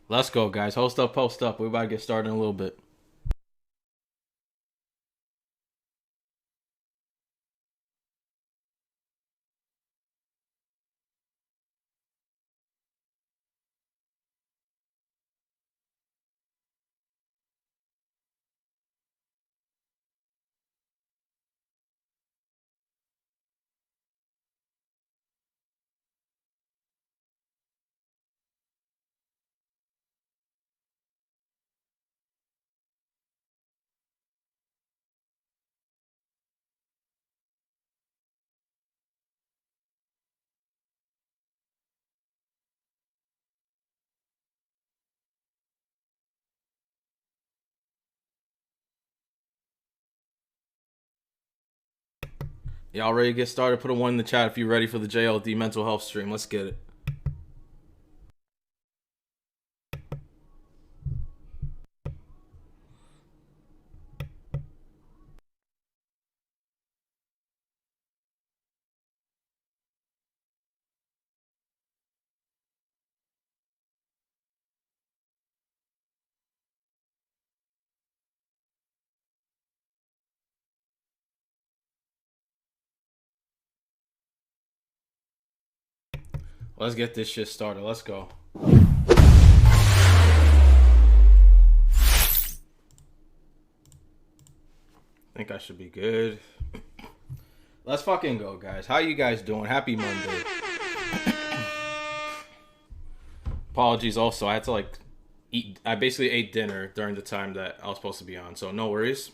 Let's go, guys. Host up, post up. We're about to get started in a little bit. Y'all ready to get started? Put a one in the chat if you're ready for the JLD mental health stream. Let's get it. Let's get this shit started. Let's go. Think I should be good. Let's fucking go, guys. How you guys doing? Happy Monday. Apologies also. I had to eat. I basically ate dinner during the time that I was supposed to be on, so no worries.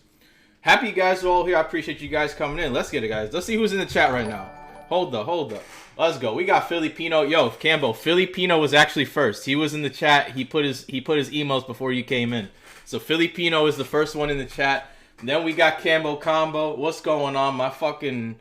Happy you guys are all here. I appreciate you guys coming in. Let's get it, guys. Let's see who's in the chat right now. Hold up. Let's go. We got Filipino. Yo, Cambo. Filipino was actually first. He was in the chat. He put his emails before you came in. So Filipino is the first one in the chat. And then we got Cambo Combo. What's going on? My fucking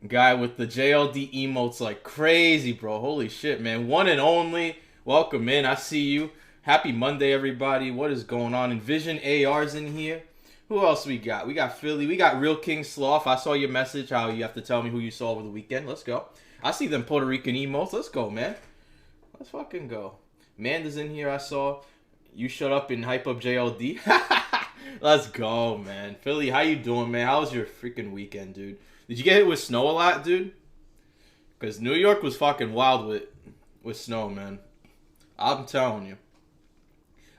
guy with the JLD emotes like crazy, bro. Holy shit, man. One and only. Welcome in. I see you. Happy Monday, everybody. What is going on? Envision AR's in here. Who else we got? We got Philly. We got Real King Sloth. I saw your message how you have to tell me who you saw over the weekend. Let's go. I see them Puerto Rican emotes. Let's go, man. Let's fucking go. Amanda's in here. I saw. You shut up and hype up JLD. Let's go, man. Philly, how you doing, man? How was your freaking weekend, dude? Did you get hit with snow a lot, dude? Because New York was fucking wild with snow, man. I'm telling you.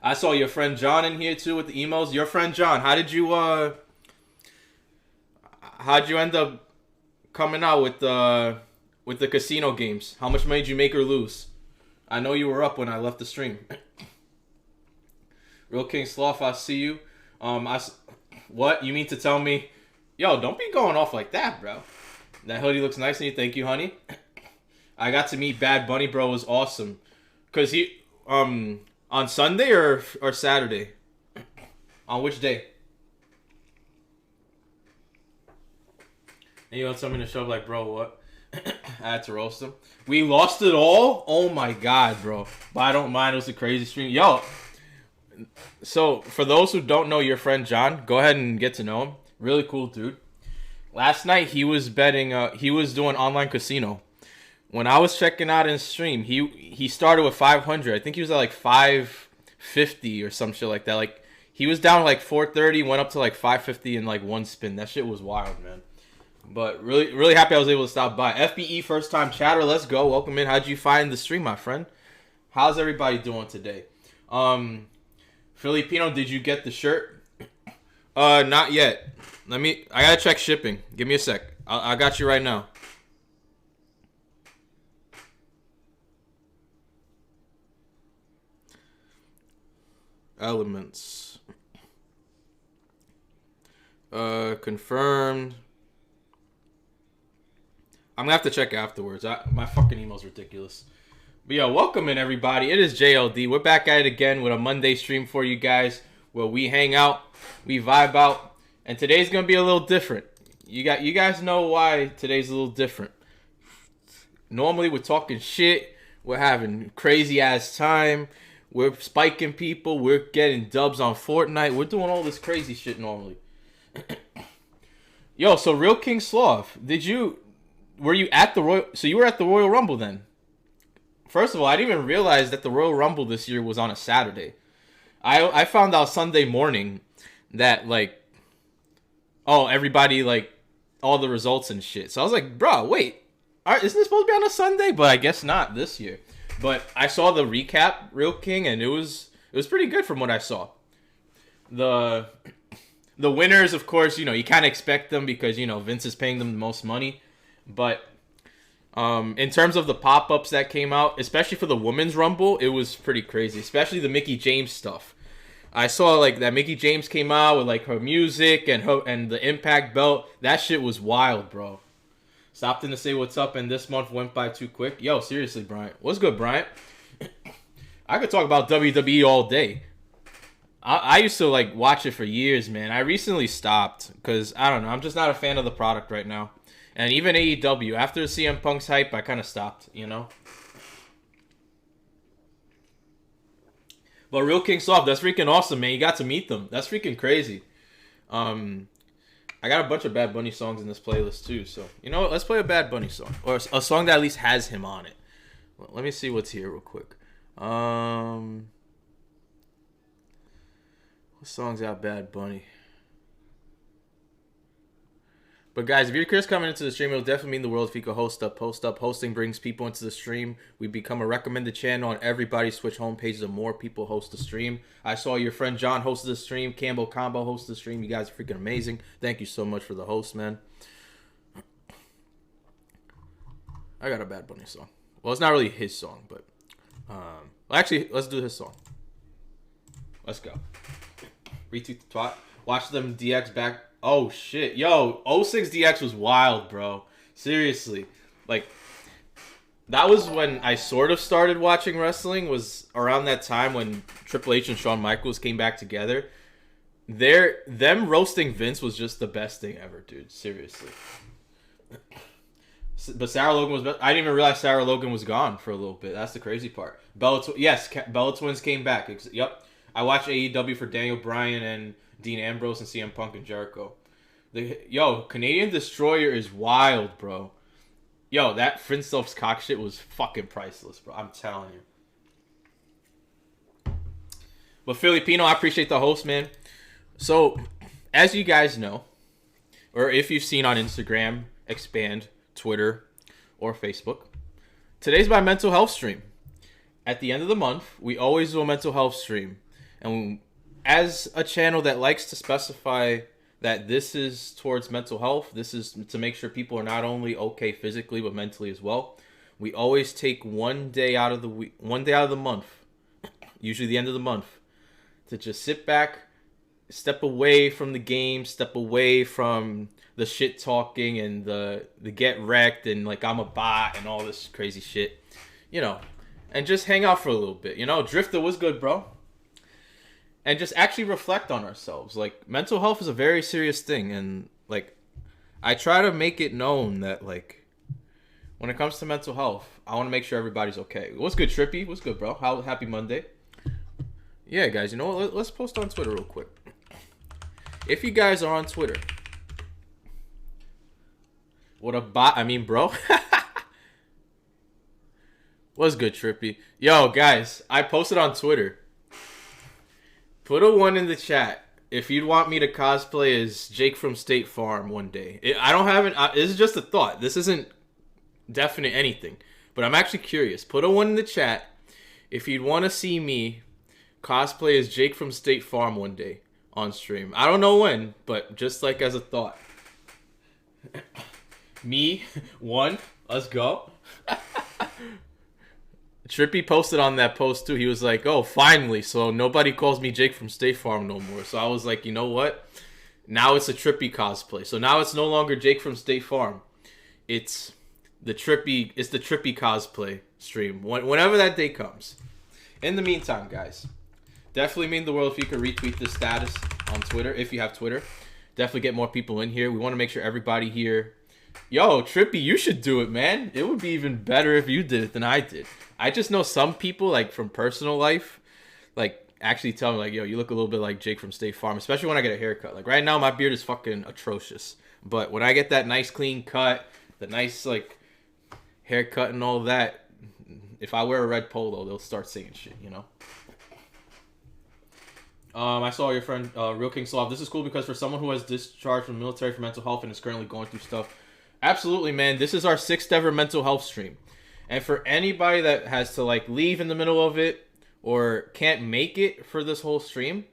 I saw your friend John in here too with the emails. Your friend John, how'd you end up coming out with the casino games? How much money did you make or lose? I know you were up when I left the stream. Real King Sloth, I see you. What? You mean to tell me? Yo, don't be going off like that, bro. That hoodie looks nice on you. Thank you, honey. I got to meet Bad Bunny, bro. It was awesome. Cause he on Sunday or Saturday? On which day? And you want something to show up like, bro, what? I had to roast him. We lost it all? Oh my god, bro. But I don't mind. It was a crazy stream. Yo. So, for those who don't know your friend John, go ahead and get to know him. Really cool dude. Last night, he was betting, he was doing online casino. When I was checking out his stream, he started with 500. I think he was at like 550 or some shit like that. Like, he was down like 430, went up to like 550 in like one spin. That shit was wild, man. But really, really happy I was able to stop by. FBE first time chatter, let's go. Welcome in. How'd you find the stream, my friend? How's everybody doing today? Filipino, did you get the shirt? Not yet. I gotta check shipping. Give me a sec. I got you right now. Elements. Confirmed. I'm gonna have to check afterwards. My fucking email's ridiculous. But yeah, welcome in everybody. It is JLD. We're back at it again with a Monday stream for you guys where we hang out, we vibe out, and today's gonna be a little different. You guys know why today's a little different. Normally we're talking shit, we're having crazy ass time, we're spiking people, we're getting dubs on Fortnite, we're doing all this crazy shit normally. Yo, so Real King Sloth, were you at the Royal? So you were at the Royal Rumble then? First of all, I didn't even realize that the Royal Rumble this year was on a Saturday. I found out Sunday morning that like, oh, everybody like all the results and shit. So I was like, bro, wait, isn't this supposed to be on a Sunday? But I guess not this year. But I saw the recap, Real King, and it was pretty good from what I saw. The winners, of course, you kind of expect them because Vince is paying them the most money. But in terms of the pop-ups that came out, especially for the Women's Rumble, it was pretty crazy. Especially the Mickie James stuff. I saw like that Mickie James came out with like her music and the Impact belt. That shit was wild, bro. Stopped in to say what's up, and this month went by too quick. Yo, seriously, Bryant. What's good, Bryant? I could talk about WWE all day. I used to like watch it for years, man. I recently stopped because I don't know. I'm just not a fan of the product right now. And even AEW, after CM Punk's hype, I kind of stopped, But Real King Soft, that's freaking awesome, man. You got to meet them. That's freaking crazy. I got a bunch of Bad Bunny songs in this playlist too. So, you know what? Let's play a Bad Bunny song. Or a song that at least has him on it. Well, let me see what's here real quick. What songs got Bad Bunny? But guys, if you're curious coming into the stream, it'll definitely mean the world if you could post up. Hosting brings people into the stream. We become a recommended channel on everybody's Twitch homepage. The more people host the stream. I saw your friend John hosted the stream. Campbell Combo hosted the stream. You guys are freaking amazing. Thank you so much for the host, man. I got a Bad Bunny song. Well, it's not really his song, but actually, let's do his song. Let's go. Retweet the twat. Watch them DX back. Oh, shit. Yo, 06 DX was wild, bro. Seriously. Like, that was when I sort of started watching wrestling, was around that time when Triple H and Shawn Michaels came back together. Them roasting Vince was just the best thing ever, dude. Seriously. But Sarah Logan was... I didn't even realize Sarah Logan was gone for a little bit. That's the crazy part. Yes, Bella Twins came back. Yep. I watched AEW for Daniel Bryan and Dean Ambrose and CM Punk and Jericho. Canadian Destroyer is wild, bro. Yo, that Finstoff's cock shit was fucking priceless, bro. I'm telling you. But Filipino, I appreciate the host, man. So, as you guys know, or if you've seen on Instagram, Expand, Twitter, or Facebook, today's my mental health stream. At the end of the month, we always do a mental health stream. And as a channel that likes to specify that this is towards mental health, this is to make sure people are not only okay physically but mentally as well. We always take one day out of the month, usually the end of the month, to just sit back, step away from the game, step away from the shit talking and the get wrecked and like I'm a bot and all this crazy shit, and just hang out for a little bit. Drifter was good, bro. And just actually reflect on ourselves. Like, mental health is a very serious thing. And, like, I try to make it known that, like, when it comes to mental health, I want to make sure everybody's okay. What's good, Trippy? What's good, bro? Happy Monday. Yeah, guys, you know what? Let's post on Twitter real quick. If you guys are on Twitter. What a bot. I mean, bro. What's good, Trippy? Yo, guys, I posted on Twitter. Put a 1 in the chat if you'd want me to cosplay as Jake from State Farm one day. I don't have this is just a thought. This isn't definite anything. But I'm actually curious. Put a 1 in the chat if you'd want to see me cosplay as Jake from State Farm one day on stream. I don't know when, but just like as a thought. Me, 1. Let's go. Trippy posted on that post too. He was like, oh, finally. So nobody calls me Jake from State Farm no more. So I was like, you know what? Now it's a Trippy cosplay. So now it's no longer Jake from State Farm. It's the Trippy cosplay stream. Whenever that day comes. In the meantime, guys, definitely mean the world if you could retweet this status on Twitter. If you have Twitter. Definitely get more people in here. We want to make sure everybody here. Yo, Trippy, you should do it, man. It would be even better if you did it than I did. I just know some people, like, from personal life, like, actually tell me, like, yo, you look a little bit like Jake from State Farm, especially when I get a haircut. Like, right now, my beard is fucking atrocious. But when I get that nice, clean cut, the nice, like, haircut and all that, if I wear a red polo, they'll start saying shit, you know? I saw your friend, Real King Slav. This is cool because for someone who has discharged from the military for mental health and is currently going through stuff, absolutely, man. This is our 6th ever mental health stream. And for anybody that has to, like, leave in the middle of it or can't make it for this whole stream,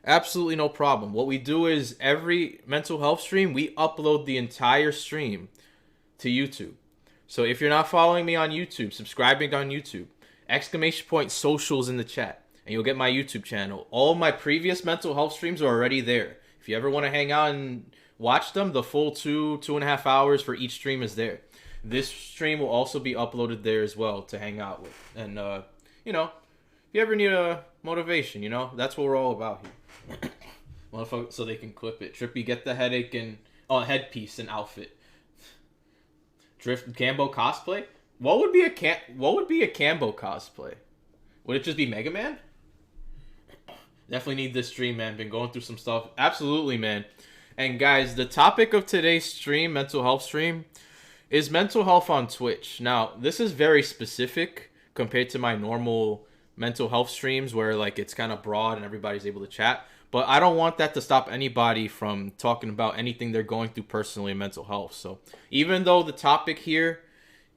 absolutely no problem. What we do is every mental health stream, we upload the entire stream to YouTube. So if you're not following me on YouTube, subscribing on YouTube, !! socials in the chat, and you'll get my YouTube channel. All my previous mental health streams are already there. If you ever want to hang out and watch them, the full 2.5 hours for each stream is there. This stream will also be uploaded there as well to hang out with. And, you know, if you ever need a motivation, you know, that's what we're all about here. Motherfucker, so they can clip it. Trippy, get the headache and headpiece and outfit. Drift Cambo cosplay? What would be a Cambo cosplay? Would it just be Mega Man? Definitely need this stream, man. Been going through some stuff. Absolutely, man. And guys, the topic of today's stream, mental health stream, is mental health on Twitch. Now, this is very specific compared to my normal mental health streams where like it's kind of broad and everybody's able to chat. But I don't want that to stop anybody from talking about anything they're going through personally in mental health. So even though the topic here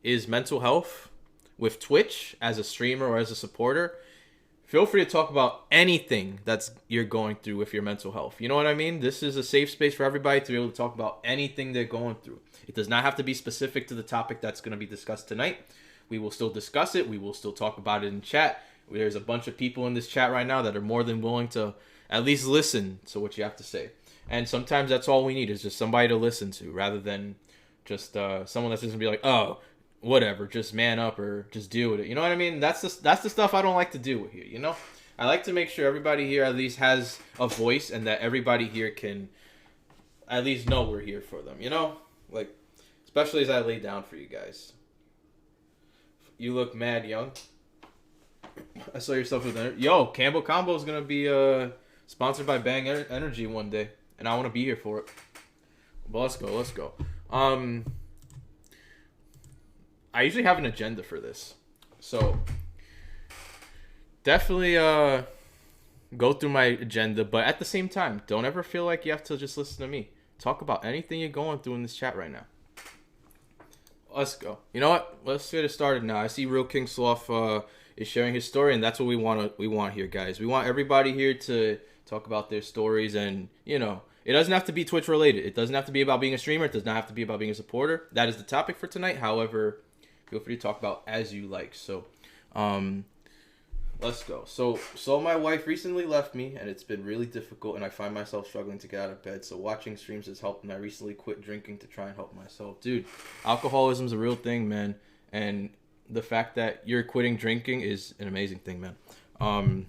is mental health with Twitch as a streamer or as a supporter, feel free to talk about anything that's you're going through with your mental health. You know what I mean? This is a safe space for everybody to be able to talk about anything they're going through. It does not have to be specific to the topic that's going to be discussed tonight. We will still discuss it. We will still talk about it in chat. There's a bunch of people in this chat right now that are more than willing to at least listen to what you have to say. And sometimes that's all we need is just somebody to listen to rather than just someone that's just going to be like, oh, whatever, just man up or just deal with it. You know what I mean? That's the stuff I don't like to do here, you know? I like to make sure everybody here at least has a voice and that everybody here can at least know we're here for them, you know? Like, especially as I lay down for you guys. You look mad young. I saw yourself with Campbell Combo is going to be sponsored by Bang Energy one day, and I want to be here for it. But let's go. I usually have an agenda for this. So definitely go through my agenda, but at the same time, don't ever feel like you have to just listen to me. Talk about anything you're going through in this chat right now. Let's go. You know what? Let's get it started now. I see Real King Sloth is sharing his story, and that's what we want here, guys. We want everybody here to talk about their stories, and you know, it doesn't have to be Twitch related. It doesn't have to be about being a streamer. It does not have to be about being a supporter. That is the topic for tonight. However, feel free to talk about as you like. So, let's go. So my wife recently left me, and it's been really difficult, and I find myself struggling to get out of bed. So watching streams has helped, and I recently quit drinking to try and help myself. Dude, alcoholism's a real thing, man. And the fact that you're quitting drinking is an amazing thing, man.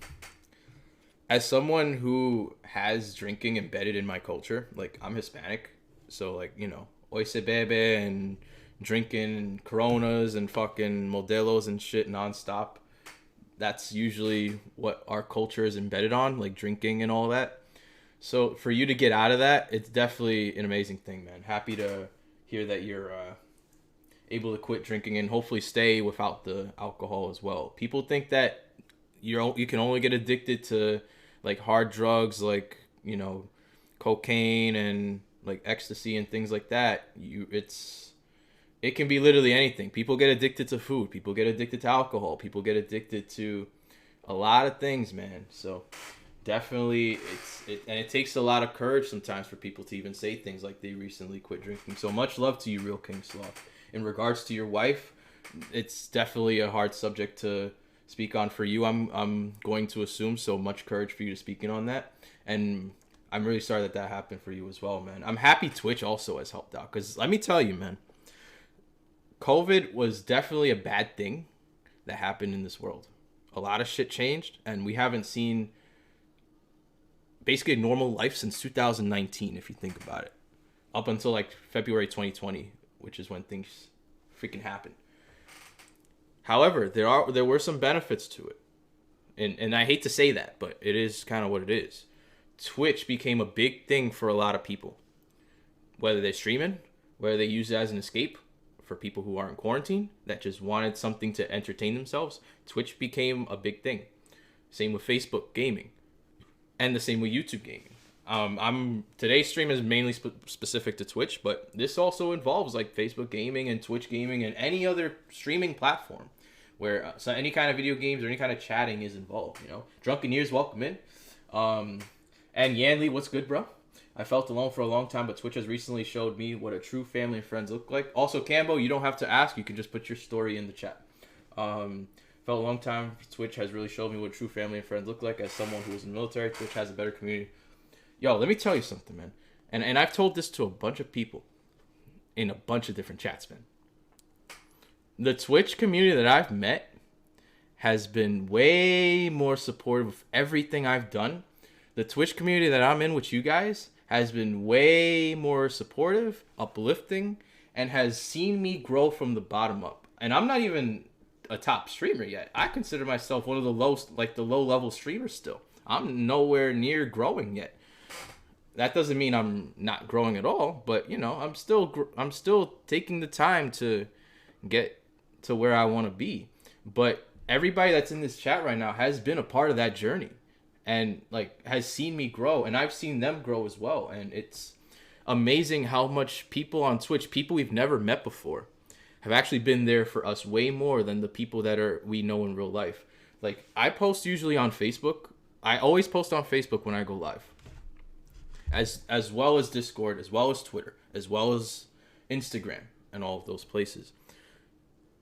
As someone who has drinking embedded in my culture, like I'm Hispanic, so like, you know, hoy se bebe and drinking Coronas and fucking Modelos and shit nonstop. That's usually what our culture is embedded on, like drinking and all that. So for you to get out of that, it's definitely an amazing thing, man. Happy to hear that you're able to quit drinking and hopefully stay without the alcohol as well. People think that you can only get addicted to like hard drugs, like, you know, cocaine and like ecstasy and things like that. It can be literally anything. People get addicted to food. People get addicted to alcohol. People get addicted to a lot of things, man. So definitely it takes a lot of courage sometimes for people to even say things like they recently quit drinking. So much love to you, Real King Sloth. In regards to your wife, it's definitely a hard subject to speak on for you. I'm going to assume, so much courage for you to speaking on that. And I'm really sorry that happened for you as well, man. I'm happy Twitch also has helped out, because let me tell you, man, COVID was definitely a bad thing that happened in this world. A lot of shit changed, and we haven't seen basically a normal life since 2019, if you think about it. Up until like February 2020, which is when things freaking happened. However, there were some benefits to it. And I hate to say that, but it is kind of what it is. Twitch became a big thing for a lot of people. Whether they're streaming, whether they use it as an escape for people who aren't quarantined that just wanted something to entertain themselves, Twitch became a big thing. Same with Facebook gaming, and the same with YouTube gaming. Today's stream is mainly specific to Twitch, but this also involves like Facebook gaming and Twitch gaming and any other streaming platform where so any kind of video games or any kind of chatting is involved. You know, Drunken Ears, welcome in. And Yanli, what's good, bro? I felt alone for a long time, but Twitch has recently showed me what a true family and friends look like. Also, Cambo, you don't have to ask. You can just put your story in the chat. Felt a long time. Twitch has really showed me what true family and friends look like. As someone who was in the military, Twitch has a better community. Yo, let me tell you something, man. And I've told this to a bunch of people in a bunch of different chats, man. The Twitch community that I've met has been way more supportive of everything I've done. The Twitch community that I'm in with you guys has been way more supportive, uplifting, and has seen me grow from the bottom up. And I'm not even a top streamer yet. I consider myself one of the low-level streamers still. I'm nowhere near growing yet. That doesn't mean I'm not growing at all, but you know, I'm still taking the time to get to where I want to be. But everybody that's in this chat right now has been a part of that journey. And like has seen me grow, and I've seen them grow as well. And it's amazing how much people on Twitch, people we've never met before, have actually been there for us way more than the people that we know in real life. Like I post usually on Facebook. I always post on Facebook when I go live, as well as Discord, as well as Twitter, as well as Instagram, and all of those places.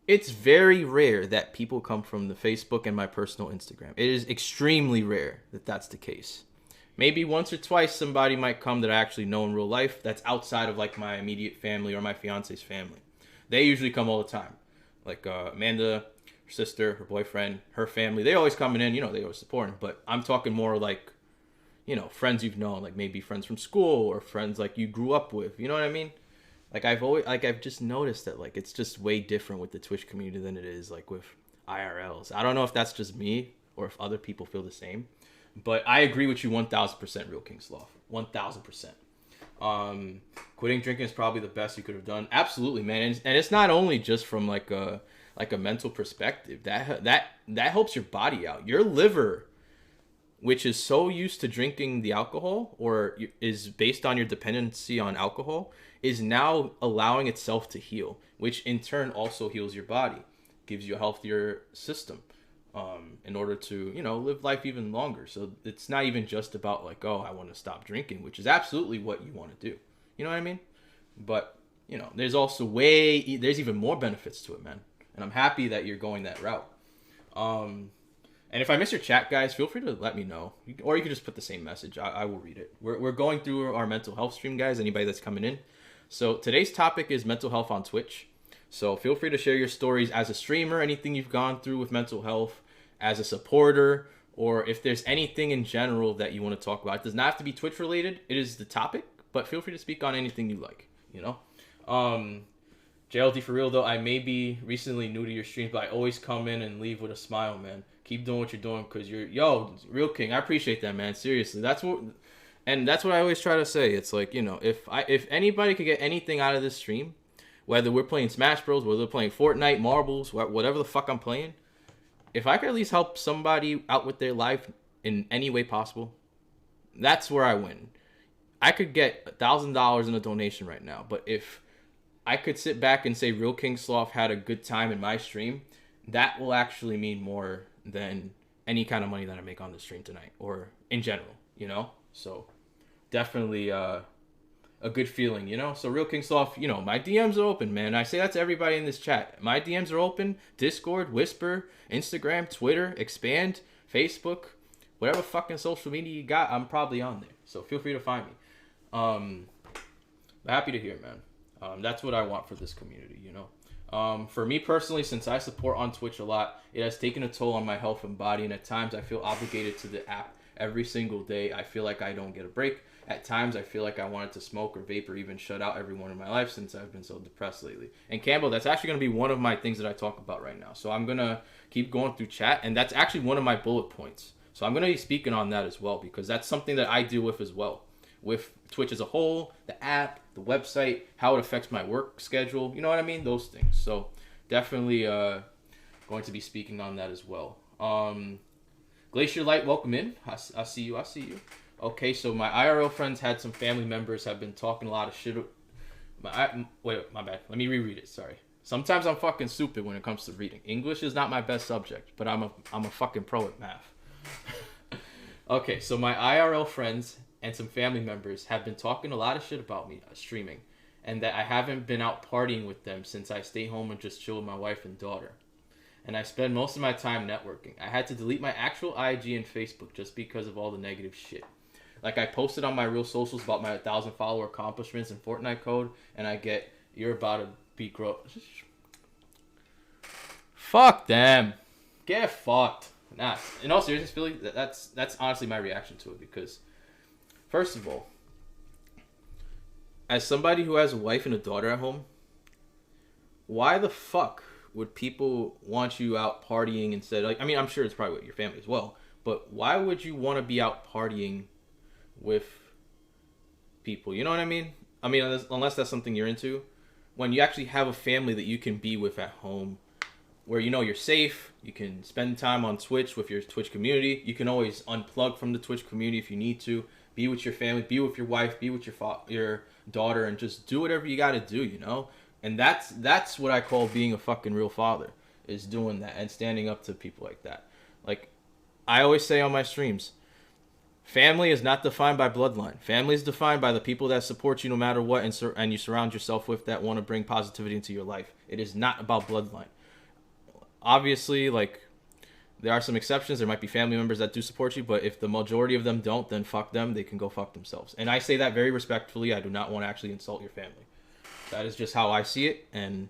It's very rare that people come from the Facebook and my personal Instagram. It is extremely rare that that's the case. Maybe once or twice somebody might come that I actually know in real life that's outside of like my immediate family or my fiance's family. They usually come all the time. Like Amanda, her sister, her boyfriend, her family. They always coming in, you know, they always supporting. But I'm talking more like, you know, friends you've known, like maybe friends from school or friends like you grew up with. You know what I mean? Like I've just noticed that like it's just way different with the Twitch community than it is like with IRLs. I don't know if that's just me or if other people feel the same, but I agree with you 1,000%, Real King Sloth. 1,000%. Quitting drinking is probably the best you could have done. Absolutely, man. And it's not only just from like a mental perspective. That helps your body out. Your liver, which is so used to drinking the alcohol or is based on your dependency on alcohol, is now allowing itself to heal, which in turn also heals your body, gives you a healthier system in order to, you know, live life even longer. So it's not even just about like, oh, I want to stop drinking, which is absolutely what you want to do. You know what I mean? But, you know, there's also there's even more benefits to it, man. And I'm happy that you're going that route. And if I miss your chat, guys, feel free to let me know. Or you can just put the same message. I will read it. We're going through our mental health stream, guys, anybody that's coming in. So today's topic is mental health on Twitch. So feel free to share your stories as a streamer, anything you've gone through with mental health, as a supporter, or if there's anything in general that you want to talk about. It does not have to be Twitch related. It is the topic, but feel free to speak on anything you like, you know? JLD, for real though, I may be recently new to your streams, but I always come in and leave with a smile, man. Keep doing what you're doing, because Real King, I appreciate that, man. Seriously, that's what I always try to say. It's like, you know, if anybody could get anything out of this stream, whether we're playing Smash Bros, whether we're playing Fortnite, marbles, whatever the fuck I'm playing, if I could at least help somebody out with their life in any way possible, that's where I win. I could get $1,000 in a donation right now, but if I could sit back and say Real King Sloth had a good time in my stream, that will actually mean more than any kind of money that I make on the stream tonight or in general, you know? So definitely a good feeling, you know? So Real King Sloth, you know, my DMs are open, man. I say that to everybody in this chat. My DMs are open. Discord, Whisper, Instagram, Twitter, Expand, Facebook, whatever fucking social media you got, I'm probably on there. So feel free to find me. Happy to hear, man. That's what I want for this community, you know? For me personally, since I support on Twitch a lot, it has taken a toll on my health and body, and at times I feel obligated to the app every single day. I feel like I don't get a break. At times I feel like I wanted to smoke or vape or even shut out everyone in my life since I've been so depressed lately. And Campbell, that's actually going to be one of my things that I talk about right now. So I'm going to keep going through chat, and that's actually one of my bullet points. So I'm going to be speaking on that as well, because that's something that I deal with as well. With Twitch as a whole, the app, the website, how it affects my work schedule. You know what I mean? Those things. So definitely going to be speaking on that as well. Glacier Light, welcome in. I see you. Okay, so my IRL friends had some family members have been talking a lot of shit. Wait, my bad. Let me reread it. Sorry. Sometimes I'm fucking stupid when it comes to reading. English is not my best subject, but I'm a fucking pro at math. Okay, so my IRL friends and some family members have been talking a lot of shit about me streaming, and that I haven't been out partying with them since I stay home and just chill with my wife and daughter. And I spend most of my time networking. I had to delete my actual IG and Facebook just because of all the negative shit. Like, I posted on my real socials about my 1,000 follower accomplishments in Fortnite code, and I get, you're about to be gross. Fuck them. Get fucked. Nah, in all seriousness, Philly, that's honestly my reaction to it, because, first of all, as somebody who has a wife and a daughter at home, why the fuck would people want you out partying instead? Like, I mean, I'm sure it's probably with your family as well, but why would you want to be out partying with people? You know what I mean? I mean, unless that's something you're into. When you actually have a family that you can be with at home, where you know you're safe, you can spend time on Twitch with your Twitch community. You can always unplug from the Twitch community if you need to. Be with your family, be with your wife, be with your daughter, and just do whatever you got to do, you know? And that's what I call being a fucking real father, is doing that and standing up to people like that. Like, I always say on my streams, family is not defined by bloodline. Family is defined by the people that support you no matter what, and you surround yourself with, that want to bring positivity into your life. It is not about bloodline. Obviously, like, there are some exceptions. There might be family members that do support you, but if the majority of them don't, then fuck them. They can go fuck themselves. And I say that very respectfully. I do not want to actually insult your family. That is just how I see it. And,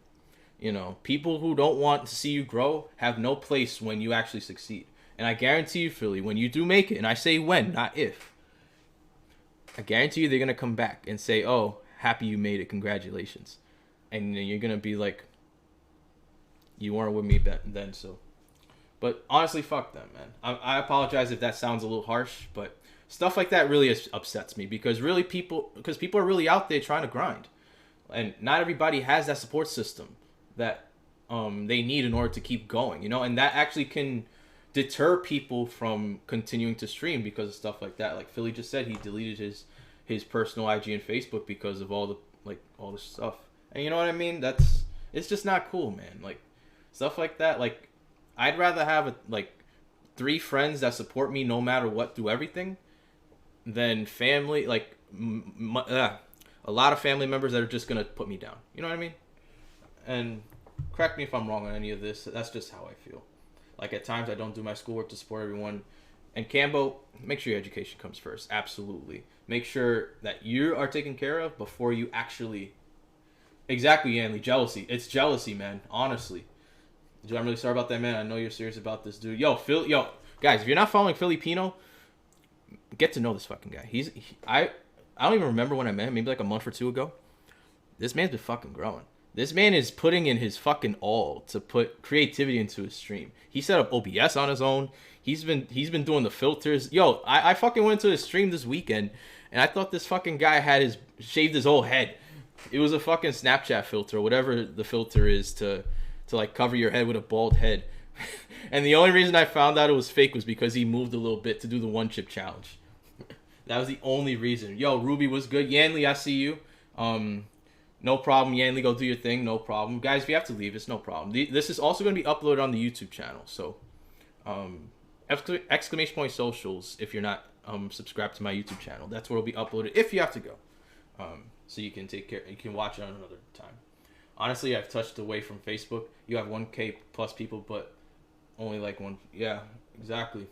you know, people who don't want to see you grow have no place when you actually succeed. And I guarantee you, Philly, when you do make it, and I say when, not if, I guarantee you they're going to come back and say, oh, happy you made it, congratulations. And you're going to be like, you weren't with me then, so. But honestly, fuck them, man. I apologize if that sounds a little harsh, but stuff like that really upsets me, because people are really out there trying to grind. And not everybody has that support system that they need in order to keep going, you know? And that actually can deter people from continuing to stream because of stuff like that. Like Philly just said, he deleted his personal IG and Facebook because of all the stuff. And you know what I mean? It's just not cool, man. Like, stuff like that. Like, I'd rather have 3 friends that support me no matter what, do everything, than family, a lot of family members that are just gonna put me down. You know what I mean? And correct me if I'm wrong on any of this. That's just how I feel. Like, at times I don't do my schoolwork to support everyone. And Cambo, make sure your education comes first. Absolutely. Make sure that you are taken care of before you actually... Exactly, Yanley. Jealousy. It's jealousy, man. Honestly. Dude, I'm really sorry about that, man. I know you're serious about this, dude. Yo, guys, if you're not following Filipino, get to know this fucking guy. I don't even remember when I met him. Maybe like a month or 2 ago. This man's been fucking growing. This man is putting in his fucking all to put creativity into his stream. He set up OBS on his own. He's been doing the filters. Yo, I fucking went to his stream this weekend, and I thought this fucking guy had shaved his whole head. It was a fucking Snapchat filter, whatever the filter is to like cover your head with a bald head. And the only reason I found out it was fake was because he moved a little bit to do the 1-chip challenge. That was the only reason. Yo, Ruby was good. Yanley, I see you. No problem, Yanley. Go do your thing. No problem. Guys, if you have to leave, it's no problem. This is also going to be uploaded on the YouTube channel. So, exclamation point socials if you're not subscribed to my YouTube channel. That's where it'll be uploaded if you have to go. So you can take care. You can watch it on another time. Honestly, I've touched away from Facebook. You have 1K plus people, but only like one. Yeah, exactly.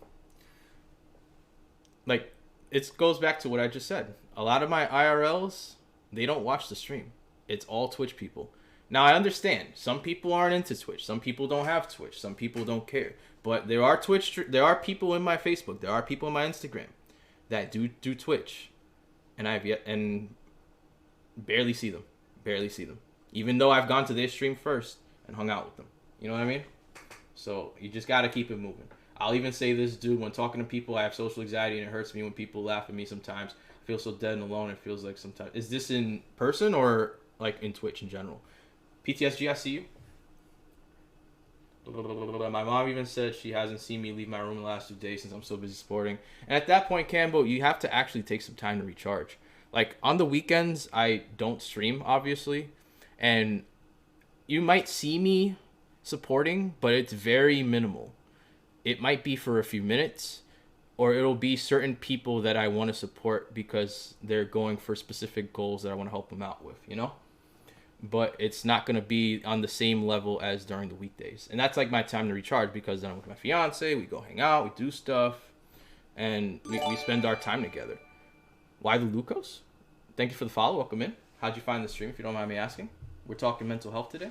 Like, it goes back to what I just said. A lot of my IRLs, they don't watch the stream. It's all Twitch people. Now, I understand. Some people aren't into Twitch. Some people don't have Twitch. Some people don't care. But there are there are people in my Facebook. There are people in my Instagram that do Twitch. And I've barely see them. Barely see them. Even though I've gone to their stream first and hung out with them. You know what I mean? So you just got to keep it moving. I'll even say this, dude, when talking to people, I have social anxiety, and it hurts me when people laugh at me sometimes. I feel so dead and alone. It feels like sometimes. Is this in person or like in Twitch in general? PTSG, I see you. My mom even said she hasn't seen me leave my room the last 2 days since I'm so busy sporting. And at that point, Campbell, you have to actually take some time to recharge. Like, on the weekends, I don't stream, obviously. And you might see me supporting, but it's very minimal. It might be for a few minutes, or it'll be certain people that I want to support because they're going for specific goals that I want to help them out with, you know? But it's not going to be on the same level as during the weekdays. And that's like my time to recharge because then I'm with my fiance, we go hang out, we do stuff, and we spend our time together. Why the Lucas? Thank you for the follow. Welcome in. How'd you find the stream, if you don't mind me asking? We're talking mental health today.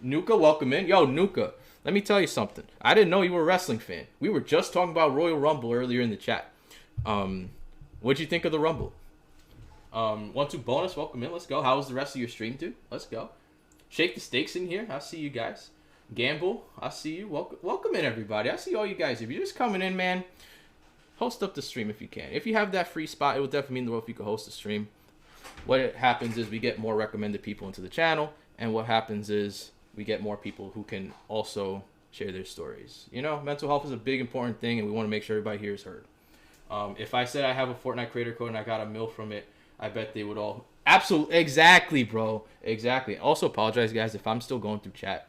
Nuka, welcome in. Yo, Nuka, let me tell you something. I didn't know you were a wrestling fan. We were just talking about Royal Rumble earlier in the chat. What'd you think of the Rumble? 1-2 bonus, welcome in. Let's go. How was the rest of your stream, dude? Let's go. Shake the stakes in here. I see you guys. Gamble, I see you. Welcome in, everybody. I see all you guys. If you're just coming in, man, host up the stream if you can. If you have that free spot, it would definitely mean the world if you could host the stream. What happens is we get more recommended people into the channel, and what happens is we get more people who can also share their stories. You know, mental health is a big, important thing, and we want to make sure everybody here is heard. If I said I have a Fortnite creator code and I got a mil from it, I bet they would all... Absolutely. Exactly, bro. Exactly. Also apologize, guys, if I'm still going through chat.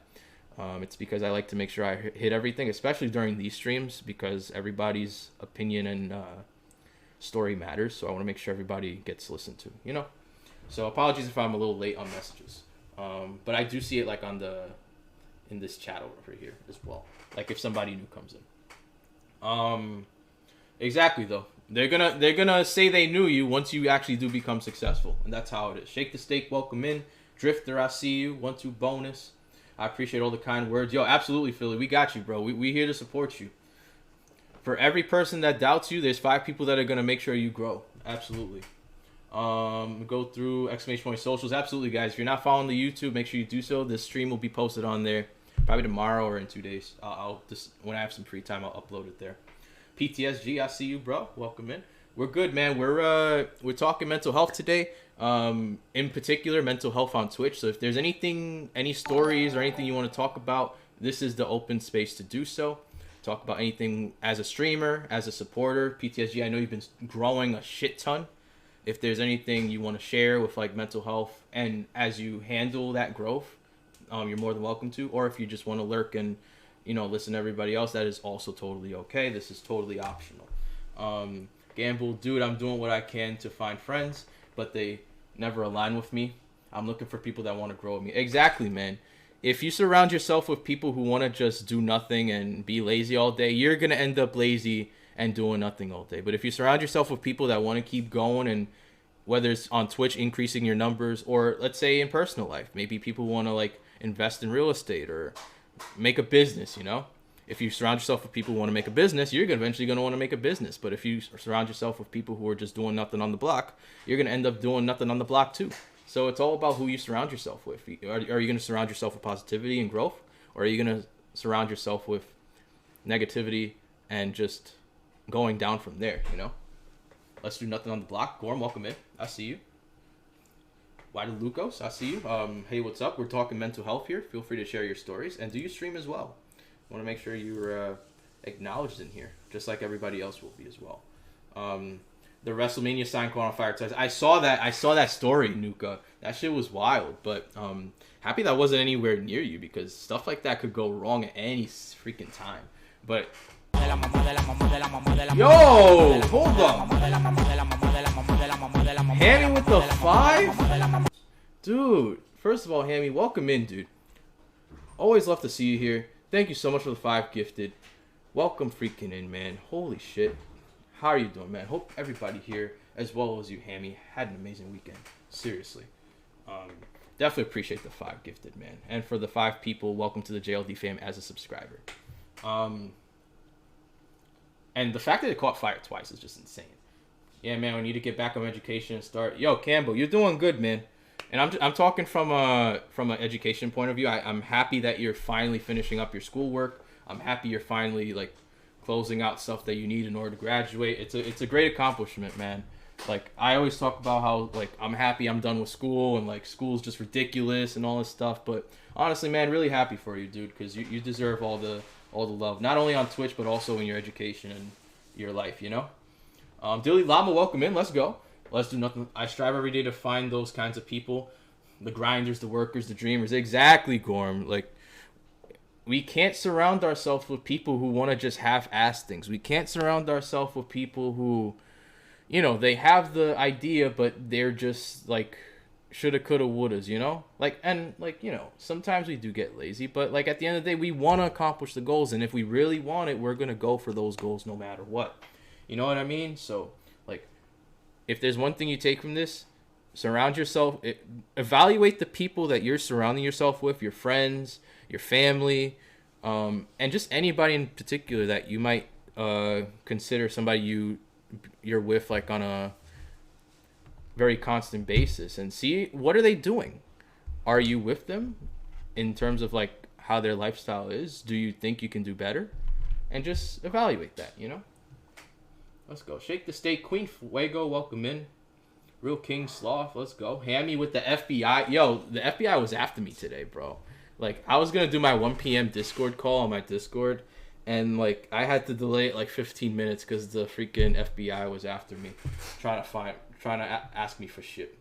It's because I like to make sure I hit everything, especially during these streams, because everybody's opinion and story matters. So I want to make sure everybody gets listened to, you know? So apologies if I'm a little late on messages. But I do see it like in this chat over here as well. Like if somebody new comes in. Exactly, though. They're gonna say they knew you once you actually do become successful, and that's how it is. Shake the stake, welcome in. Drifter, I see you. 1-2 bonus. I appreciate all the kind words. Yo, absolutely, Philly. We got you, bro. We here to support you. For every person that doubts you, there's 5 people that are gonna make sure you grow. Absolutely. Go through exclamation point socials. Absolutely, guys. If you're not following the YouTube, make sure you do so. This stream will be posted on there probably tomorrow or in 2 days. I'll just when I have some free time, I'll upload it there. PTSG, I see you, bro. Welcome in. We're good, man. We're talking mental health today. In particular, mental health on Twitch. So if there's anything, any stories or anything you want to talk about, this is the open space to do so. Talk about anything as a streamer, as a supporter. PTSG, I know you've been growing a shit ton. If there's anything you want to share with like mental health and as you handle that growth, you're more than welcome to. Or if you just want to lurk and listen to everybody else, that is also totally okay. This is totally optional. Gamble, dude, I'm doing what I can to find friends, but they never align with me. I'm looking for people that want to grow with me. Exactly, man. If you surround yourself with people who want to just do nothing and be lazy all day, you're going to end up lazy and doing nothing all day. But if you surround yourself with people that want to keep going, and whether it's on Twitch, increasing your numbers, or let's say in personal life, maybe people want to like invest in real estate or make a business, if you surround yourself with people who want to make a business, you're eventually going to want to make a business. But if you surround yourself with people who are just doing nothing on the block, you're going to end up doing nothing on the block too. So it's all about who you surround yourself with. Are you going to surround yourself with positivity and growth, or are you going to surround yourself with negativity and just going down from there? Let's do nothing on the block. Gorm, welcome in. I see you. Why do Lucas? I see you. Hey, what's up? We're talking mental health here. Feel free to share your stories. And do you stream as well? I want to make sure you're acknowledged in here, just like everybody else will be as well. The WrestleMania sign quantifier test. I saw that story, Nuka. That shit was wild. But happy that wasn't anywhere near you, because stuff like that could go wrong at any freaking time. But yo, hold on. Hammy with the 5? Dude, first of all, Hammy, welcome in, dude. Always love to see you here. Thank you so much for the 5 gifted. Welcome freaking in, man. Holy shit. How are you doing, man? Hope everybody here, as well as you, Hammy, had an amazing weekend. Seriously. Definitely appreciate the 5 gifted, man. And for the 5 people, welcome to the JLD fam as a subscriber. And the fact that it caught fire twice is just insane. Yeah, man, we need to get back on education and start. Yo, Campbell, you're doing good, man. And I'm talking from an education point of view. I'm happy that you're finally finishing up your schoolwork. I'm happy you're finally like closing out stuff that you need in order to graduate. It's a great accomplishment, man. Like, I always talk about how, like, I'm happy I'm done with school, and like school's just ridiculous and all this stuff, but honestly, man, really happy for you, dude, because you deserve all the love, not only on Twitch but also in your education and your life, you know. Dilly Llama, welcome in. Let's go. Let's do nothing. I strive every day to find those kinds of people, the grinders, the workers, the dreamers. Exactly, Gorm. Like, we can't surround ourselves with people who want to just half-ass things. We can't surround ourselves with people who, you know, they have the idea, but they're just like shoulda, coulda, wouldas, you know? Like, and like, you know, sometimes we do get lazy, but like at the end of the day, we want to accomplish the goals. And if we really want it, we're going to go for those goals no matter what. You know what I mean? So like, if there's one thing you take from this, surround yourself, evaluate the people that you're surrounding yourself with, your friends, your family, and just anybody in particular that you might consider somebody you're with, like on a very constant basis, and see what are they doing. Are you with them in terms of like how their lifestyle is? Do you think you can do better? And just evaluate that, you know. Let's go. Shake the state. Queen Fuego, welcome in. Real King Sloth, let's go. Hammy with the FBI. Yo, the FBI was after me today, bro. Like, I was gonna do my 1 p.m. Discord call on my Discord, and like I had to delay it like 15 minutes because the freaking FBI was after me, trying to ask me for shit.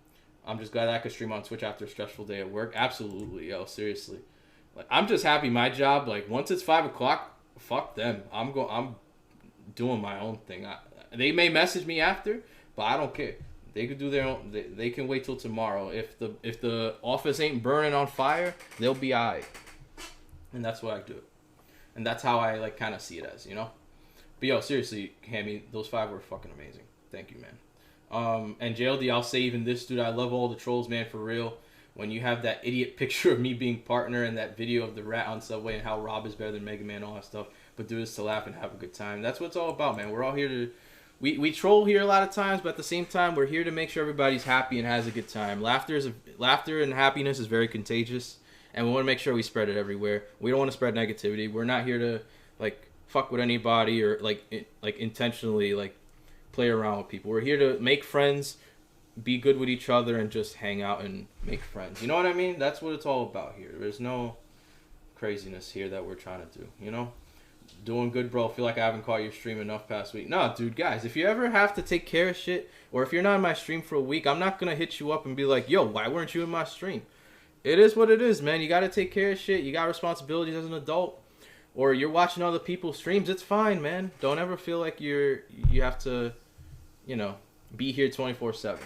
I'm just glad I could stream on Twitch after a stressful day at work. Absolutely, yo, seriously. Like, I'm just happy my job, like, once it's 5 o'clock, fuck them. I'm doing my own thing. They may message me after, but I don't care. They could do their own. They can wait till tomorrow. If the office ain't burning on fire, they'll be alright. And that's what I do. And that's how I like kind of see it as, you know. But yo, seriously, Hammy, those 5 were fucking amazing. Thank you, man. And JLD, I'll say even this, dude. I love all the trolls, man, for real. When you have that idiot picture of me being partner and that video of the rat on Subway and how Rob is better than Mega Man, all that stuff. But do this to laugh and have a good time. That's what it's all about, man. We're all here to. We troll here a lot of times, but at the same time, we're here to make sure everybody's happy and has a good time. Laughter and happiness is very contagious, and we want to make sure we spread it everywhere. We don't want to spread negativity. We're not here to like fuck with anybody or like intentionally like play around with people. We're here to make friends, be good with each other, and just hang out and make friends. You know what I mean? That's what it's all about here. There's no craziness here that we're trying to do, you know? Doing good, bro. Feel like I haven't caught your stream enough past week. No, dude, guys, if you ever have to take care of shit, or if you're not in my stream for a week, I'm not gonna hit you up and be like, yo, why weren't you in my stream? It is what it is, man. You gotta take care of shit. You got responsibilities as an adult, or you're watching other people's streams. It's fine, man. Don't ever feel like you have to, you know, be here 24/7.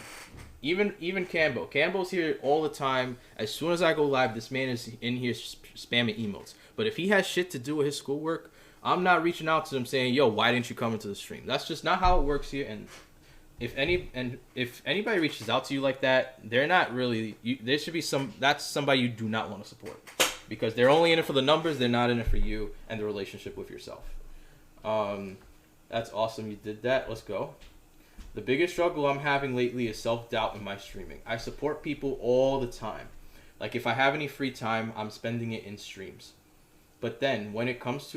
Even Cambo. Cambo's here all the time. As soon as I go live, this man is in here spamming emotes. But if he has shit to do with his schoolwork, I'm not reaching out to them saying, yo, why didn't you come into the stream? That's just not how it works here. And if anybody reaches out to you like that, they're not really, there should be that's somebody you do not want to support. Because they're only in it for the numbers, they're not in it for you and the relationship with yourself. That's awesome you did that. Let's go. The biggest struggle I'm having lately is self-doubt in my streaming. I support people all the time. Like, if I have any free time, I'm spending it in streams. But then, when it comes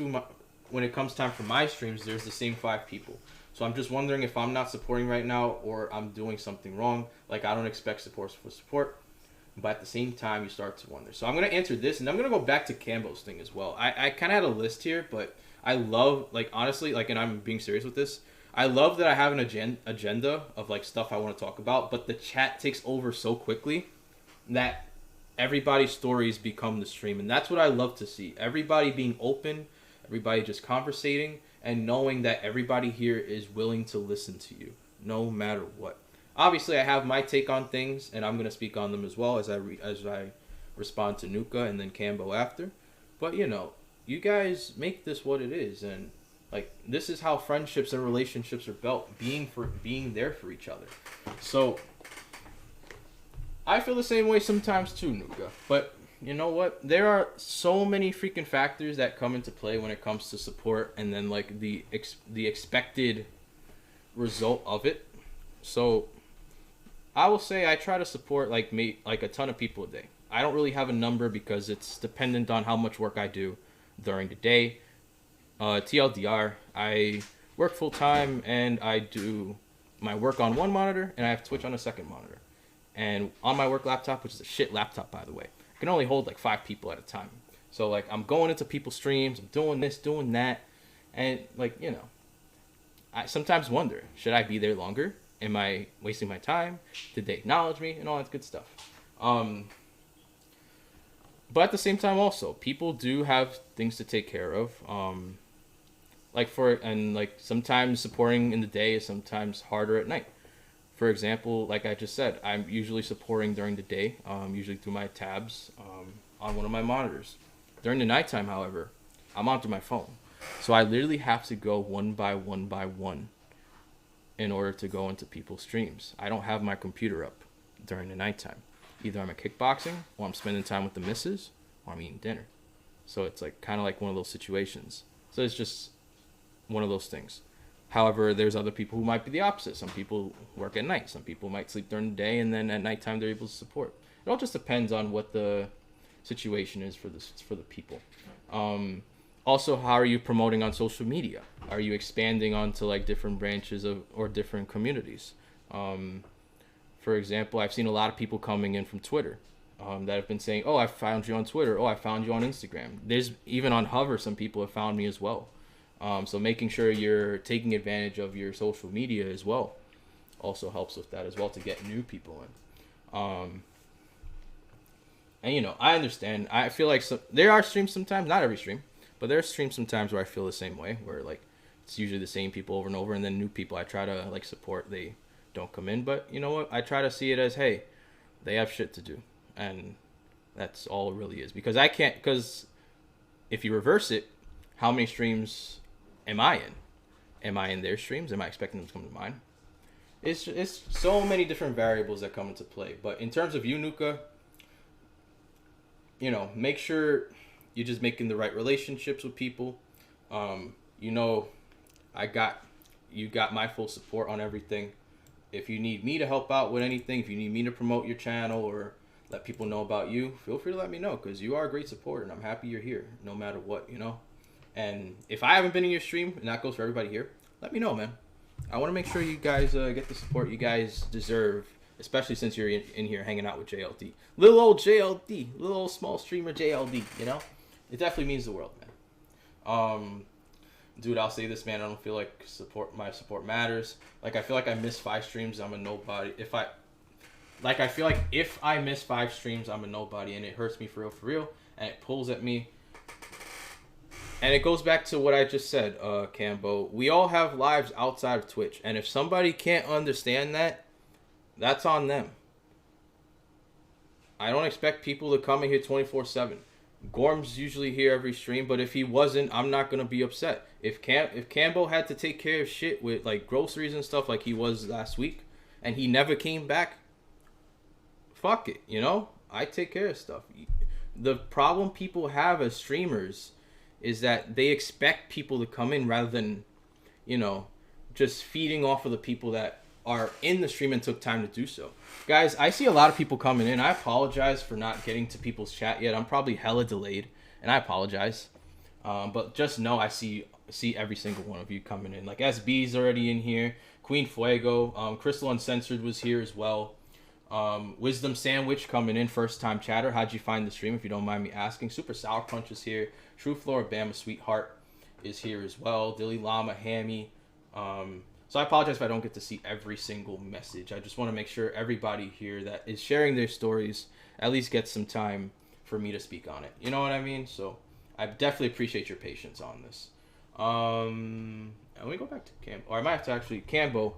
time for my streams, there's the same 5 people. So I'm just wondering if I'm not supporting right now or I'm doing something wrong. Like, I don't expect support for support. But at the same time, you start to wonder. So I'm going to answer this, and I'm going to go back to Cambo's thing as well. I kind of had a list here, but I love, like, honestly, like, and I'm being serious with this, I love that I have an agenda of, like, stuff I want to talk about, but the chat takes over so quickly that everybody's stories become the stream. And that's what I love to see. Everybody being open, everybody just conversating, and knowing that everybody here is willing to listen to you, no matter what. Obviously, I have my take on things, and I'm going to speak on them as well as I respond to Nuka and then Cambo after. But, you know, you guys make this what it is, and, like, this is how friendships and relationships are built, being there for each other. So, I feel the same way sometimes too, Nuka. But, you know what? There are so many freaking factors that come into play when it comes to support and then, like, the expected result of it. So, I will say I try to support, like a ton of people a day. I don't really have a number because it's dependent on how much work I do during the day. TLDR, I work full time and I do my work on one monitor and I have Twitch on a second monitor. And on my work laptop, which is a shit laptop, by the way, I can only hold like 5 people at a time. So like I'm going into people's streams, I'm doing this, doing that. And like, you know, I sometimes wonder, should I be there longer? Am I wasting my time? Did they acknowledge me? And all that good stuff. But at the same time also, people do have things to take care of. Like sometimes supporting in the day is sometimes harder at night. For example, like I just said, I'm usually supporting during the day, usually through my tabs on one of my monitors. During the nighttime, however, I'm onto my phone. So I literally have to go one by one in order to go into people's streams. I don't have my computer up during the nighttime. Either I'm at kickboxing, or I'm spending time with the missus, or I'm eating dinner. So it's like kind of like one of those situations. So it's just one of those things. However, there's other people who might be the opposite. Some people work at night. Some people might sleep during the day, and then at nighttime they're able to support. It all just depends on what the situation is for the people. Also, how are you promoting on social media? Are you expanding onto like different branches or different communities? For example, I've seen a lot of people coming in from Twitter that have been saying, "Oh, I found you on Twitter. Oh, I found you on Instagram." There's even on Hover, some people have found me as well. So making sure you're taking advantage of your social media as well also helps with that as well to get new people in. And you know, I understand. I feel like there are streams sometimes, not every stream, but there are streams sometimes where I feel the same way, where like it's usually the same people over and over, and then new people I try to like support, they don't come in. But you know what? I try to see it as, hey, they have shit to do, and that's all it really is. Because I can't. Because if you reverse it, how many streams am I in? Am I in their streams? Am I expecting them to come to mine? It's so many different variables that come into play. But in terms of you, Nuka, you know, make sure you're just making the right relationships with people. You know, you got my full support on everything. If you need me to help out with anything, if you need me to promote your channel or let people know about you, feel free to let me know, because you are a great supporter and I'm happy you're here no matter what, you know. And if I haven't been in your stream, and that goes for everybody here, let me know, man. I want to make sure you guys get the support you guys deserve, especially since you're in here hanging out with JLD. Little old JLD, little old small streamer JLD, you know? It definitely means the world, man. Dude, I'll say this, man. I don't feel like my support matters. Like, I feel like I miss 5 streams, I'm a nobody. I feel like if I miss 5 streams, I'm a nobody, and it hurts me for real, and it pulls at me. And it goes back to what I just said, Cambo. We all have lives outside of Twitch. And if somebody can't understand that, that's on them. I don't expect people to come in here 24/7. Gorm's usually here every stream, but if he wasn't, I'm not going to be upset. If Cambo had to take care of shit with like groceries and stuff like he was last week, and he never came back, fuck it, you know? I take care of stuff. The problem people have as streamers is that they expect people to come in rather than, you know, just feeding off of the people that are in the stream and took time to do so. Guys, I see a lot of people coming in. I apologize for not getting to people's chat yet. I'm probably hella delayed, and I apologize. But just know I see every single one of you coming in. Like SB's already in here. Queen Fuego. Crystal Uncensored was here as well. Wisdom Sandwich coming in, first time chatter. How'd you find the stream, if you don't mind me asking? Super Sour Punch is here. True Floribama Sweetheart is here as well. Dilly Llama Hammy. So I apologize if I don't get to see every single message. I just want to make sure everybody here that is sharing their stories at least gets some time for me to speak on it. You know what I mean? So I definitely appreciate your patience on this. Let me go back to Cambo. Or I might have to actually, Cambo,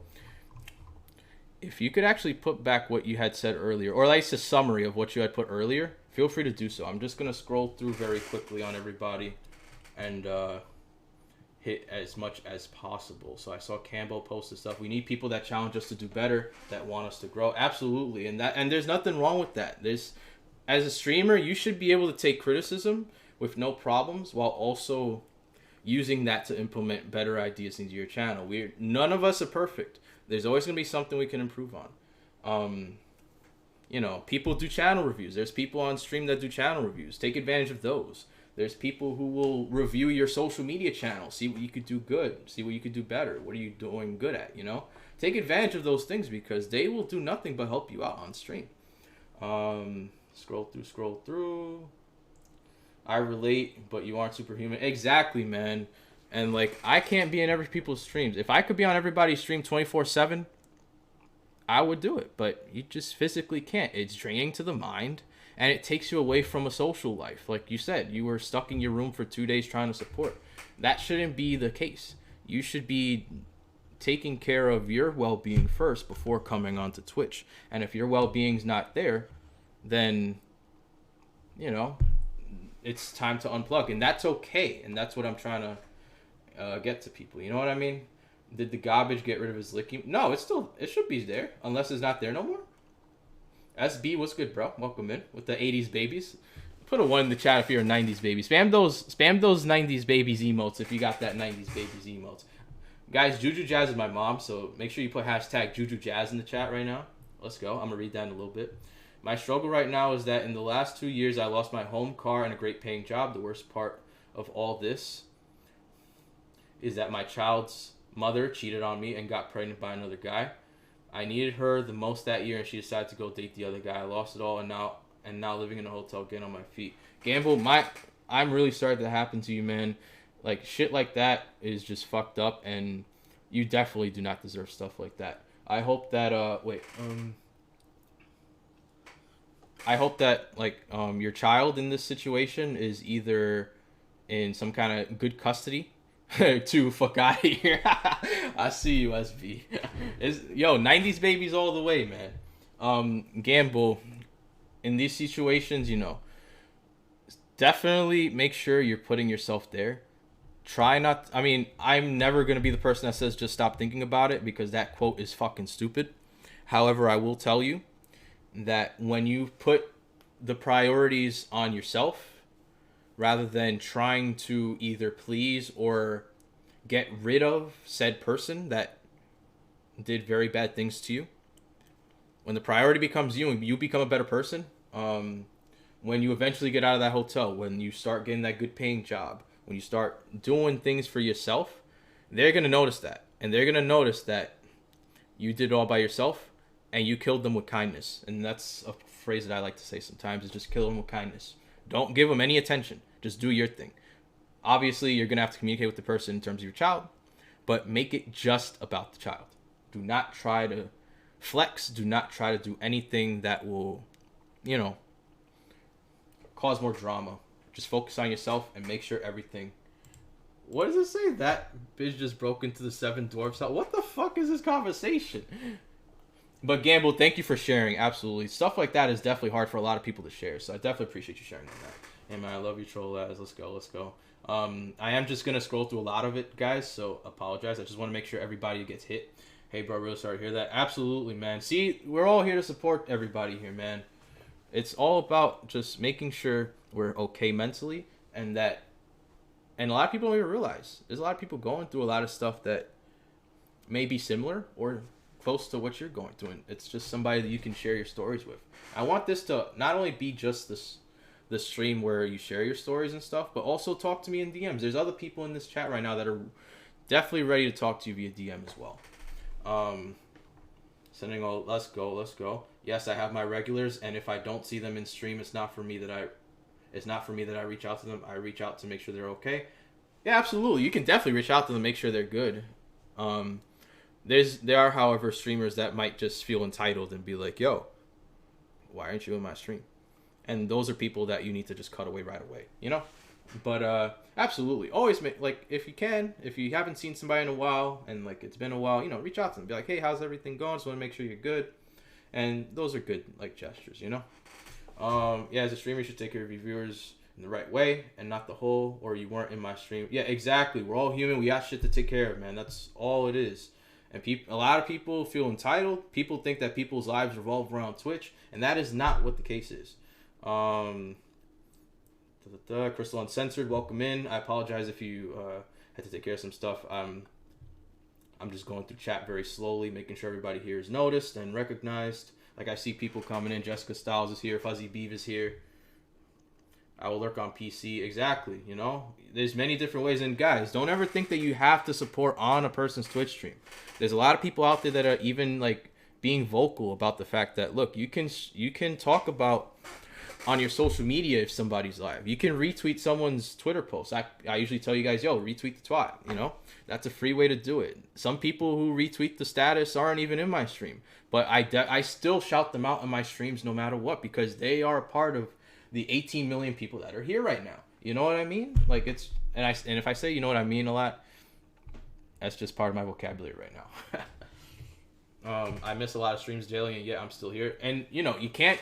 if you could actually put back what you had said earlier, or at least a summary of what you had put earlier, feel free to do so. I'm just going to scroll through very quickly on everybody and hit as much as possible. So I saw Campbell post the stuff. We need people that challenge us to do better, that want us to grow. Absolutely. And there's nothing wrong with that. As a streamer, you should be able to take criticism with no problems while also using that to implement better ideas into your channel. None of us are perfect. There's always going to be something we can improve on. You know, people do channel reviews. There's people on stream that do channel reviews. Take advantage of those. There's people who will review your social media channel, see what you could do good, see what you could do better. What are you doing good at, you know? Take advantage of those things because they will do nothing but help you out on stream. Scroll through. I relate, but you aren't superhuman. Exactly, man. And like, I can't be in every people's streams. If I could be on everybody's stream 24/7, I would do it, but you just physically can't. It's draining to the mind, and it takes you away from a social life. Like you said, you were stuck in your room for 2 days trying to support. That shouldn't be the case. You should be taking care of your well-being first before coming onto Twitch. And if your well-being's not there, then, you know, it's time to unplug. And that's okay. And that's what I'm trying to get to people. You know what I mean? Did the garbage get rid of his licky? No, it should be there, unless it's not there no more. SB, what's good, bro? Welcome in with the 80s babies. Put a 1 in the chat if you're a 90s baby. Spam those 90s babies emotes if you got that 90s babies emotes. Guys, Juju Jazz is my mom, so make sure you put hashtag Juju Jazz in the chat right now. Let's go. I'm going to read that in a little bit. My struggle right now is that in the last 2 years, I lost my home, car, and a great paying job. The worst part of all this is that my child's mother cheated on me and got pregnant by another guy. I needed her the most that year, and she decided to go date the other guy. I lost it all, and now living in a hotel, getting on my feet. Gamble, I'm really sorry that happened to you, man. Like, shit like that is just fucked up, and you definitely do not deserve stuff like that. I hope that, I hope that, like, your child in this situation is either in some kind of good custody to fuck out of here. I see you, SB. Yo, 90s babies all the way, man. Gamble, in these situations, you know, definitely make sure you're putting yourself there. Try not... I mean, I'm never going to be the person that says just stop thinking about it because that quote is fucking stupid. However, I will tell you that when you put the priorities on yourself rather than trying to either please or get rid of said person that did very bad things to you, when the priority becomes you and you become a better person, when you eventually get out of that hotel, when you start getting that good paying job, when you start doing things for yourself, they're going to notice that. And they're going to notice that you did it all by yourself and you killed them with kindness. And that's a phrase that I like to say sometimes, is just kill them with kindness. Don't give them any attention. Just do your thing. Obviously, you're going to have to communicate with the person in terms of your child, but make it just about the child. Do not try to flex. Do not try to do anything that will, you know, cause more drama. Just focus on yourself and make sure everything... What does it say? That bitch just broke into the 7 dwarfs house. What the fuck is this conversation? But Gamble, thank you for sharing. Absolutely. Stuff like that is definitely hard for a lot of people to share. So I definitely appreciate you sharing that. Hey man, I love you, troll ass. Let's go. I am just going to scroll through a lot of it, guys. So apologize. I just want to make sure everybody gets hit. Hey bro, real sorry to hear that. Absolutely, man. See, we're all here to support everybody here, man. It's all about just making sure we're okay mentally, and a lot of people don't even realize there's a lot of people going through a lot of stuff that may be similar or close to what you're going through, and it's just somebody that you can share your stories with. I want this to not only be just the stream where you share your stories and stuff, but also talk to me in DMs. There's other people in this chat right now that are definitely ready to talk to you via DM as well. Sending all, let's go. Yes, I have my regulars, and if I don't see them in stream, it's not for me that I reach out to them. I reach out to make sure they're okay. Yeah, absolutely. You can definitely reach out to them, make sure they're good. There are, however, streamers that might just feel entitled and be like, yo, why aren't you in my stream? And those are people that you need to just cut away right away, you know? But absolutely, always make, like, if you haven't seen somebody in a while and like it's been a while, you know, reach out to them, be like, hey, how's everything going? Just want to make sure you're good. And those are good, like, gestures, you know? Yeah, as a streamer, you should take care of your viewers in the right way and not the whole, or you weren't in my stream. Yeah, exactly. We're all human. We got shit to take care of, man. That's all it is. And a lot of people feel entitled. People think that people's lives revolve around Twitch, and that is not what the case is. Crystal Uncensored, welcome in. I apologize if you had to take care of some stuff. I'm just going through chat very slowly, making sure everybody here is noticed and recognized. Like, I see people coming in. Jessica Styles is here. Fuzzy Beav is here. I will lurk on PC. Exactly. You know, there's many different ways. And guys, don't ever think that you have to support on a person's Twitch stream. There's a lot of people out there that are even like being vocal about the fact that, look, you can talk about on your social media if somebody's live. You can retweet someone's Twitter post. I usually tell you guys, yo, retweet the twat. You know, that's a free way to do it. Some people who retweet the status aren't even in my stream, but I still shout them out in my streams no matter what, because they are a part of the 18 million people that are here right now. You know what I mean? Like, it's, and if I say you know what I mean a lot, that's just part of my vocabulary right now. I miss a lot of streams daily, and yet I'm still here. And you know, you can't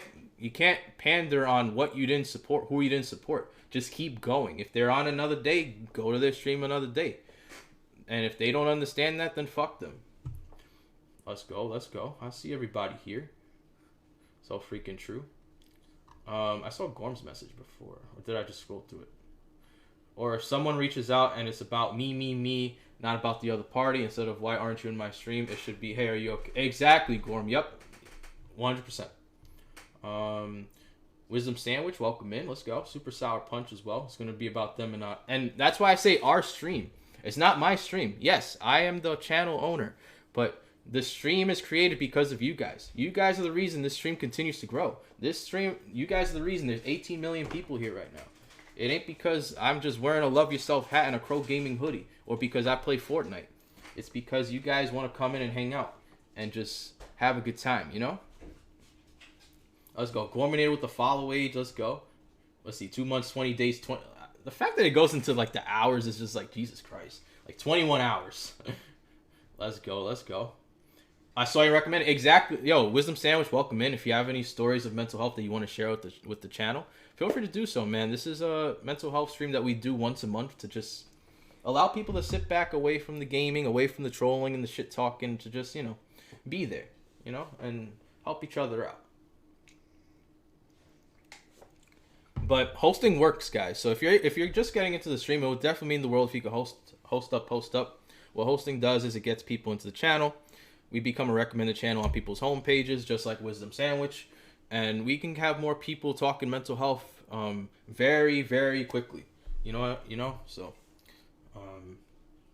pander on what you didn't support, who you didn't support. Just keep going. If they're on another day, go to their stream another day. And if they don't understand that, then fuck them. Let's go. Let's go. I see everybody here. So freaking true. I saw Gorm's message before. Or did I just scroll through it? Or if someone reaches out and it's about me, not about the other party, instead of why aren't you in my stream, it should be, hey, are you okay? Exactly, Gorm. Yep. 100%. Wisdom Sandwich, welcome in. Let's go. Super Sour Punch as well. It's going to be about them and that's why I say our stream. It's not my stream. Yes, I am the channel owner, but the stream is created because of you guys. You guys are the reason this stream continues to grow. This stream, you guys are the reason there's 18 million people here right now. It ain't because I'm just wearing a Love Yourself hat and a Crow Gaming hoodie, or because I play Fortnite. It's because you guys want to come in and hang out and just have a good time, you know? Let's go. Gorminated with the follow age. Let's go. Let's see. 2 months, 20 days, 20. The fact that it goes into like the hours is just like, Jesus Christ. Like 21 hours. Let's go. Let's go. I saw you recommend it. Exactly. Yo, Wisdom Sandwich, welcome in. If you have any stories of mental health that you want to share with the channel, feel free to do so, man. This is a mental health stream that we do once a month to just allow people to sit back away from the gaming, away from the trolling and the shit talking, to just, you know, be there, you know, and help each other out. But hosting works, guys. So if you're just getting into the stream, it would definitely mean the world if you could post up. What hosting does is it gets people into the channel. We become a recommended channel on people's home pages, just like Wisdom Sandwich, and we can have more people talking mental health very, very quickly. You know. So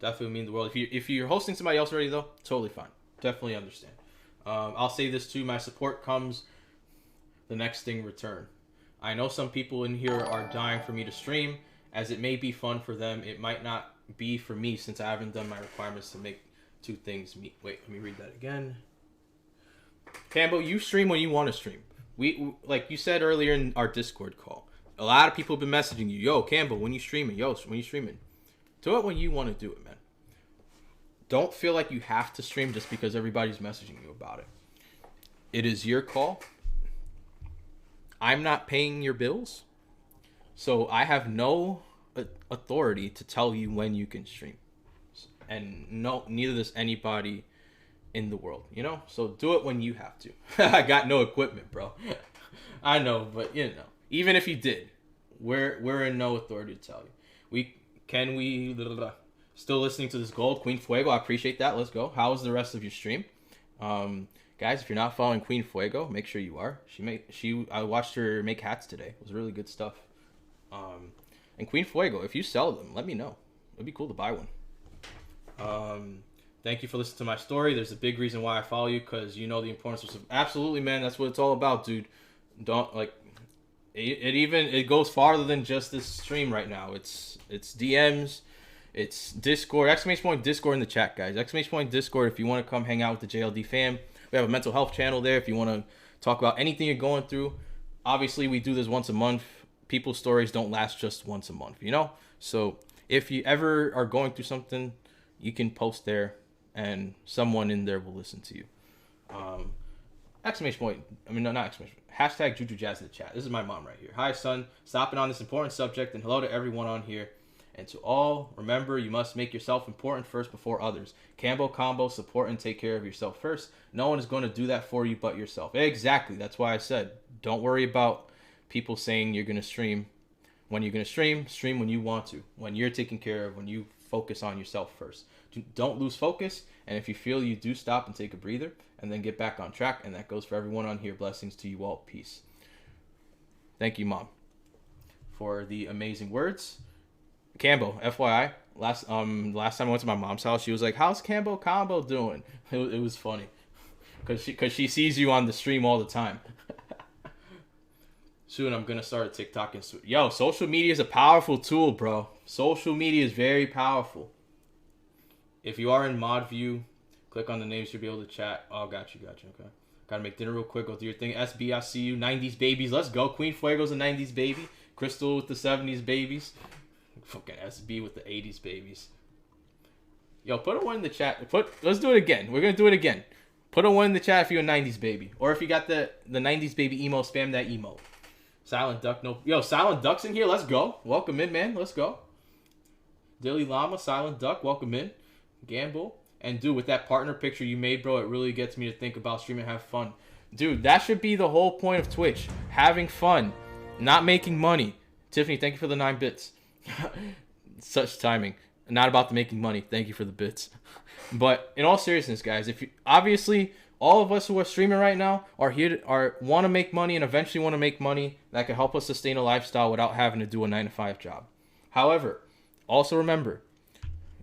definitely mean the world. If you're hosting somebody else already, though, totally fine. Definitely understand. I'll say this too: my support comes the next thing return. I know some people in here are dying for me to stream, as it may be fun for them. It might not be for me, since I haven't done my requirements to make two things meet. Wait, let me read that again. Cambo, you stream when you want to stream. We like you said earlier in our Discord call, a lot of people have been messaging you, yo, Cambo, when you streaming? Yo, when you streaming? Do it when you want to do it, man. Don't feel like you have to stream just because everybody's messaging you about it. It is your call. I'm not paying your bills, so I have no authority to tell you when you can stream, and neither does anybody in the world, you know. So do it when you have to. I got no equipment, bro. I know, but you know, even if you did, we're in no authority to tell you. Still listening to this gold Queen Fuego. I appreciate that. Let's go. How was the rest of your stream? Guys, if you're not following Queen Fuego, make sure you are. I watched her make hats today. It was really good stuff. And Queen Fuego, if you sell them, let me know. It'd be cool to buy one. Thank you for listening to my story. There's a big reason why I follow you, because you know the importance of... Absolutely, man. That's what it's all about, dude. Don't, like... It goes farther than just this stream right now. It's DMs... It's Discord. !Discord in the chat, guys. !Discord if you want to come hang out with the JLD fam. We have a mental health channel there if you want to talk about anything you're going through. Obviously, we do this once a month. People's stories don't last just once a month, you know? So if you ever are going through something, you can post there and someone in there will listen to you. Hashtag Juju Jazz in the chat. This is my mom right here. Hi, son. Stopping on this important subject, and hello to everyone on here. And to all, remember, you must make yourself important first before others. Cambo combo, support and take care of yourself first. No one is going to do that for you but yourself. Exactly. That's why I said, don't worry about people saying you're going to stream. When you're going to stream when you want to. When you're taken care of, when you focus on yourself first. Don't lose focus. And if you feel you do, stop and take a breather and then get back on track. And that goes for everyone on here. Blessings to you all. Peace. Thank you, Mom. for the amazing words. Cambo, FYI, last time I went to my mom's house, she was like, "How's Cambo Combo doing?" It was funny, cause she sees you on the stream all the time. Soon I'm gonna start a TikTok and yo, social media is a powerful tool, bro. Social media is very powerful. If you are in mod view, click on the names, you'll be able to chat. Oh, got you. Okay. Gotta make dinner real quick. Go do your thing. SB, I see you. 90s babies. Let's go. Queen Fuego's a 90s baby. Crystal with the 70s babies. Fucking SB with the 80s babies. Yo, put a 1 in the chat. Let's do it again. We're gonna do it again. Put a 1 in the chat if you're a 90s baby. Or if you got the 90s baby emo, spam that emo. Silent Duck, no. Yo, Silent Duck's in here. Let's go. Welcome in, man. Let's go. Dilly Llama, Silent Duck, welcome in. Gamble. And dude, with that partner picture you made, bro, it really gets me to think about streaming and have fun. Dude, that should be the whole point of Twitch. Having fun. Not making money. Tiffany, thank you for the 9 bits. Such timing. Not about the making money. Thank you for the bits. But in all seriousness, guys, if you obviously all of us who are streaming right now are here to want to make money and eventually want to make money that can help us sustain a lifestyle without having to do a 9-to-5 job. However, also remember,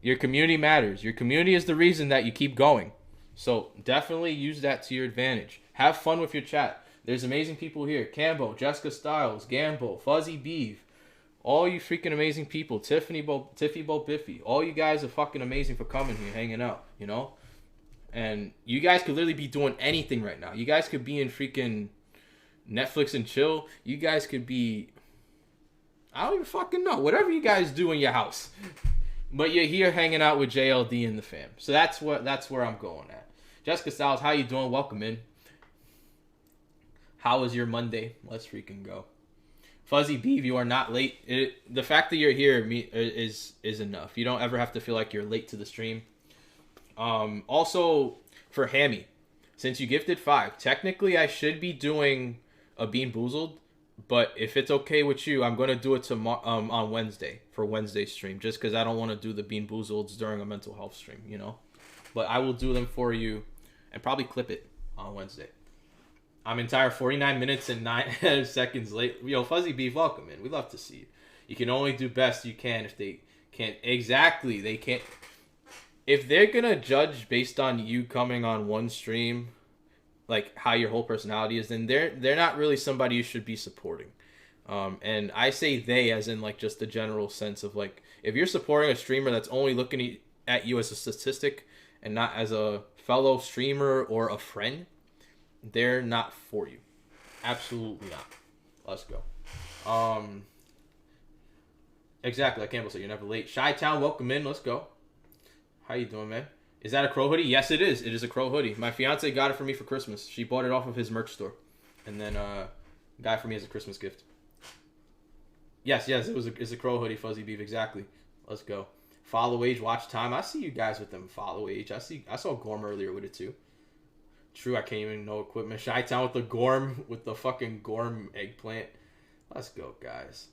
your community matters. Your community is the reason that you keep going. So definitely use that to your advantage. Have fun with your chat. There's amazing people here. Cambo, Jessica Styles, Gambo, Fuzzy Beef. All you freaking amazing people. Tiffy Bo Biffy. All you guys are fucking amazing for coming here, hanging out, you know? And you guys could literally be doing anything right now. You guys could be in freaking Netflix and chill. You guys could be, I don't even fucking know. Whatever you guys do in your house. But you're here hanging out with JLD and the fam. So that's where I'm going at. Jessica Styles, how you doing? Welcome in. How was your Monday? Let's freaking go. Fuzzy Beef, you are not late. The fact that you're here is enough. You don't ever have to feel like you're late to the stream. Also, for Hammy, since you gifted 5, technically I should be doing a Bean Boozled, but if it's okay with you, I'm going to do it on Wednesday, for Wednesday's stream, just because I don't want to do the Bean Boozleds during a mental health stream, you know? But I will do them for you and probably clip it on Wednesday. I'm entire 49 minutes and 9 seconds late. Yo, Fuzzy Beef, welcome in. We love to see you. You can only do best you can if they can't. Exactly, they can't. If they're going to judge based on you coming on one stream, like how your whole personality is, then they're not really somebody you should be supporting. And I say they as in like just the general sense of like, if you're supporting a streamer that's only looking at you as a statistic and not as a fellow streamer or a friend, they're not for you. Absolutely not. Let's go. Exactly, like Campbell said, you're never late. Chi-Town, welcome in. Let's go. How you doing, man? Is that a Crow hoodie? Yes, it is. It is a Crow hoodie. My fiance got it for me for Christmas. She bought it off of his merch store, and then got it for me as a Christmas gift. Yes, it's a Crow hoodie, Fuzzy Beef. Exactly. Let's go. Follow age, watch time. I see you guys with them follow age. I saw Gorm earlier with it too. True, I can't even know equipment. Chi-Town with the Gorm, with the fucking Gorm eggplant. Let's go, guys.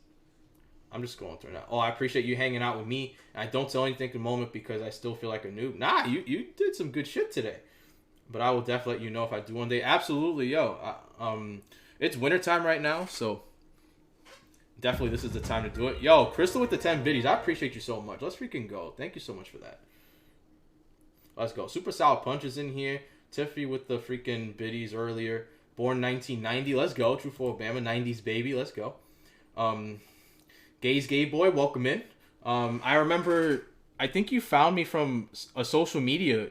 I'm just going through that. Oh, I appreciate you hanging out with me. I don't tell anything at the moment because I still feel like a noob. Nah, you did some good shit today. But I will definitely let you know if I do one day. Absolutely, yo. It's wintertime right now, so definitely this is the time to do it. Yo, Crystal with the 10 biddies. I appreciate you so much. Let's freaking go. Thank you so much for that. Let's go. Super Solid Punch is in here. Tiffany with the freaking biddies earlier. Born 1990. Let's go. True for Obama. 90s baby. Let's go. Gaze Gay Boy, welcome in. I remember, I think you found me from a social media,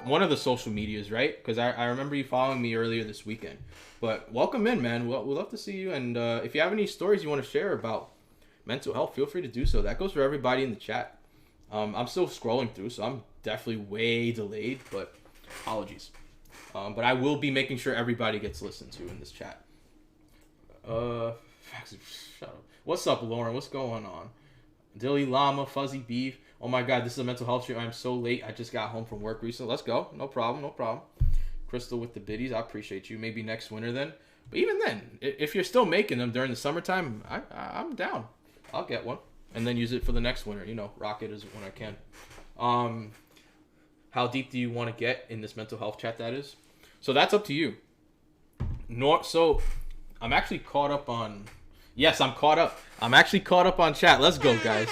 one of the social medias, right? Because I remember you following me earlier this weekend. But welcome in, man. We'd love to see you. And if you have any stories you want to share about mental health, feel free to do so. That goes for everybody in the chat. I'm still scrolling through, so I'm definitely way delayed, but apologies. But I will be making sure everybody gets listened to in this chat. Shut up. What's up, Lauren? What's going on? Dilly Llama, Fuzzy Beef. Oh my god, this is a mental health stream. I'm so late. I just got home from work recently. Let's go. No problem. Crystal with the biddies. I appreciate you. Maybe next winter then. But even then, if you're still making them during the summertime, I'm down. I'll get one. And then use it for the next winter. You know, rock it when I can. How deep do you want to get in this mental health chat, that is? So that's up to you. So I'm actually caught up on Yes, I'm caught up. I'm actually caught up on chat. Let's go, guys.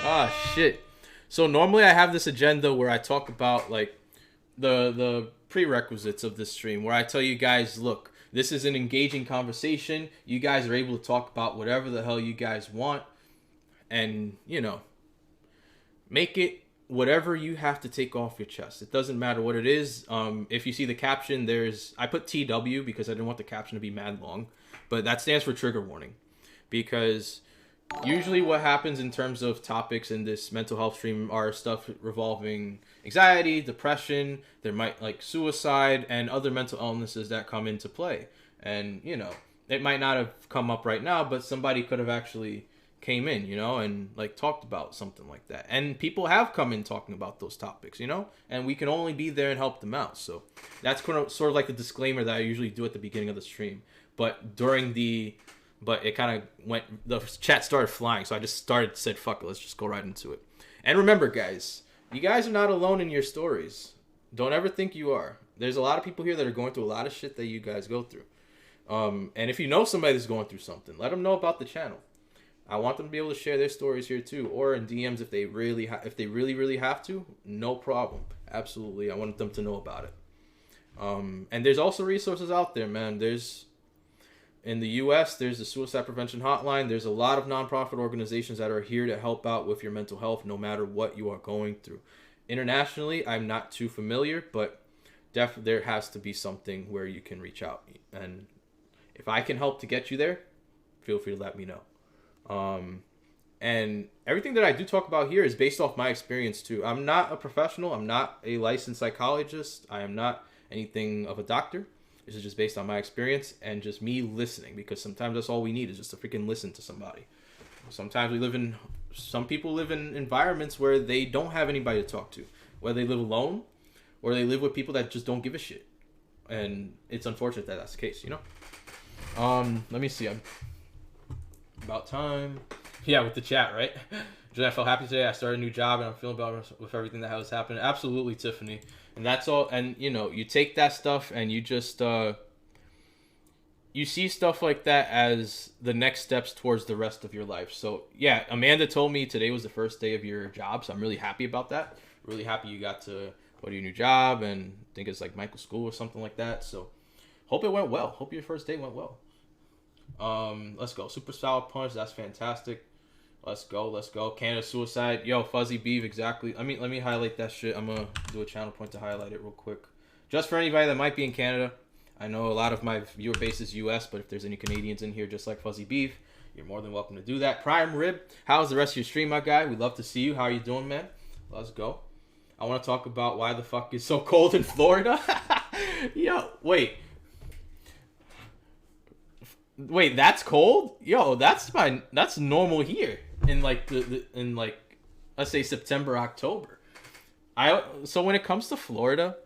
Ah, shit. So normally I have this agenda where I talk about like the prerequisites of this stream, where I tell you guys, look, this is an engaging conversation. You guys are able to talk about whatever the hell you guys want, and make it whatever you have to take off your chest. It doesn't matter what it is. If you see the caption, I put TW because I didn't want the caption to be mad long, but that stands for trigger warning, because usually what happens in terms of topics in this mental health stream are stuff revolving anxiety, depression, there might like suicide and other mental illnesses that come into play. And it might not have come up right now, but somebody could have actually came in, and like talked about something like that. And people have come in talking about those topics, and we can only be there and help them out. So that's sort of like the disclaimer that I usually do at the beginning of the stream. But it kind of the chat started flying, so I just said, fuck it, let's just go right into it. And remember, guys, you guys are not alone in your stories. Don't ever think you are. There's a lot of people here that are going through a lot of shit that you guys go through. And if you know somebody that's going through something, let them know about the channel. I want them to be able to share their stories here too, or in DMs if they really have to. No problem, absolutely. I want them to know about it. And there's also resources out there, man. In the U.S., there's the Suicide Prevention Hotline. There's a lot of nonprofit organizations that are here to help out with your mental health, no matter what you are going through. Internationally, I'm not too familiar, but definitely there has to be something where you can reach out. And if I can help to get you there, feel free to let me know. And everything that I do talk about here is based off my experience too. I'm not a professional. I'm not a licensed psychologist. I am not anything of a doctor. This is just based on my experience and just me listening, because sometimes that's all we need is just to freaking listen to somebody. Sometimes some people live in environments where they don't have anybody to talk to, whether they live alone or they live with people that just don't give a shit. And it's unfortunate that that's the case, Let me see. I'm about time. Yeah, with the chat, right? I felt happy today. I started a new job and I'm feeling better with everything that was happening. Absolutely, Tiffany. And that's all. And you take that stuff and you just you see stuff like that as the next steps towards the rest of your life. So yeah, Amanda told me today was the first day of your job, so I'm really happy about that. Really happy you got to go to your new job, and I think it's like Michael School or something like that. So hope it went well. Hope your first day went well. Let's go. Super Solid Punch. That's fantastic. Let's go. Canada Suicide. Yo, Fuzzy Beef, exactly. Let me highlight that shit. I'm going to do a channel point to highlight it real quick. Just for anybody that might be in Canada. I know a lot of my viewer base is US, but if there's any Canadians in here just like Fuzzy Beef, you're more than welcome to do that. Prime Rib, how's the rest of your stream, my guy? We'd love to see you. How are you doing, man? Let's go. I want to talk about why the fuck it's so cold in Florida. Yo, wait, that's cold? Yo, that's normal here in like in like, let's say September, October. So when it comes to Florida,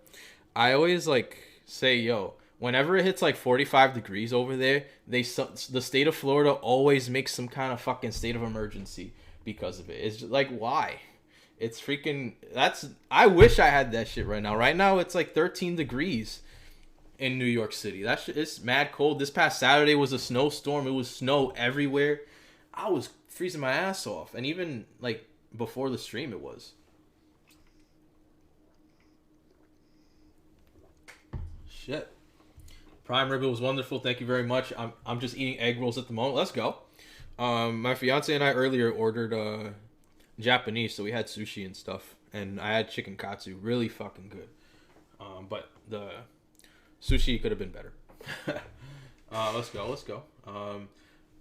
I always like say, yo, whenever it hits like 45 degrees over there, the state of Florida always makes some kind of fucking state of emergency because of it. It's just like, why? It's freaking, I wish I had that shit right now. Right now it's like 13 degrees in New York City. That shit is mad cold. This past Saturday was a snowstorm. It was snow everywhere. I was freezing my ass off. And even like before the stream it was. Shit. Prime Rib was wonderful. Thank you very much. I'm just eating egg rolls at the moment. Let's go. My fiance and I earlier ordered Japanese, so we had sushi and stuff. And I had chicken katsu. Really fucking good. But the sushi could have been better. Let's go.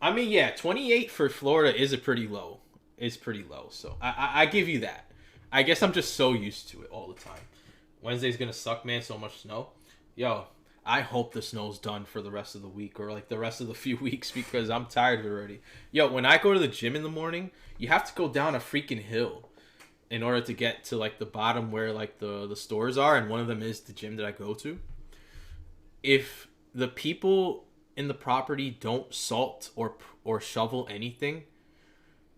I mean, yeah, 28 for Florida is pretty low. So I give you that. I guess I'm just so used to it all the time. Wednesday's gonna suck, man. So much snow. Yo, I hope the snow's done for the rest of the week, or like the rest of the few weeks, because I'm tired of it already. Yo, when I go to the gym in the morning, you have to go down a freaking hill in order to get to like the bottom where like the stores are, and one of them is the gym that I go to. If the people in the property don't salt or shovel anything,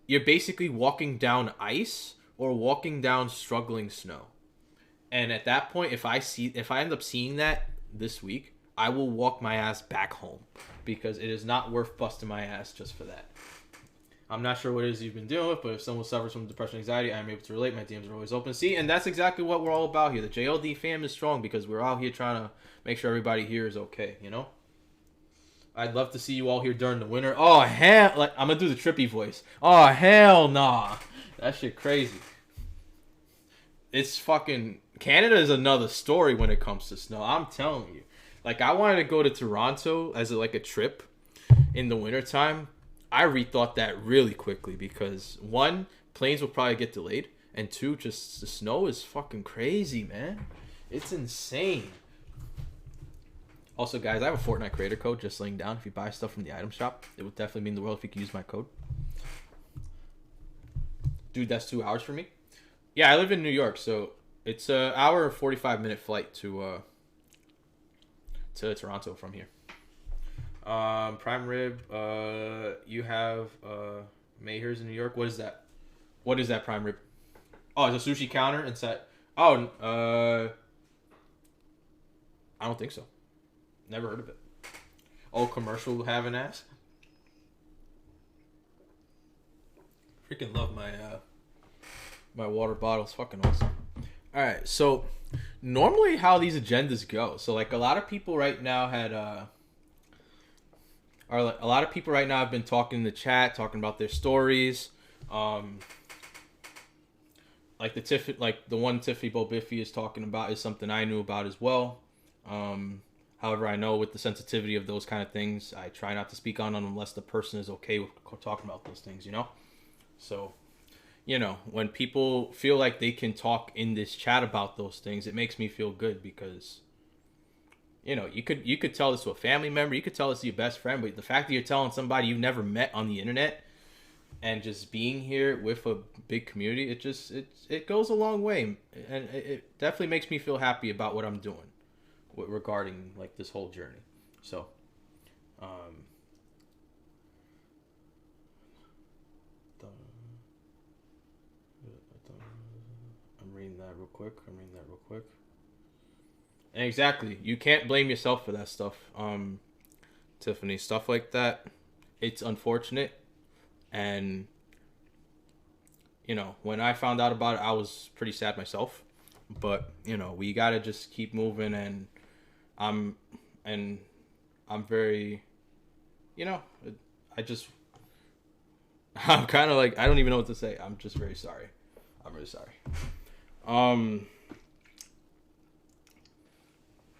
you're basically walking down ice or walking down struggling snow. And at that point, if I end up seeing that this week, I will walk my ass back home because it is not worth busting my ass just for that. I'm not sure what it is you've been dealing with, but if someone suffers from depression, anxiety, I am able to relate. My DMs are always open. See, and that's exactly what we're all about here. The JLD fam is strong because we're out here trying to make sure everybody here is okay, you know? I'd love to see you all here during the winter. Oh, hell. Like, I'm going to do the trippy voice. Oh, hell nah. That shit crazy. It's fucking... Canada is another story when it comes to snow. I'm telling you. Like, I wanted to go to Toronto as a trip in the wintertime. I rethought that really quickly because, one, planes will probably get delayed. And two, just the snow is fucking crazy, man. It's insane. Also, guys, I have a Fortnite creator code, JustLayingDown. If you buy stuff from the item shop, it would definitely mean the world if you could use my code. Dude, that's 2 hours for me. Yeah, I live in New York, so it's an hour and 45-minute flight to Toronto from here. Prime rib. You have Mayher's in New York. What is that? What is that prime rib? Oh, it's a sushi counter inside. Oh, I don't think so. Never heard of it. Oh, commercial have an ass. Freaking love my my water bottle. It's fucking awesome. All right, so normally how these agendas go. So like a lot of people right now have been talking in the chat, talking about their stories. Like the one Tiffany Bo Biffy is talking about is something I knew about as well. However, I know with the sensitivity of those kind of things, I try not to speak on them unless the person is okay with talking about those things, you know? So, you know, when people feel like they can talk in this chat about those things, it makes me feel good because, you know, you could tell this to a family member, you could tell this to your best friend, but the fact that you're telling somebody you've never met on the internet and just being here with a big community, it goes a long way, and it definitely makes me feel happy about what I'm doing regarding like this whole journey. So I'm reading that real quick. And exactly, you can't blame yourself for that stuff, Tiffany. Stuff like that, it's unfortunate. And you know, when I found out about it, I was pretty sad myself. But you know, we gotta just keep moving, and I'm very, you know, I'm kind of like, I don't even know what to say. I'm just very sorry. I'm really sorry.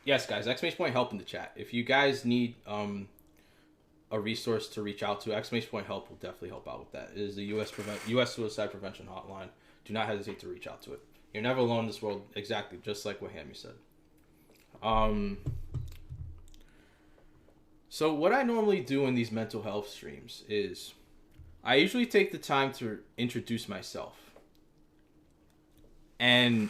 Yes, guys, exclamation point help in the chat. If you guys need a resource to reach out to, exclamation point help will definitely help out with that. It is the U.S. Suicide Prevention Hotline. Do not hesitate to reach out to it. You're never alone in this world. Exactly, just like what Hammy said. So what I normally do in these mental health streams is I usually take the time to introduce myself. And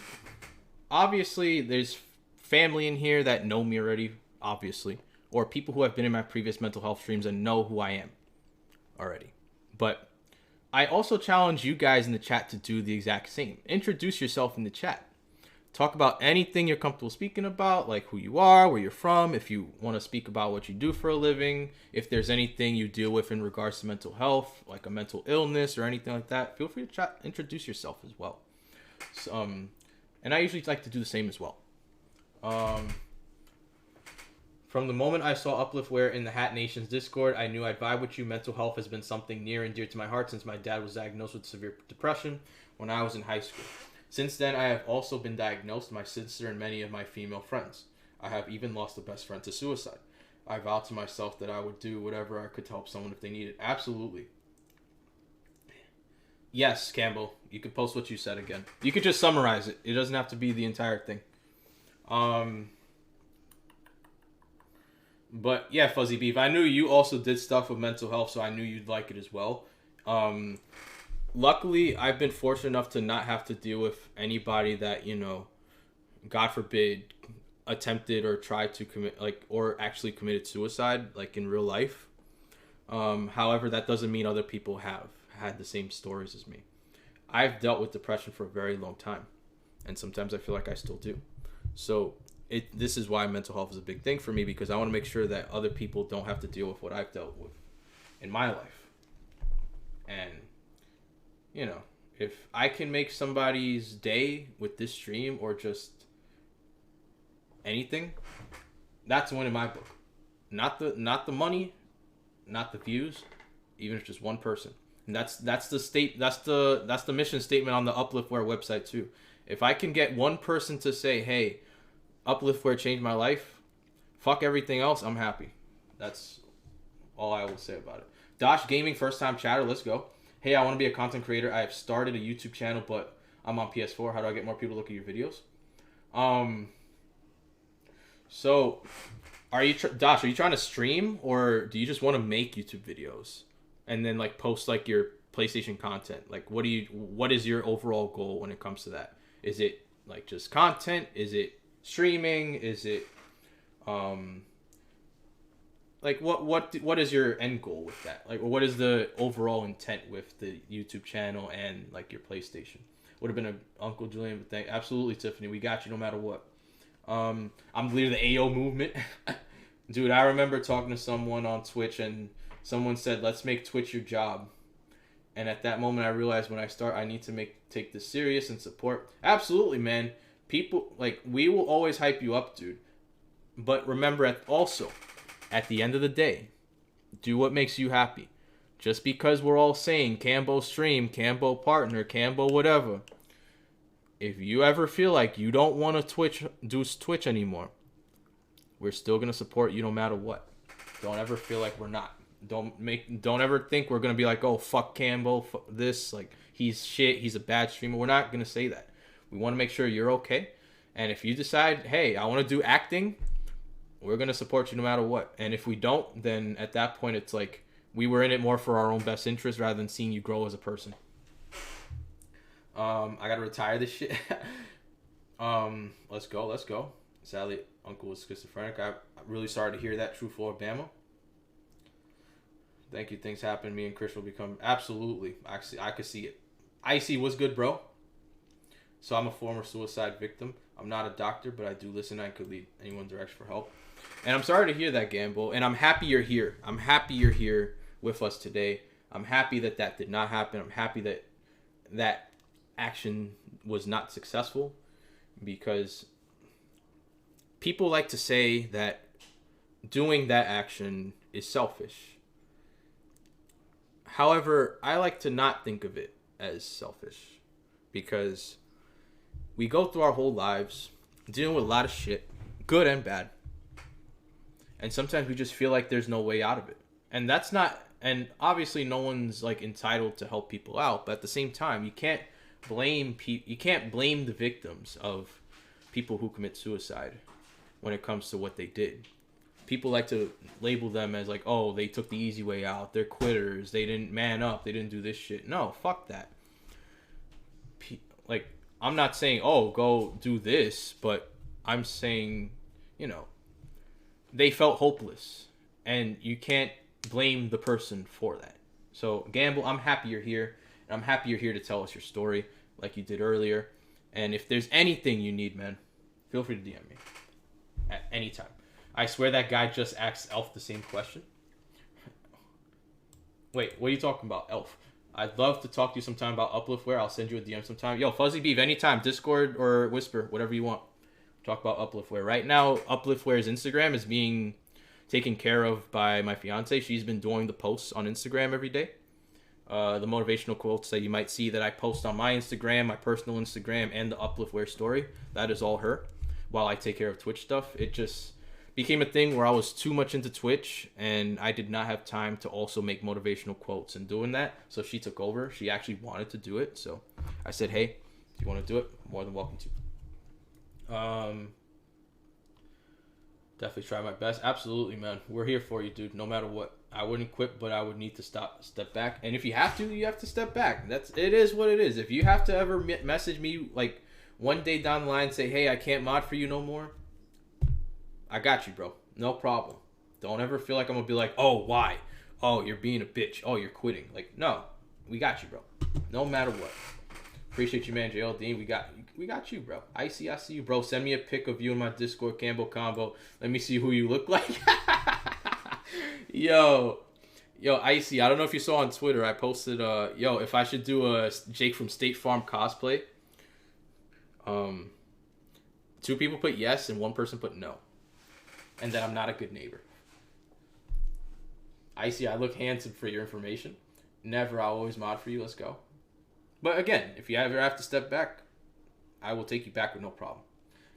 obviously there's family in here that know me already, obviously, or people who have been in my previous mental health streams and know who I am already. But I also challenge you guys in the chat to do the exact same. Introduce yourself in the chat. Talk about anything you're comfortable speaking about, like who you are, where you're from, if you want to speak about what you do for a living, if there's anything you deal with in regards to mental health, like a mental illness or anything like that, feel free to chat, introduce yourself as well. So, and I usually like to do the same as well. From the moment I saw Upliftware in the Hat Nation's Discord, I knew I'd vibe with you. Mental health has been something near and dear to my heart since my dad was diagnosed with severe depression when I was in high school. Since then, I have also been diagnosed, my sister and many of my female friends. I have even lost a best friend to suicide. I vowed to myself that I would do whatever I could to help someone if they needed. Absolutely. Yes, Campbell, you could post what you said again. You could just summarize it. It doesn't have to be the entire thing. But yeah, Fuzzy Beef, I knew you also did stuff with mental health, so I knew you'd like it as well. Luckily, I've been fortunate enough to not have to deal with anybody that, you know, God forbid, attempted or tried to commit, like, or actually committed suicide, like, in real life. However, that doesn't mean other people have had the same stories as me. I've dealt with depression for a very long time, and sometimes I feel like I still do. So this is why mental health is a big thing for me, because I want to make sure that other people don't have to deal with what I've dealt with in my life. And, you know, if I can make somebody's day with this stream or just anything, that's a win in my book. Not the money, not the views, even if it's just one person. And that's the mission statement on the Upliftware website too. If I can get one person to say, "Hey, Upliftware changed my life," fuck everything else, I'm happy. That's all I will say about it. Dosh Gaming, first time chatter, let's go. Hey, I want to be a content creator. I have started a YouTube channel, but I'm on PS4. How do I get more people to look at your videos? So, Dosh, are you trying to stream, or do you just want to make YouTube videos and then like post like your PlayStation content? Like, what is your overall goal when it comes to that? Is it like just content? Is it streaming? Is it like what is your end goal with that? Like, what is the overall intent with the YouTube channel and like your PlayStation? Would have been a Uncle Julian, but thank absolutely, Tiffany. We got you no matter what. I'm the leader of the AO movement. Dude, I remember talking to someone on Twitch and someone said, "Let's make Twitch your job." And at that moment I realized when I start, I need to take this serious and support. Absolutely, man. People, like, we will always hype you up, dude. But remember, at the end of the day, do what makes you happy. Just because we're all saying Cambo stream, Cambo partner, Cambo whatever, if you ever feel like you don't want to do Twitch anymore, we're still going to support you no matter what. Don't ever feel like we're not. Don't ever think we're going to be like, "Oh, fuck Cambo, fuck this, like, he's shit, he's a bad streamer." We're not going to say that. We want to make sure you're okay. And if you decide, "Hey, I want to do acting," we're going to support you no matter what. And if we don't, then at that point it's like we were in it more for our own best interest rather than seeing you grow as a person. I got to retire this shit. Let's go. Sadly, Uncle was schizophrenic. I'm really sorry to hear that. True for Alabama. Thank you. Things happen. Me and Chris will become... Absolutely. I could see it. Icy, what's good, bro? So I'm a former suicide victim. I'm not a doctor, but I do listen. I could lead anyone direction for help. And I'm sorry to hear that, Gamble. And I'm happy you're here. I'm happy you're here with us today. I'm happy that did not happen. I'm happy that action was not successful, because people like to say that doing that action is selfish. However, I like to not think of it as selfish, because we go through our whole lives dealing with a lot of shit, good and bad. And sometimes we just feel like there's no way out of it. And that's not, and obviously no one's like entitled to help people out, but at the same time, you can't blame the victims of people who commit suicide when it comes to what they did. People like to label them as like, "Oh, they took the easy way out. They're quitters. They didn't man up. They didn't do this shit." No, fuck that. Like, I'm not saying, "Oh, go do this," but I'm saying, you know, they felt hopeless, and you can't blame the person for that. So, Gamble, I'm happy you're here, and I'm happy you're here to tell us your story like you did earlier. And if there's anything you need, man, feel free to DM me at any time. I swear that guy just asked Elf the same question. Wait, what are you talking about, Elf? I'd love to talk to you sometime about Upliftware. I'll send you a DM sometime. Yo, Fuzzy Beef, anytime. Discord or Whisper, whatever you want. Talk about Upliftware. Right now, Upliftware's Instagram is being taken care of by my fiance. She's been doing the posts on Instagram every day. The motivational quotes that you might see that I post on my Instagram, my personal Instagram, and the Upliftware story. That is all her. While I take care of Twitch stuff, it just became a thing where I was too much into Twitch and I did not have time to also make motivational quotes and doing that. So she took over. She actually wanted to do it. So I said, "Hey, if you want to do it, more than welcome to." Definitely try my best. Absolutely, man. We're here for you, dude. No matter what. I wouldn't quit, but I would need to step back. And if you have to, you have to step back. It is what it is. If you have to ever message me like one day down the line and say, "Hey, I can't mod for you no more," I got you, bro. No problem. Don't ever feel like I'm gonna be like, "Oh, why? Oh, you're being a bitch. Oh, you're quitting." Like, no, we got you, bro. No matter what. Appreciate you, man. JLD, we got you, bro. I see you, bro. Send me a pic of you in my Discord, Campbell Combo. Let me see who you look like. Yo, Icy. I don't know if you saw on Twitter. I posted, if I should do a Jake from State Farm cosplay. 2 people put yes and 1 person put no, and that I'm not a good neighbor. Icy, I look handsome for your information. Never, I'll always mod for you. Let's go. But again, if you ever have to step back, I will take you back with no problem.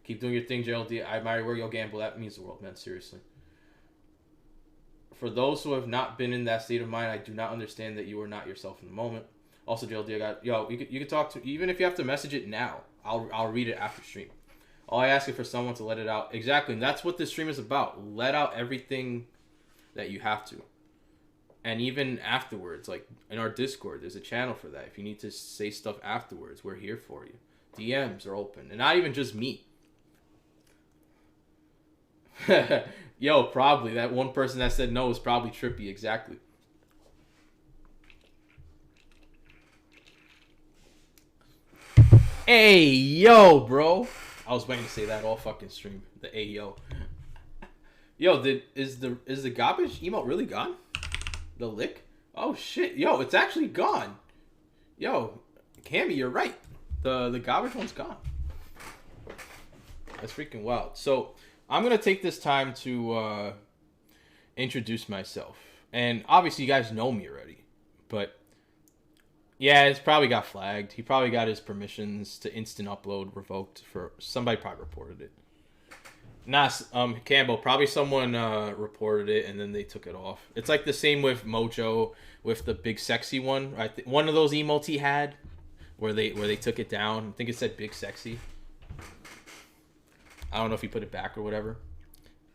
Keep doing your thing, JLD. I admire where you'll gamble. That means the world, man. Seriously. For those who have not been in that state of mind, I do not understand that you are not yourself in the moment. Also, JLD, you can talk to, even if you have to message it now, I'll read it after stream. All I ask is for someone to let it out. Exactly, and that's what this stream is about. Let out everything that you have to. And even afterwards, like in our Discord, there's a channel for that. If you need to say stuff afterwards, we're here for you. DMs are open. And not even just me. Yo, probably. That one person that said no was probably Trippy. Exactly. Hey, yo, bro. I was waiting to say that all fucking stream. The hey, yo. Yo, is the garbage emote really gone? The lick? Oh shit. Yo, it's actually gone. Yo, Cammy, you're right. The garbage one's gone. That's freaking wild. So I'm gonna take this time to introduce myself. And obviously you guys know me already. But yeah, it's probably got flagged. He probably got his permissions to instant upload revoked for somebody probably reported it. Nah, Campbell, probably someone reported it and then they took it off. It's like the same with Mojo with the big sexy one. One of those emotes he had where they took it down. I think it said big sexy. I don't know if he put it back or whatever.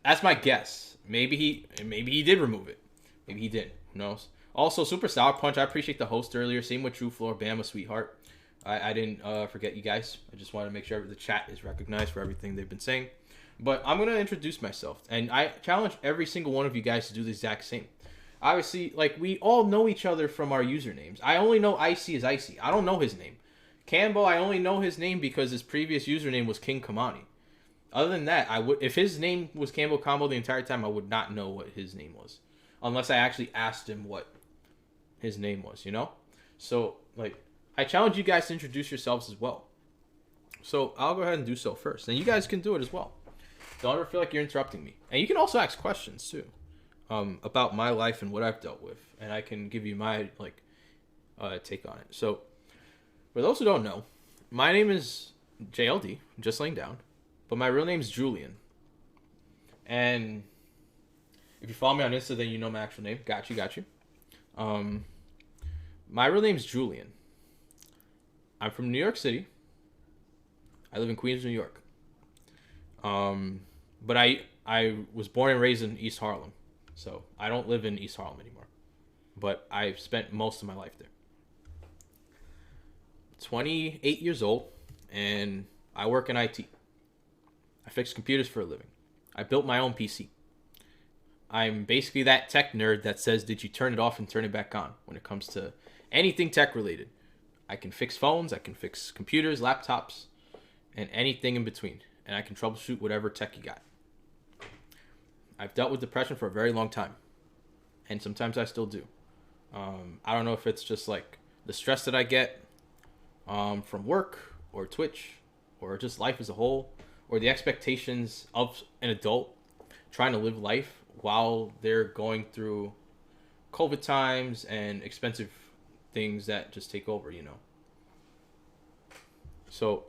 That's my guess. Maybe he did remove it. Maybe he did. Who knows? Also, Super Sour Punch, I appreciate the host earlier. Same with True Floor, Bama, Sweetheart. I didn't forget you guys. I just wanted to make sure the chat is recognized for everything they've been saying. But I'm going to introduce myself. And I challenge every single one of you guys to do the exact same. Obviously, like, we all know each other from our usernames. I only know Icy as Icy. I don't know his name. Campbell, I only know his name because his previous username was King Kamani. Other than that, if his name was Campbell Combo the entire time, I would not know what his name was. Unless I actually asked him what his name was, you know? So, like, I challenge you guys to introduce yourselves as well. So, I'll go ahead and do so first. And you guys can do it as well. Don't ever feel like you're interrupting me. And you can also ask questions, too. About my life and what I've dealt with. And I can give you my, take on it. So, for those who don't know, my name is JLD, Just Laying Down. But my real name is Julian. And if you follow me on Insta, then you know my actual name. Got you. My real name is Julian. I'm from New York City. I live in Queens, New York. But I was born and raised in East Harlem. So I don't live in East Harlem anymore. But I've spent most of my life there. 28 years old, and I work in IT. I fix computers for a living. I built my own PC. I'm basically that tech nerd that says, did you turn it off and turn it back on when it comes to anything tech related. I can fix phones, I can fix computers, laptops, and anything in between. And I can troubleshoot whatever tech you got. I've dealt with depression for a very long time. And sometimes I still do. I don't know if it's just like the stress that I get from work or Twitch or just life as a whole, or the expectations of an adult trying to live life while they're going through COVID times and expensive things that just take over, you know. So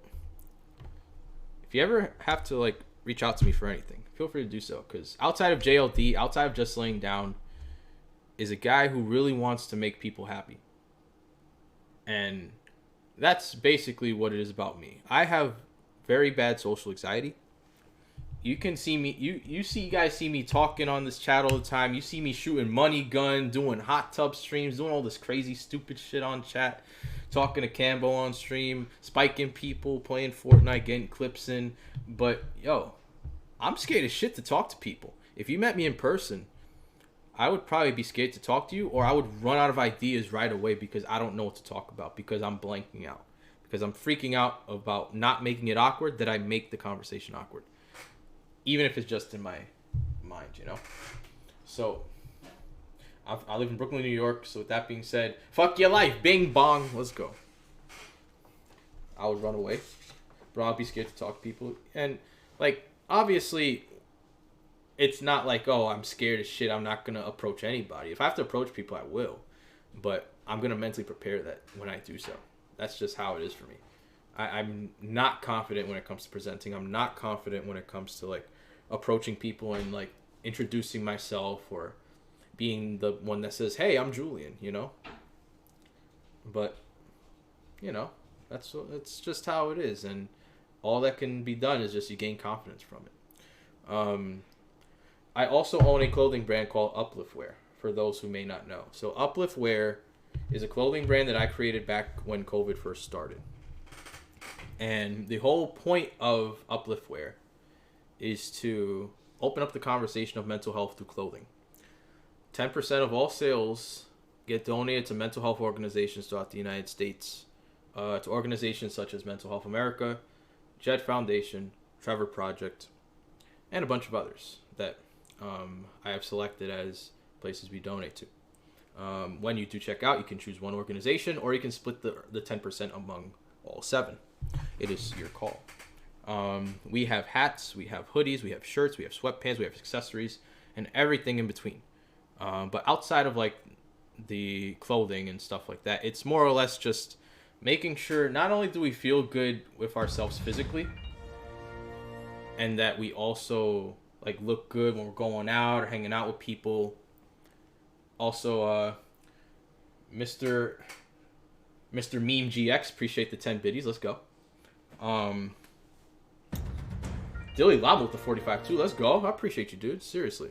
if you ever have to reach out to me for anything, feel free to do so, because outside of JLD, outside of Just Laying Down, is a guy who really wants to make people happy. And that's basically what it is about me. I have very bad social anxiety. You can see me, you guys see me talking on this chat all the time. You see me shooting money gun, doing hot tub streams, doing all this crazy stupid shit on chat, talking to Campbell on stream, spiking people, playing Fortnite, getting clips in. But yo, I'm scared as shit to talk to people. If you met me in person, I would probably be scared to talk to you, or I would run out of ideas right away because I don't know what to talk about because I'm blanking out. because I'm freaking out about not making it awkward, that I make the conversation awkward, even if it's just in my mind, you know. So I live in Brooklyn, New York. So with that being said, fuck your life, bing bong, let's go. I would run away, but I'd be scared to talk to people. And like, obviously, it's not like, oh, I'm scared as shit, I'm not gonna approach anybody. If I have to approach people, I will, but I'm gonna mentally prepare that when I do so. That's just how it is for me. I'm not confident when it comes to presenting. I'm not confident when it comes to like approaching people and like introducing myself or being the one that says, hey, I'm Julian, you know. But you know, that's just how it is, and all that can be done is just you gain confidence from it. I also own a clothing brand called Uplift Wear, for those who may not know. So Uplift Wear is a clothing brand that I created back when COVID first started. And the whole point of Uplift Wear is to open up the conversation of mental health through clothing. 10% of all sales get donated to mental health organizations throughout the United States, to organizations such as Mental Health America, Jet Foundation, Trevor Project, and a bunch of others that I have selected as places we donate to. When you do check out, you can choose one organization, or you can split the 10% among all 7. It is your call. We have hats, we have hoodies, we have shirts, we have sweatpants, we have accessories, and everything in between. But outside of like the clothing and stuff like that, it's more or less just making sure not only do we feel good with ourselves physically, and that we also like look good when we're going out or hanging out with people. Also, Mr. Meme GX, appreciate the 10 biddies. Let's go. Dilly Lob with the 45 too. Let's go. I appreciate you, dude. Seriously.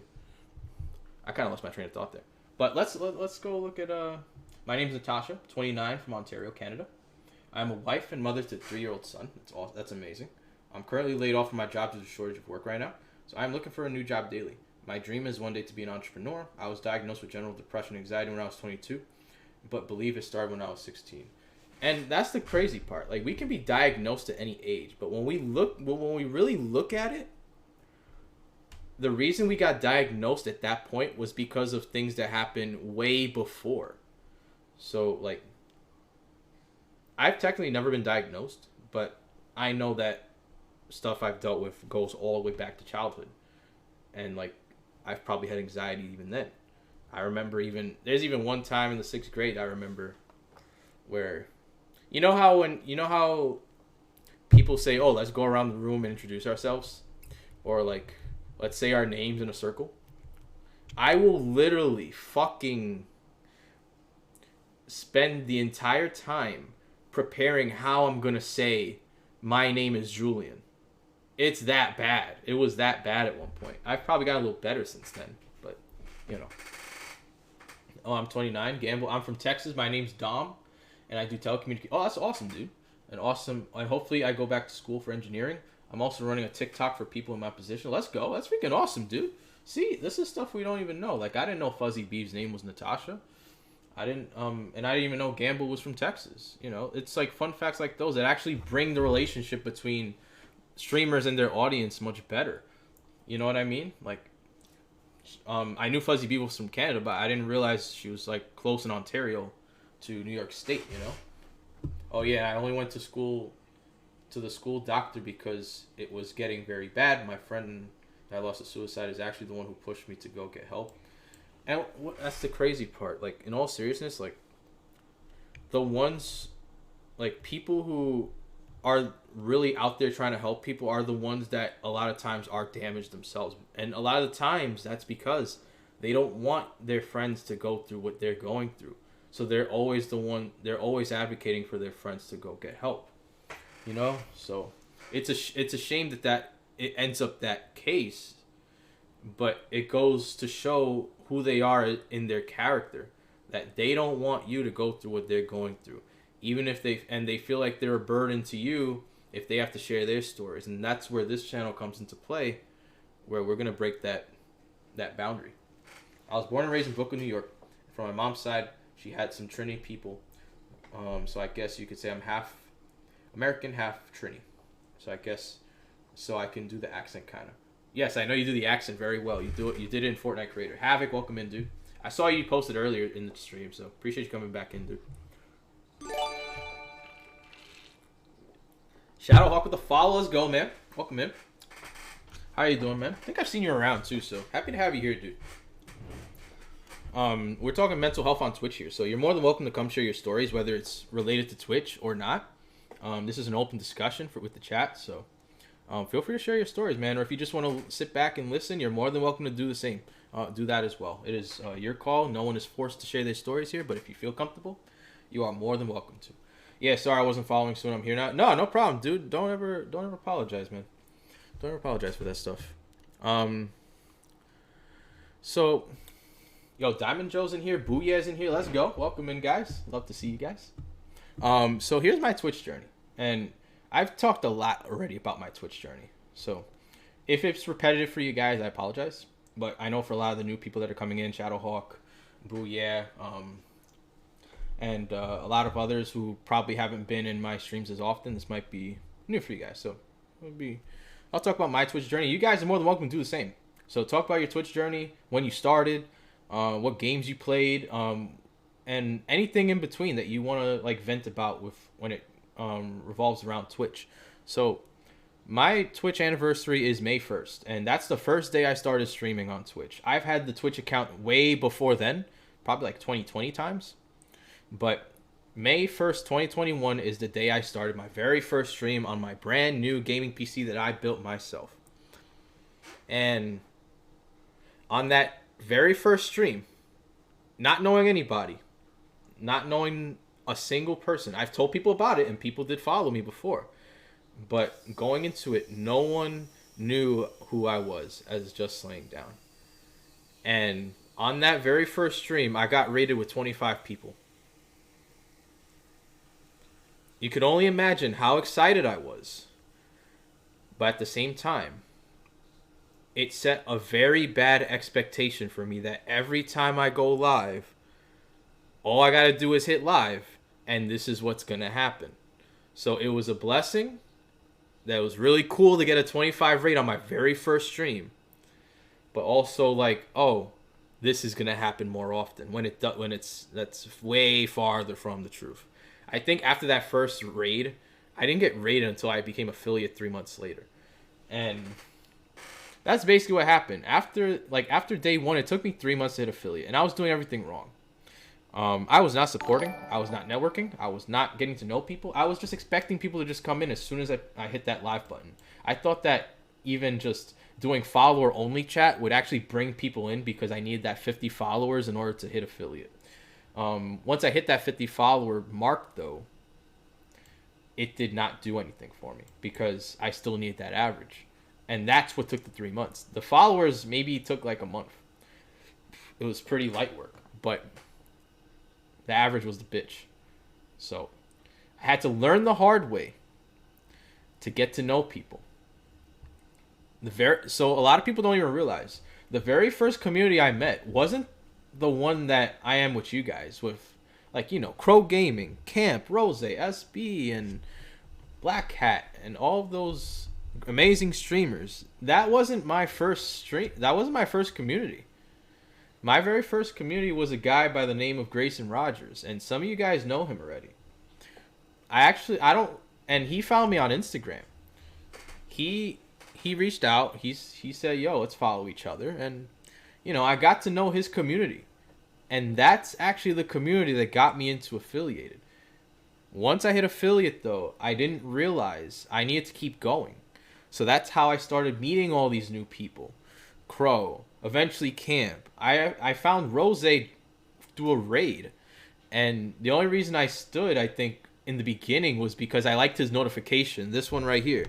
I kind of lost my train of thought there. But let's go look at my name's Natasha, 29, from Ontario, Canada. I'm a wife and mother to a 3-year-old son. That's amazing. I'm currently laid off from my job due to shortage of work right now, so I'm looking for a new job daily. My dream is one day to be an entrepreneur. I was diagnosed with general depression and anxiety when I was 22, but believe it started when I was 16. And that's the crazy part. Like, we can be diagnosed at any age, but when we really look at it, the reason we got diagnosed at that point was because of things that happened way before. So, like, I've technically never been diagnosed, but I know that stuff I've dealt with goes all the way back to childhood. And, like, I've probably had anxiety even then. I remember there's even one time in the 6th grade I remember where, you know how people say, oh, let's go around the room and introduce ourselves? Or, like, let's say our names in a circle. I will literally fucking spend the entire time preparing how I'm going to say, my name is Julian. It's that bad. It was that bad at one point. I've probably got a little better since then, but, you know. Oh, I'm 29. Gamble. I'm from Texas. My name's Dom, and I do telecommunications. Oh, that's awesome, dude. And hopefully I go back to school for engineering. I'm also running a TikTok for people in my position. Let's go. That's freaking awesome, dude. See, this is stuff we don't even know. Like, I didn't know Fuzzy Bee's name was Natasha. I didn't even know Gamble was from Texas. You know, it's like fun facts like those that actually bring the relationship between streamers and their audience much better. You know what I mean? Like, I knew Fuzzy Bee was from Canada, but I didn't realize she was like close in Ontario to New York State, you know? Oh yeah, I only went to the school doctor because it was getting very bad. My friend that I lost to suicide is actually the one who pushed me to go get help. And that's the crazy part. Like, in all seriousness, like, the ones, like, people who are really out there trying to help people are the ones that a lot of times are damaged themselves. And a lot of the times that's because they don't want their friends to go through what they're going through. So they're always advocating for their friends to go get help. You know? So it's a shame that it ends up that case, but it goes to show who they are in their character, that they don't want you to go through what they're going through, even if they feel like they're a burden to you if they have to share their stories. And that's where this channel comes into play, where we're going to break that boundary. I was born and raised in Brooklyn, New York. From my mom's side, she had some Trinity people, so I guess you could say I'm half American, half Trini. So I guess so I can do the accent kind of. Yes, I know you do the accent very well. You do it. You did it in Fortnite Creator. Havoc, welcome in, dude. I saw you posted earlier in the stream, so appreciate you coming back in, dude. Shadowhawk with the follow. Let's go, man. Welcome in. How you doing, man? I think I've seen you around too, so happy to have you here, dude. We're talking mental health on Twitch here, so you're more than welcome to come share your stories, whether it's related to Twitch or not. This is an open discussion with the chat, so feel free to share your stories, man. Or if you just want to sit back and listen, you're more than welcome to do the same. Do that as well. It is your call. No one is forced to share their stories here, but if you feel comfortable, you are more than welcome to. Yeah, sorry I wasn't following soon. I'm here now. No problem, dude. Don't ever apologize, man. Don't ever apologize for that stuff. So, yo, Diamond Joe's in here. Booyah's in here. Let's go. Welcome in, guys. Love to see you guys. So here's my Twitch journey. And I've talked a lot already about my Twitch journey. So if it's repetitive for you guys, I apologize. But I know for a lot of the new people that are coming in, Shadowhawk, Booyah, and a lot of others who probably haven't been in my streams as often, this might be new for you guys. So I'll talk about my Twitch journey. You guys are more than welcome to do the same. So talk about your Twitch journey, when you started, what games you played, and anything in between that you want to like vent about with when it revolves around Twitch. So my Twitch anniversary is May 1st, and that's the first day I started streaming on Twitch. I've had the Twitch account way before then, probably like 2020 times, but May 1st, 2021 is the day I started my very first stream on my brand new gaming PC that I built myself. And on that very first stream, not knowing anybody, not knowing a single person, I've told people about it and people did follow me before, but going into it, no one knew who I was as JustLayingDown. And on that very first stream, I got rated with 25 people. You could only imagine how excited I was. But at the same time, it set a very bad expectation for me that every time I go live, all I got to do is hit live, and this is what's going to happen. So it was a blessing. That was really cool to get a 25 rate on my very first stream. But also like, oh, this is going to happen more often that's way farther from the truth. I think after that first raid, I didn't get raided until I became affiliate 3 months later. And that's basically what happened. After day one, it took me 3 months to hit affiliate, and I was doing everything wrong. I was not supporting. I was not networking. I was not getting to know people. I was just expecting people to just come in as soon as I hit that live button. I thought that even just doing follower only chat would actually bring people in because I needed that 50 followers in order to hit affiliate. Once I hit that 50 follower mark though, it did not do anything for me because I still needed that average. And that's what took the 3 months. The followers maybe took like a month. It was pretty light work, but the average was the bitch. So I had to learn the hard way to get to know people. So a lot of people don't even realize the very first community I met wasn't the one that I am with you guys with, like, you know, Crow Gaming, Camp, Rose, SB, and Black Hat, and all of those amazing streamers. That wasn't my first stream. That wasn't my first community. My very first community was a guy by the name of Grayson Rogers, and some of you guys know him already. And he found me on Instagram. He reached out. He said, "Yo, let's follow each other," and you know, I got to know his community, and that's actually the community that got me into affiliated. Once I hit affiliate, though, I didn't realize I needed to keep going, so that's how I started meeting all these new people. Crow, eventually Camp. I found Rose through a raid, and the only reason I stood, I think, in the beginning was because I liked his notification. This one right here.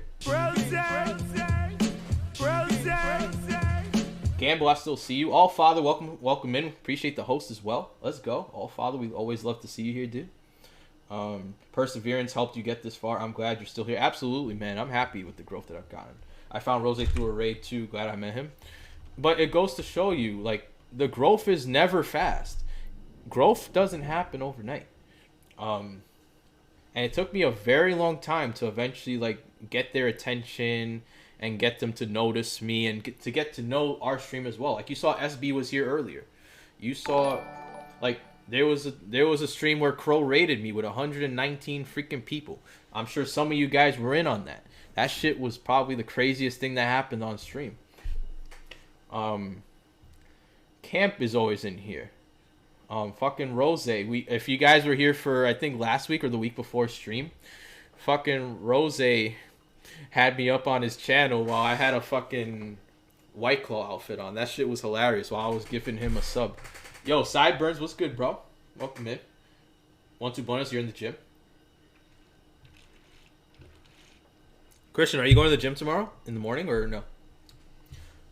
Gamble, I still see you. All Father, welcome in. Appreciate the host as well. Let's go. All Father, we always love to see you here, dude. Perseverance helped you get this far. I'm glad you're still here. Absolutely, man. I'm happy with the growth that I've gotten. I found Rose through a raid too. Glad I met him. But it goes to show you, like, the growth is never fast. Growth doesn't happen overnight. And it took me a very long time to eventually like get their attention and get them to notice me and get to know our stream as well. Like you saw SB was here earlier. You saw like there was a stream where Crow rated me with 119 freaking people. I'm sure some of you guys were in on that. That shit was probably the craziest thing that happened on stream. Camp is always in here. Fucking Rose. If you guys were here for I think last week or the week before stream, fucking Rose had me up on his channel while I had a fucking White Claw outfit on. That shit was hilarious while I was giving him a sub. Yo, Sideburns, what's good, bro? Welcome in. 1-2 bonus, you're in the gym. Christian, are you going to the gym tomorrow in the morning or no?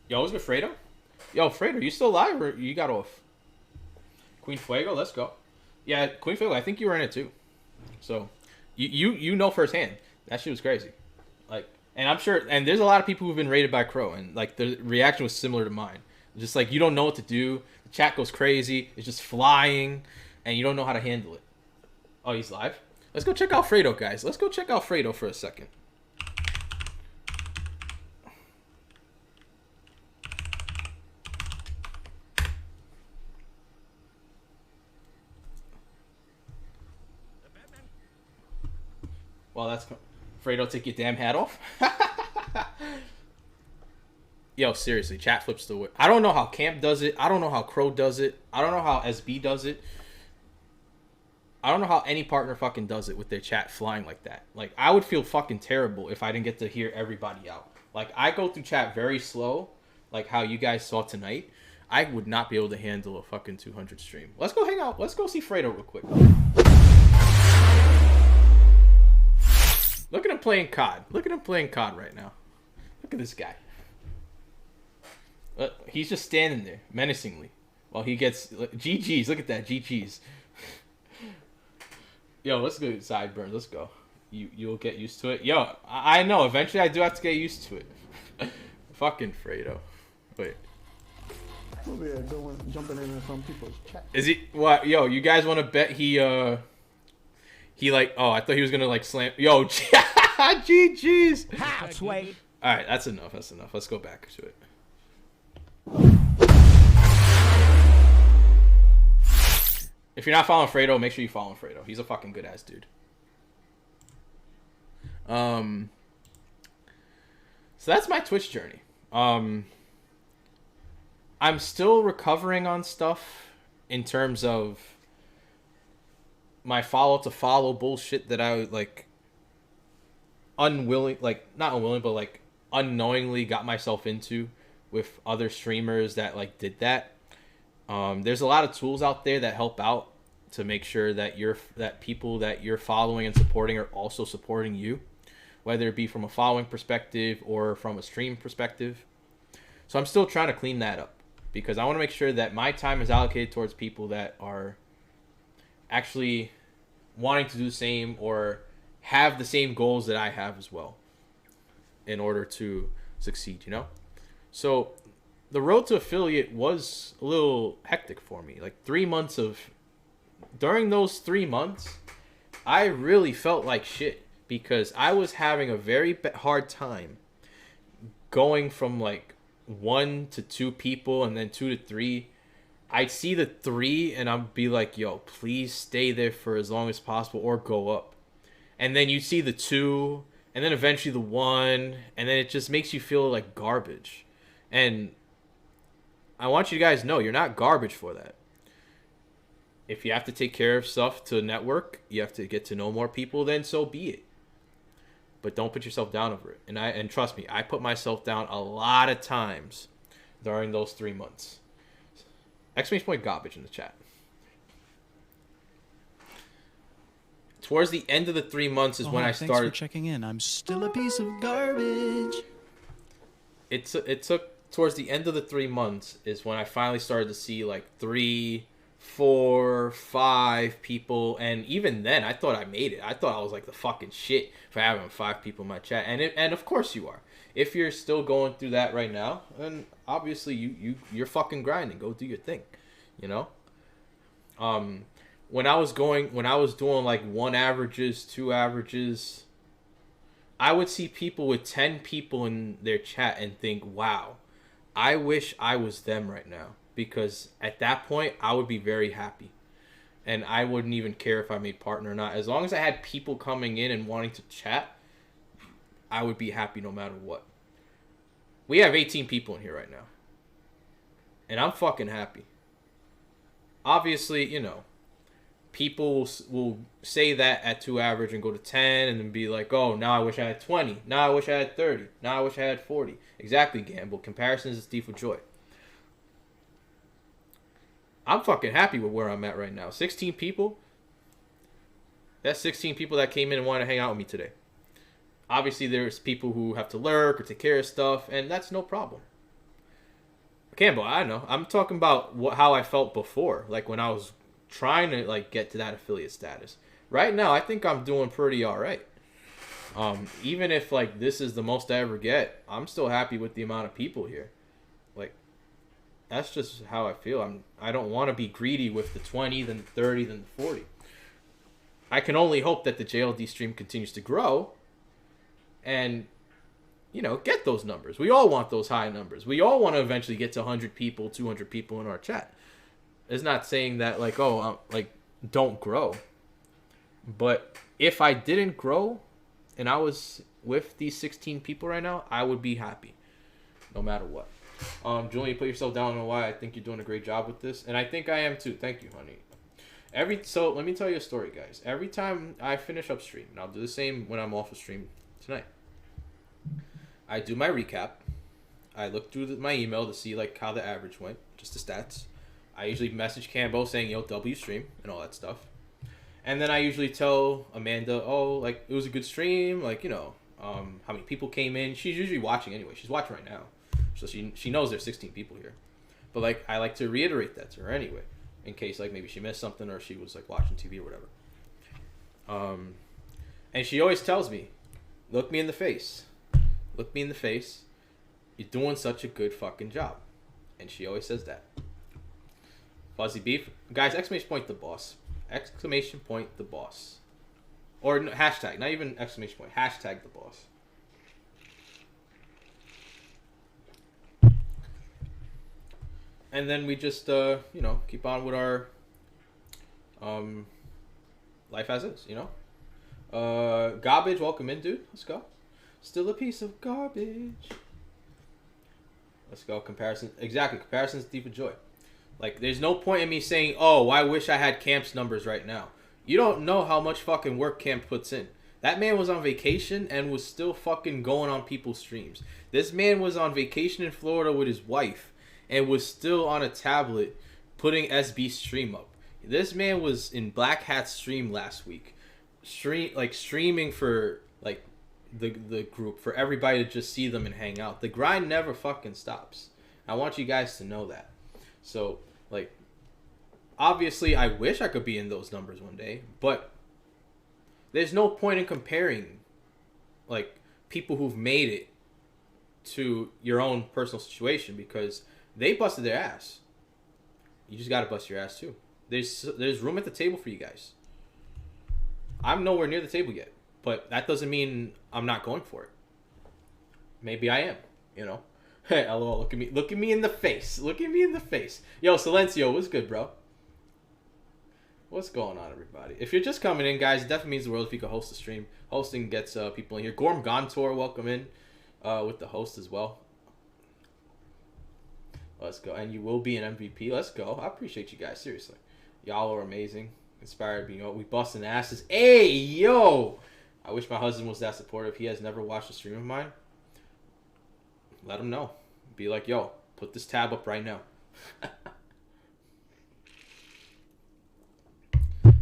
Yo, what's good, Fredo? Yo, Fredo, you still alive or you got off? Queen Fuego, let's go. Yeah, Queen Fuego, I think you were in it too. So, you know firsthand. That shit was crazy. Like, and I'm sure, and there's a lot of people who've been raided by Crow, and like the reaction was similar to mine. Just like you don't know what to do. The chat goes crazy. It's just flying, and you don't know how to handle it. Oh, he's live. Let's go check out Fredo, guys. Let's go check out Fredo for a second. Well, that's Fredo. Take your damn hat off. Yo, seriously, chat flips the way. I don't know how Camp does it. I don't know how Crow does it. I don't know how SB does it. I don't know how any partner fucking does it with their chat flying like that. Like, I would feel fucking terrible if I didn't get to hear everybody out. Like, I go through chat very slow, like how you guys saw tonight. I would not be able to handle a fucking 200 stream. Let's go hang out. Let's go see Fredo real quick. Look at him playing COD. Look at him playing COD right now. Look at this guy. He's just standing there menacingly while he gets GG's. Look at that, GG's. Yo, let's go Sideburns. Let's go. You'll get used to it. Yo, I know. Eventually, I do have to get used to it. Fucking Fredo. Wait. Over here jumping in some people's chat. Is he? What? Yo, you guys want to bet he like? Oh, I thought he was gonna like slam. Yo, GG's. Halfway. All right, that's enough. That's enough. Let's go back to it. If you're not following Fredo, make sure you follow Fredo. He's a fucking good ass dude. So that's my Twitch journey. I'm still recovering on stuff in terms of my follow to follow bullshit that I like unwilling, like not unwilling, but like unknowingly got myself into with other streamers that like did that. There's a lot of tools out there that help out to make sure that people that you're following and supporting are also supporting you, whether it be from a following perspective or from a stream perspective. So I'm still trying to clean that up because I want to make sure that my time is allocated towards people that are actually wanting to do the same or have the same goals that I have as well in order to succeed, you know? So the road to affiliate was a little hectic for me. Like during those 3 months, I really felt like shit because I was having a very hard time going from like 1 to 2 people and then 2 to 3. I'd see the 3 and I'd be like, yo, please stay there for as long as possible or go up. And then you see the 2 and then eventually the 1 and then it just makes you feel like garbage. And I want you guys to know you're not garbage for that. If you have to take care of stuff to network, you have to get to know more people, then so be it. But don't put yourself down over it. And trust me, I put myself down a lot of times during those 3 months. Exclamation point garbage in the chat. Towards the end of the 3 months is when I started. Thanks for checking in. I'm still a piece of garbage. It took towards the end of the 3 months is when I finally started to see like 3, 4, 5 people, and even then I thought I made it. I thought I was like the fucking shit for having 5 people in my chat, and of course you are. If you're still going through that right now, then obviously you're fucking grinding. Go do your thing, you know. when I was doing like 1 averages, 2 averages, I would see people with 10 people in their chat and think, wow, I wish I was them right now. Because at that point, I would be very happy. And I wouldn't even care if I made partner or not. As long as I had people coming in and wanting to chat, I would be happy no matter what. We have 18 people in here right now. And I'm fucking happy. Obviously, you know, people will say that at 2 average and go to 10 and then be like, oh, now I wish I had 20. Now I wish I had 30. Now I wish I had 40. Exactly, Gamble. Comparisons is thief of joy. I'm fucking happy with where I'm at right now. 16 people. That's 16 people that came in and wanted to hang out with me today. Obviously, there's people who have to lurk or take care of stuff, and that's no problem. Campbell, I know. I'm talking about how I felt before, like when I was trying to like get to that affiliate status. Right now, I think I'm doing pretty all right. Even if like this is the most I ever get, I'm still happy with the amount of people here. Like, that's just how I feel. I don't want to be greedy with the 20, then the 30, then the 40. I can only hope that the JLD stream continues to grow and, you know, get those numbers. We all want those high numbers. We all want to eventually get to 100 people, 200 people in our chat. It's not saying that, like, oh, like, don't grow. But if I didn't grow and I was with these 16 people right now, I would be happy no matter what. Julian, you put yourself down on why I think you're doing a great job with this. And I think I am too. Thank you, honey. So let me tell you a story, guys. Every time I finish up stream, and I'll do the same when I'm off of stream tonight, I do my recap. I look through my email to see like how the average went, just the stats. I usually message Cambo saying, yo, W stream and all that stuff. And then I usually tell Amanda, oh, like, it was a good stream. Like, you know, how many people came in. She's usually watching anyway. She's watching right now. So she knows there's 16 people here. But, like, I like to reiterate that to her anyway. In case, like, maybe she missed something or she was, like, watching TV or whatever. And she always tells me, look me in the face. Look me in the face. You're doing such a good fucking job. And she always says that. Fuzzy Beef. Guys, exclamation point the boss. Exclamation point the boss. Or no, hashtag. Not even exclamation point. Hashtag the boss. And then we just, you know, keep on with our life as is, you know. Garbage, welcome in, dude. Let's go. Still a piece of garbage. Let's go. Comparison. Exactly. Comparison is deep of joy. Like, there's no point in me saying, oh, I wish I had Camp's numbers right now. You don't know how much fucking work Camp puts in. That man was on vacation and was still fucking going on people's streams. This man was on vacation in Florida with his wife and was still on a tablet putting SB's stream up. This man was in Black Hat's stream last week. Streaming for, like, the group, for everybody to just see them and hang out. The grind never fucking stops. I want you guys to know that. So, like, obviously I wish I could be in those numbers one day, but there's no point in comparing, like, people who've made it to your own personal situation because they busted their ass. You just gotta bust your ass too. There's room at the table for you guys. I'm nowhere near the table yet, but that doesn't mean I'm not going for it. Maybe I am, you know. Hey, LOL, look at me in the face. Look at me in the face. Yo, Silencio, what's good, bro? What's going on, everybody? If you're just coming in, guys, it definitely means the world if you could host a stream. Hosting gets people in here. Gorm Gontor, welcome in with the host as well. Let's go. And you will be an MVP. Let's go. I appreciate you guys, seriously. Y'all are amazing. Inspired being we busting asses. Hey, yo! I wish my husband was that supportive. He has never watched a stream of mine. Let him know. Be like, yo, put this tab up right now.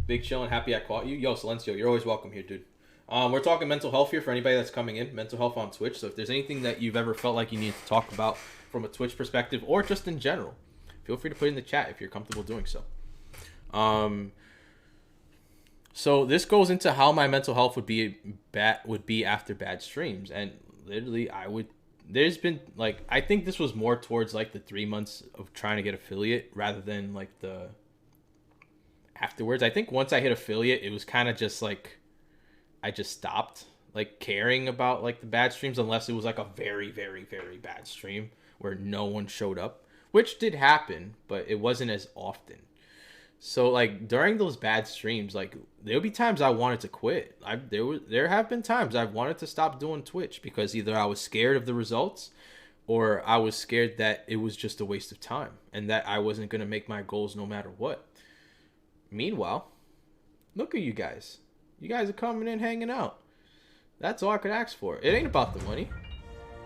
Big chillin', happy I caught you. Yo, Silencio, you're always welcome here, dude. We're talking mental health here for anybody that's coming in. Mental health on Twitch. So if there's anything that you've ever felt like you need to talk about from a Twitch perspective or just in general, feel free to put it in the chat if you're comfortable doing so. So this goes into how my mental health would be after bad streams, and literally there's been, like, I think this was more towards like the 3 months of trying to get affiliate rather than like the afterwards. I think once I hit affiliate, it was kind of just like I just stopped like caring about like the bad streams unless it was like a very, very, very bad stream where no one showed up, which did happen, but it wasn't as often. So like during those bad streams, like there'll be times I wanted to quit. There have been times I've wanted to stop doing Twitch because either I was scared of the results or I was scared that it was just a waste of time and that I wasn't going to make my goals no matter what. Meanwhile, look at you guys. You guys are coming in hanging out. That's all I could ask for. It ain't about the money.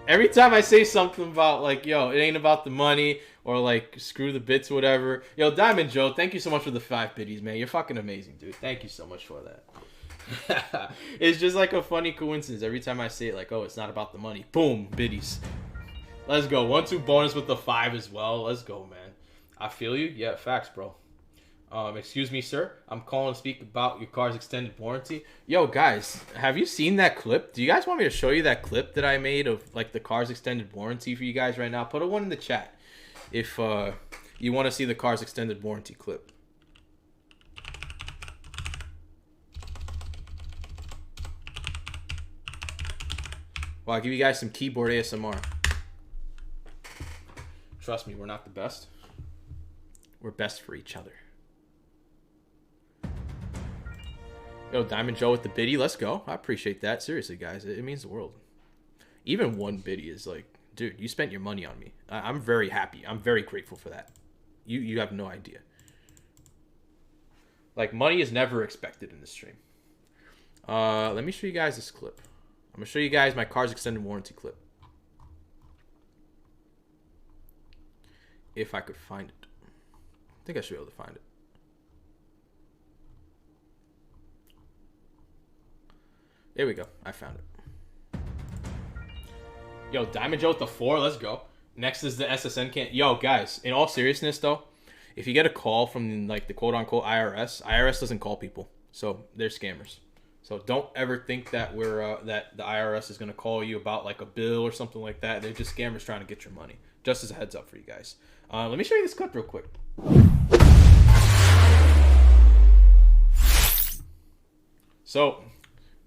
Every time I say something about like, yo, it ain't about the money or like screw the bits or whatever. Yo, Diamond Joe, thank you so much for the 5 biddies, man. You're fucking amazing, dude. Thank you so much for that. It's just like a funny coincidence. Every time I say it, like, oh, it's not about the money. Boom, biddies. Let's go. 1-2 bonus with the 5 as well. Let's go, man. I feel you. Yeah, facts, bro. Excuse me, sir. I'm calling to speak about your car's extended warranty. Yo, guys, have you seen that clip? Do you guys want me to show you that clip that I made of like the car's extended warranty for you guys right now? Put a one in the chat if you want to see the car's extended warranty clip. Well, I'll give you guys some keyboard ASMR. Trust me, we're not the best. We're best for each other. Yo, Diamond Joe with the biddy. Let's go. I appreciate that. Seriously, guys. It means the world. Even one biddy is like, dude, you spent your money on me. I'm very happy. I'm very grateful for that. You have no idea. Like, money is never expected in this stream. Let me show you guys this clip. I'm going to show you guys my car's extended warranty clip. If I could find it. I think I should be able to find it. There we go. I found it. Yo, Diamond Joe with the 4. Let's go. Next is the SSN can. Yo, guys, in all seriousness, though, if you get a call from, like, the quote-unquote IRS doesn't call people. So, they're scammers. So, don't ever think that we're that the IRS is going to call you about, like, a bill or something like that. They're just scammers trying to get your money. Just as a heads up for you guys. Let me show you this clip real quick. So,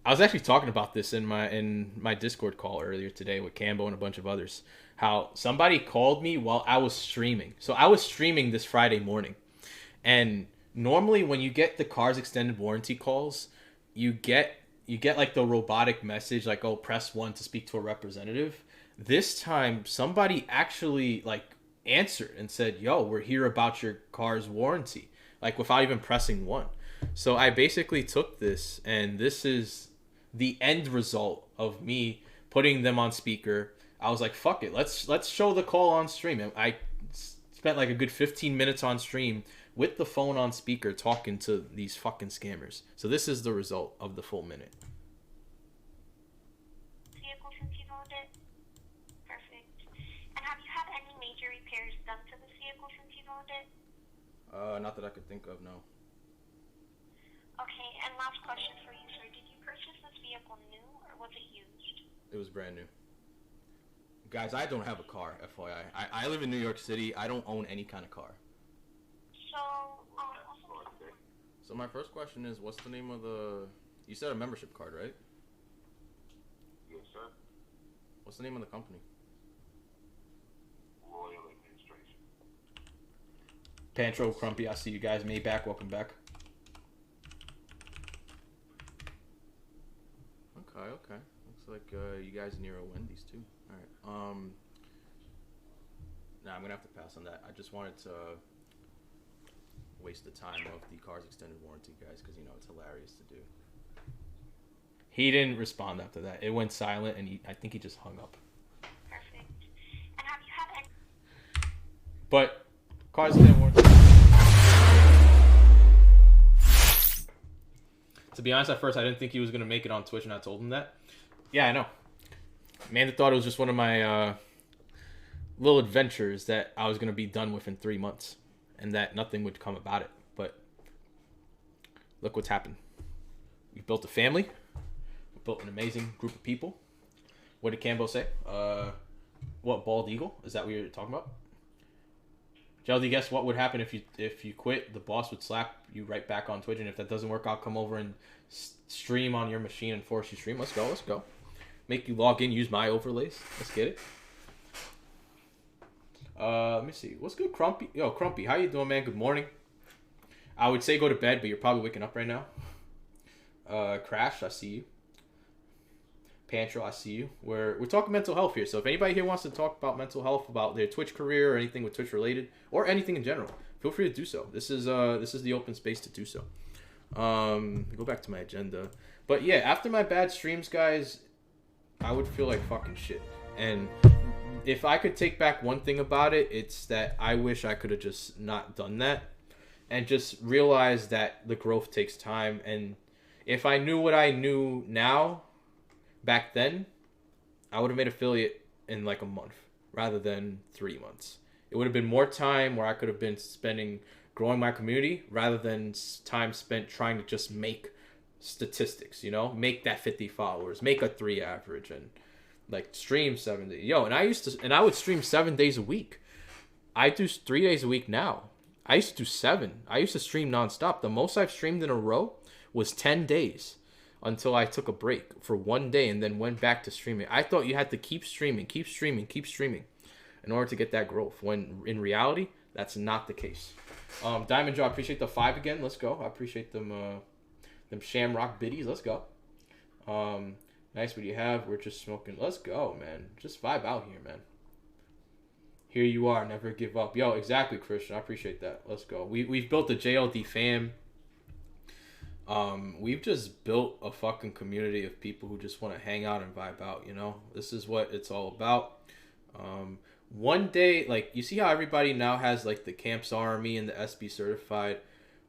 I was actually talking about this in my Discord call earlier today with Cambo and a bunch of others. How somebody called me while I was streaming. So I was streaming this Friday morning. And normally when you get the car's extended warranty calls, you get like the robotic message like, oh, press 1 to speak to a representative. This time somebody actually like answered and said, yo, we're here about your car's warranty. Like without even pressing 1. So I basically took this, and this is the end result of me putting them on speaker. I was like, fuck it, let's show the call on stream. And I spent like a good 15 minutes on stream with the phone on speaker talking to these fucking scammers. So this is the result of the full minute. Vehicle since you've owned it? Perfect. And have you had any major repairs done to this vehicle since you've owned it? Not that I could think of, no. Okay, and last question for you, sir. Did you purchase this vehicle new or was it used? It was brand new. Guys, I don't have a car, FYI. I live in New York City. I don't own any kind of car. So my first question is, what's the name of the... You said a membership card, right? Yes, sir. What's the name of the company? Royal Administration. Pantro, Crumpy, I see you guys. Maybach, welcome back. Okay. Looks like you guys are near a Wendy's too. Alright. Nah, I'm gonna have to pass on that. I just wanted to waste the time of the car's extended warranty, guys, because you know it's hilarious to do. He didn't respond after that. It went silent, and I think he just hung up. Perfect. And have you had any... But car's extended warranty. To be honest, at first I didn't think he was gonna make it on Twitch, and I told him that. Yeah, I know. Amanda thought it was just one of my little adventures that I was gonna be done with in 3 months, and that nothing would come about it. But look what's happened. We built a family. We built an amazing group of people. What did Cambo say? What, bald eagle? Is that what you're talking about? JLD, guess what would happen if you quit? The boss would slap you right back on Twitch, and if that doesn't work, I'll come over and stream on your machine and force you to stream. Let's go. Make you log in, use my overlays. Let's get it. Let me see. What's good, Crumpy? Yo, Crumpy, how you doing, man? Good morning. I would say go to bed, but you're probably waking up right now. Crash, I see you. Pantro, I see you. We're talking mental health here, so if anybody here wants to talk about mental health, about their Twitch career, or anything with Twitch related, or anything in general, feel free to do so. This is the open space to do so. Go back to my agenda. But yeah, after my bad streams, guys, I would feel like fucking shit. And if I could take back one thing about it, it's that I wish I could have just not done that and just realized that the growth takes time. And if I knew what I knew now back then, I would have made affiliate in like a month rather than 3 months. It would have been more time where I could have been spending growing my community rather than time spent trying to just make statistics, you know, make that 50 followers, make a 3 average, and like stream 7 days. Yo, and I would stream 7 days a week. I do 3 days a week now. I used to do 7. I used to stream nonstop. The most I've streamed in a row was 10 days until I took a break for 1 day and then went back to streaming. I thought you had to keep streaming in order to get that growth, when in reality, that's not the case. Diamond Jaw, appreciate the 5 again. Let's go. I appreciate them Shamrock biddies. Let's go. Nice. What do you have? We're just smoking. Let's go, man. Just vibe out here, man. Here you are. Never give up. Yo, exactly, Christian. I appreciate that. Let's go. We've built a JLD fam. We've just built a fucking community of people who just want to hang out and vibe out, you know? This is what it's all about. One day, like, you see how everybody now has, like, the Camps Army and the SB certified?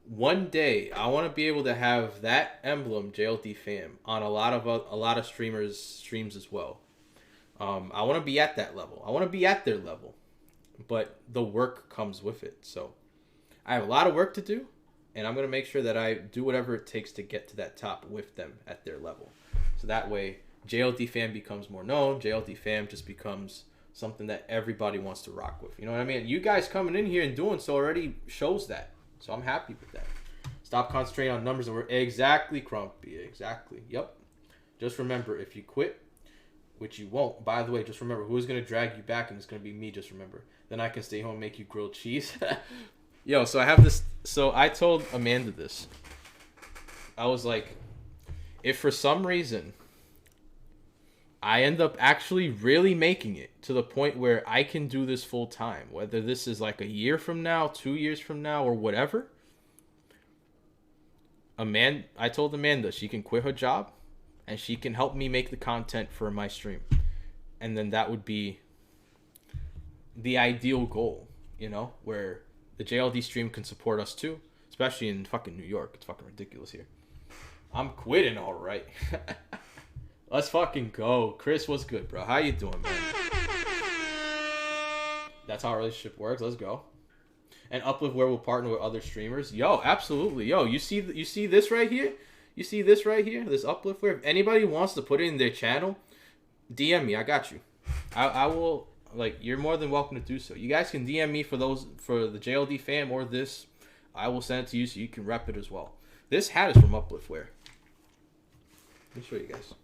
One day, I want to be able to have that emblem, JLD fam, on a lot of streamers' streams as well. I want to be at that level. I want to be at their level. But the work comes with it. So, I have a lot of work to do. And I'm going to make sure that I do whatever it takes to get to that top with them at their level. So that way, JLD fam becomes more known. JLD fam just becomes something that everybody wants to rock with. You know what I mean? You guys coming in here and doing so already shows that. So I'm happy with that. Stop concentrating on numbers. And we're exactly, Crumpy. Exactly. Yep. Just remember, if you quit, which you won't. By the way, just remember, who's going to drag you back? And it's going to be me, just remember. Then I can stay home and make you grilled cheese. Yo, so I have this. So I told Amanda this. I was like, if for some reason I end up actually really making it to the point where I can do this full time, whether this is like a year from now, 2 years from now, or whatever, I told Amanda she can quit her job and she can help me make the content for my stream. And then that would be the ideal goal, you know, where the JLD stream can support us too, especially in fucking New York. It's fucking ridiculous here. I'm quitting, all right. Let's fucking go. Chris, what's good, bro? How you doing, man? That's how our relationship works. Let's go. And Uplift where we'll partner with other streamers. Yo, absolutely. Yo, you see this right here? You see this right here? This Uplift where if anybody wants to put it in their channel, DM me. I got you. I will. Like, you're more than welcome to do so. You guys can DM me for the JLD fam or this. I will send it to you so you can rep it as well. This hat is from Upliftwear. Let me show you guys.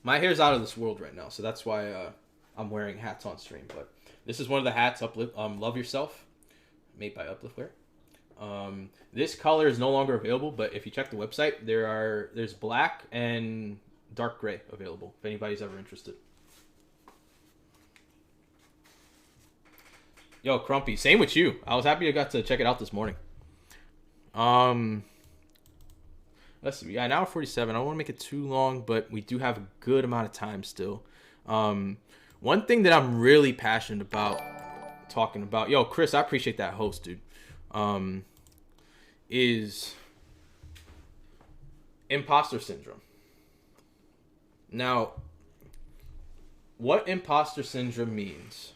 My hair's out of this world right now, so that's why I'm wearing hats on stream. But this is one of the hats, Love Yourself, made by Upliftwear. This color is no longer available, but if you check the website, there's black and dark gray available if anybody's ever interested. Yo, Crumpy, same with you. I was happy I got to check it out this morning. Let's see. Yeah, an hour 47. I don't want to make it too long, but we do have a good amount of time still. One thing that I'm really passionate about talking about, yo, Chris, I appreciate that host, dude, is imposter syndrome. Now, what imposter syndrome means,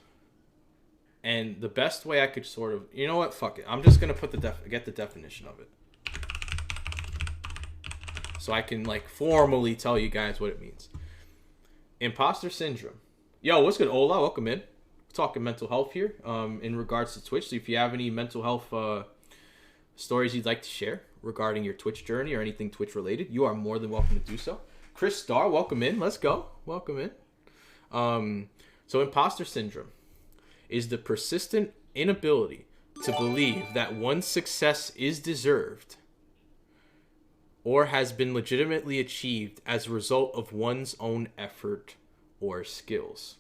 and the best way I could sort of, you know what, fuck it. I'm just going to put get the definition of it. So I can, like, formally tell you guys what it means. Imposter syndrome. Yo, what's good, Ola? Welcome in. We're talking mental health here in regards to Twitch. So if you have any mental health stories you'd like to share regarding your Twitch journey or anything Twitch related, you are more than welcome to do so. Chris Starr, welcome in. Let's go. Welcome in. So imposter syndrome is the persistent inability to believe that one's success is deserved or has been legitimately achieved as a result of one's own effort or skills.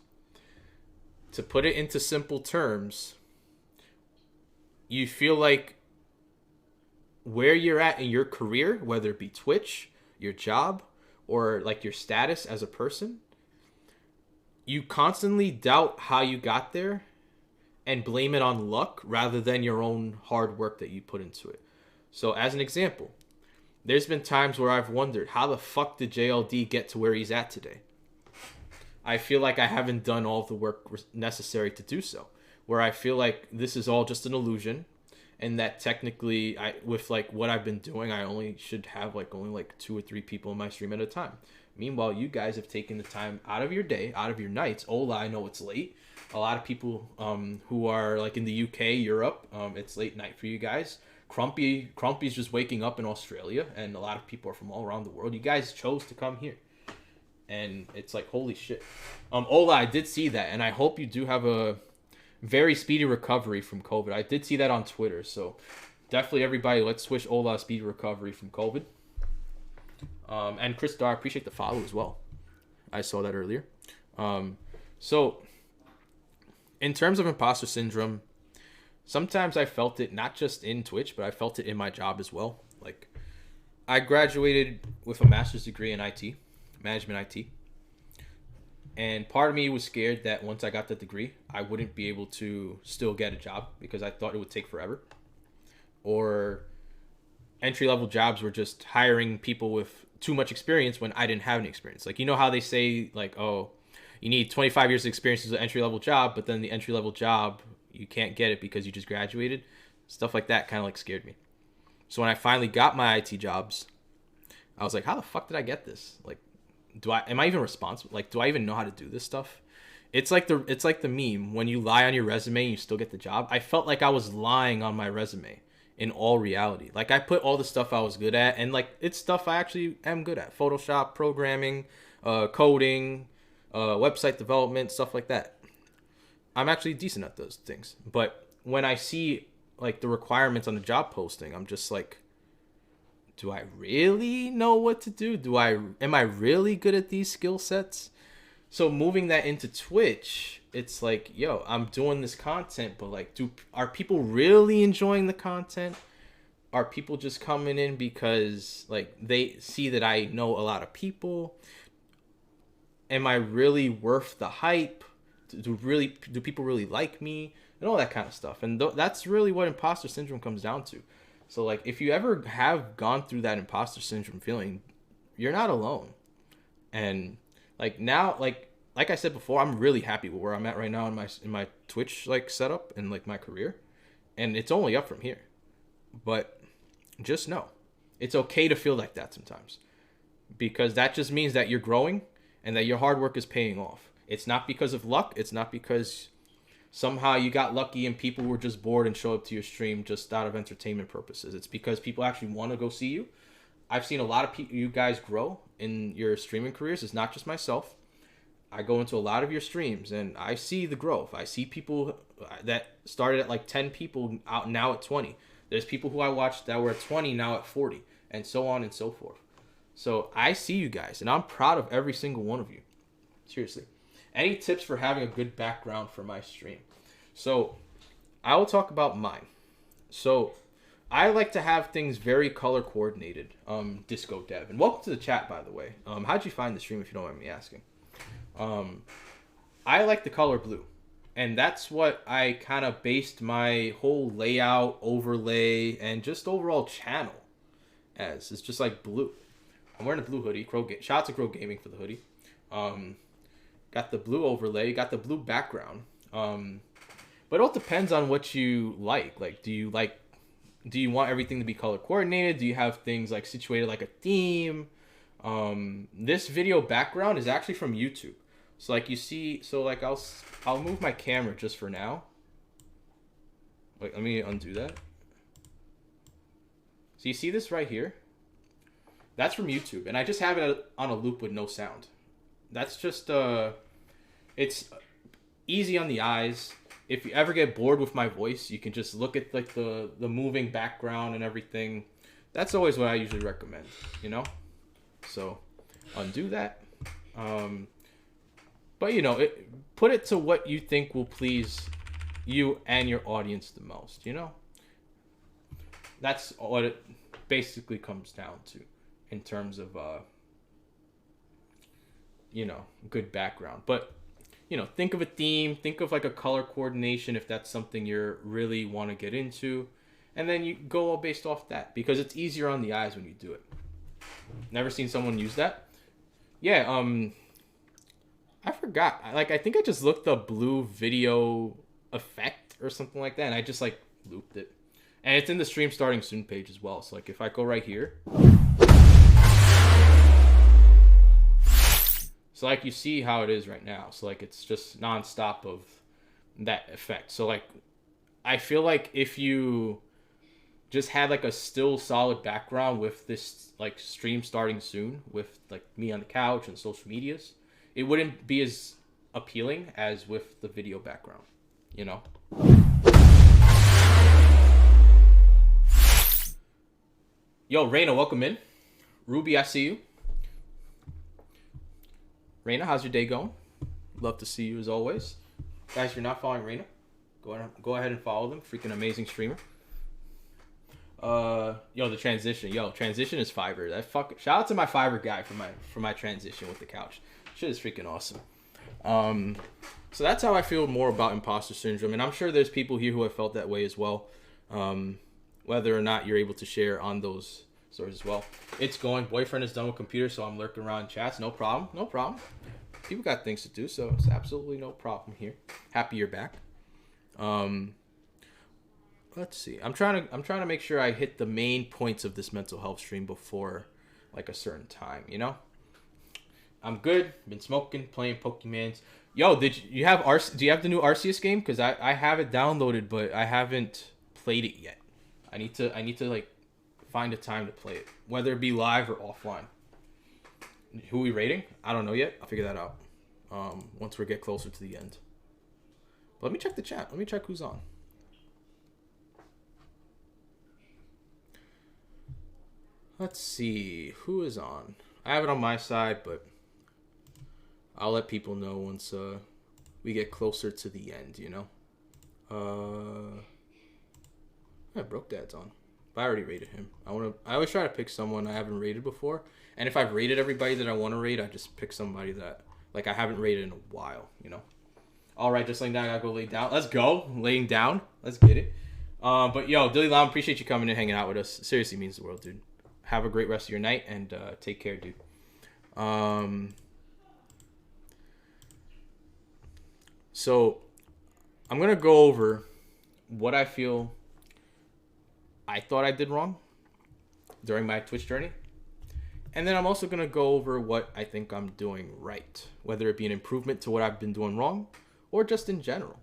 To put it into simple terms, you feel like where you're at in your career, whether it be Twitch, your job, or like your status as a person, you constantly doubt how you got there and blame it on luck rather than your own hard work that you put into it. So as an example, there's been times where I've wondered, how the fuck did JLD get to where he's at today? I feel like I haven't done all the work necessary to do so. Where I feel like this is all just an illusion, and that technically, with like what I've been doing, I only should have only like 2 or 3 people in my stream at a time. Meanwhile, you guys have taken the time out of your day, out of your nights. Ola, I know it's late. A lot of people who are like in the UK, Europe, it's late night for you guys. Crumpy's just waking up in Australia, and a lot of people are from all around the world. You guys chose to come here, and it's like, holy shit. Ola, I did see that, and I hope you do have a very speedy recovery from COVID. I did see that on Twitter, so definitely everybody, let's wish Ola a speedy recovery from COVID. And Chris Dar, I appreciate the follow as well. I saw that earlier. So in terms of imposter syndrome, sometimes I felt it not just in Twitch, but I felt it in my job as well. Like, I graduated with a master's degree in IT, management IT. And part of me was scared that once I got the degree, I wouldn't be able to still get a job because I thought it would take forever. Or entry-level jobs were just hiring people with too much experience when I didn't have any experience. Like, you know how they say, like, oh, you need 25 years of experience as an entry-level job, but then the entry-level job, you can't get it because you just graduated. Stuff like that kind of like scared me. So when I finally got my IT jobs, I was like, how the fuck did I get this? Like, am I even responsible? Like, do I even know how to do this stuff? It's like the meme, when you lie on your resume and you still get the job. I felt like I was lying on my resume in all reality. Like, I put all the stuff I was good at, and like, it's stuff I actually am good at. Photoshop, programming, coding, website development, stuff like that. I'm actually decent at those things. But when I see like the requirements on the job posting, I'm just like, do I really know what to do? Am I really good at these skill sets? So moving that into Twitch, it's like, yo, I'm doing this content, but like, are people really enjoying the content? Are people just coming in because like they see that I know a lot of people? Am I really worth the hype? Do people really like me? And all that kind of stuff. And that's really what imposter syndrome comes down to. So like, if you ever have gone through that imposter syndrome feeling, you're not alone. And like now, like I said before, I'm really happy with where I'm at right now in my Twitch like setup and like my career, and it's only up from here. But just know, it's okay to feel like that sometimes, because that just means that you're growing and that your hard work is paying off. It's not because of luck. It's not because somehow you got lucky and people were just bored and show up to your stream just out of entertainment purposes. It's because people actually want to go see you. I've seen a lot of you guys grow in your streaming careers. It's not just myself. I go into a lot of your streams and I see the growth. I see people that started at like 10 people out now at 20. There's people who I watched that were at 20 now at 40, and so on and so forth. So I see you guys, and I'm proud of every single one of you. Seriously. Any tips for having a good background for my stream? So I will talk about mine. So I like to have things very color coordinated. Disco Dev. And welcome to the chat, by the way. How'd you find the stream, if you don't mind me asking? I like the color blue. And that's what I kind of based my whole layout, overlay, and just overall channel as. It's just like blue. I'm wearing a blue hoodie. Shout out to Crow Gaming for the hoodie. Got the blue overlay, got the blue background. But it all depends on what you like. Like, do you want everything to be color coordinated? Do you have things like situated like a theme? This video background is actually from YouTube. So like you see, so like I'll move my camera just for now. Wait, let me undo that. So you see this right here? That's from YouTube, and I just have it on a loop with no sound. That's just it's easy on the eyes. If you ever get bored with my voice, you can just look at like the moving background and everything. That's always what I usually recommend, you know? So undo that. But you know, put it to what you think will please you and your audience the most, you know? That's what it basically comes down to in terms of you know, good background. But you know, think of a theme, think of like a color coordination if that's something you really want to get into, and then you go all based off that because it's easier on the eyes when you do it. Never seen someone use that? Yeah, I forgot. Like I think I just looked up blue video effect or something like that, and I just like looped it. And it's in the stream starting soon page as well. So like if I go right here, so like you see how it is right now. So like it's just nonstop of that effect. So like I feel like if you just had like a still solid background with this like stream starting soon with like me on the couch and social medias, it wouldn't be as appealing as with the video background, you know? Yo, Raina, welcome in. Ruby, I see you. Raina, how's your day going? Love to see you as always. Guys, if you're not following Raina, go ahead and follow them. Freaking amazing streamer. Yo, the transition. Yo, transition is Fiverr. Shout out to my Fiverr guy for my transition with the couch. Shit is freaking awesome. So that's how I feel more about imposter syndrome, and I'm sure there's people here who have felt that way as well. Whether or not you're able to share on those stories as well. It's going. Boyfriend is done with computer, so I'm lurking around chats. No problem. No problem. People got things to do, so it's absolutely no problem here. Happy you're back. Let's see. I'm trying to make sure I hit the main points of this mental health stream before like a certain time, you know? I'm good. Been smoking, playing Pokemans. Yo, do you have the new Arceus game? Because I have it downloaded, but I haven't played it yet. I need to like find a time to play it, whether it be live or offline. Who are we rating? I don't know yet. I'll figure that out once we get closer to the end. But let me check the chat. Let me check who's on. Let's see who is on. I have it on my side, but I'll let people know once we get closer to the end, you know? Yeah, Broke Dad's on. But I already rated him. I always try to pick someone I haven't rated before. And if I've rated everybody that I want to rate, I just pick somebody that like I haven't rated in a while, you know? Alright, just laying down, I gotta go lay down. Let's go. Laying down. Let's get it. But yo, Dilly Lam, appreciate you coming and hanging out with us. It seriously means the world, dude. Have a great rest of your night and take care, dude. So I'm gonna go over what I feel I thought I did wrong during my Twitch journey. And then I'm also going to go over what I think I'm doing right, whether it be an improvement to what I've been doing wrong or just in general,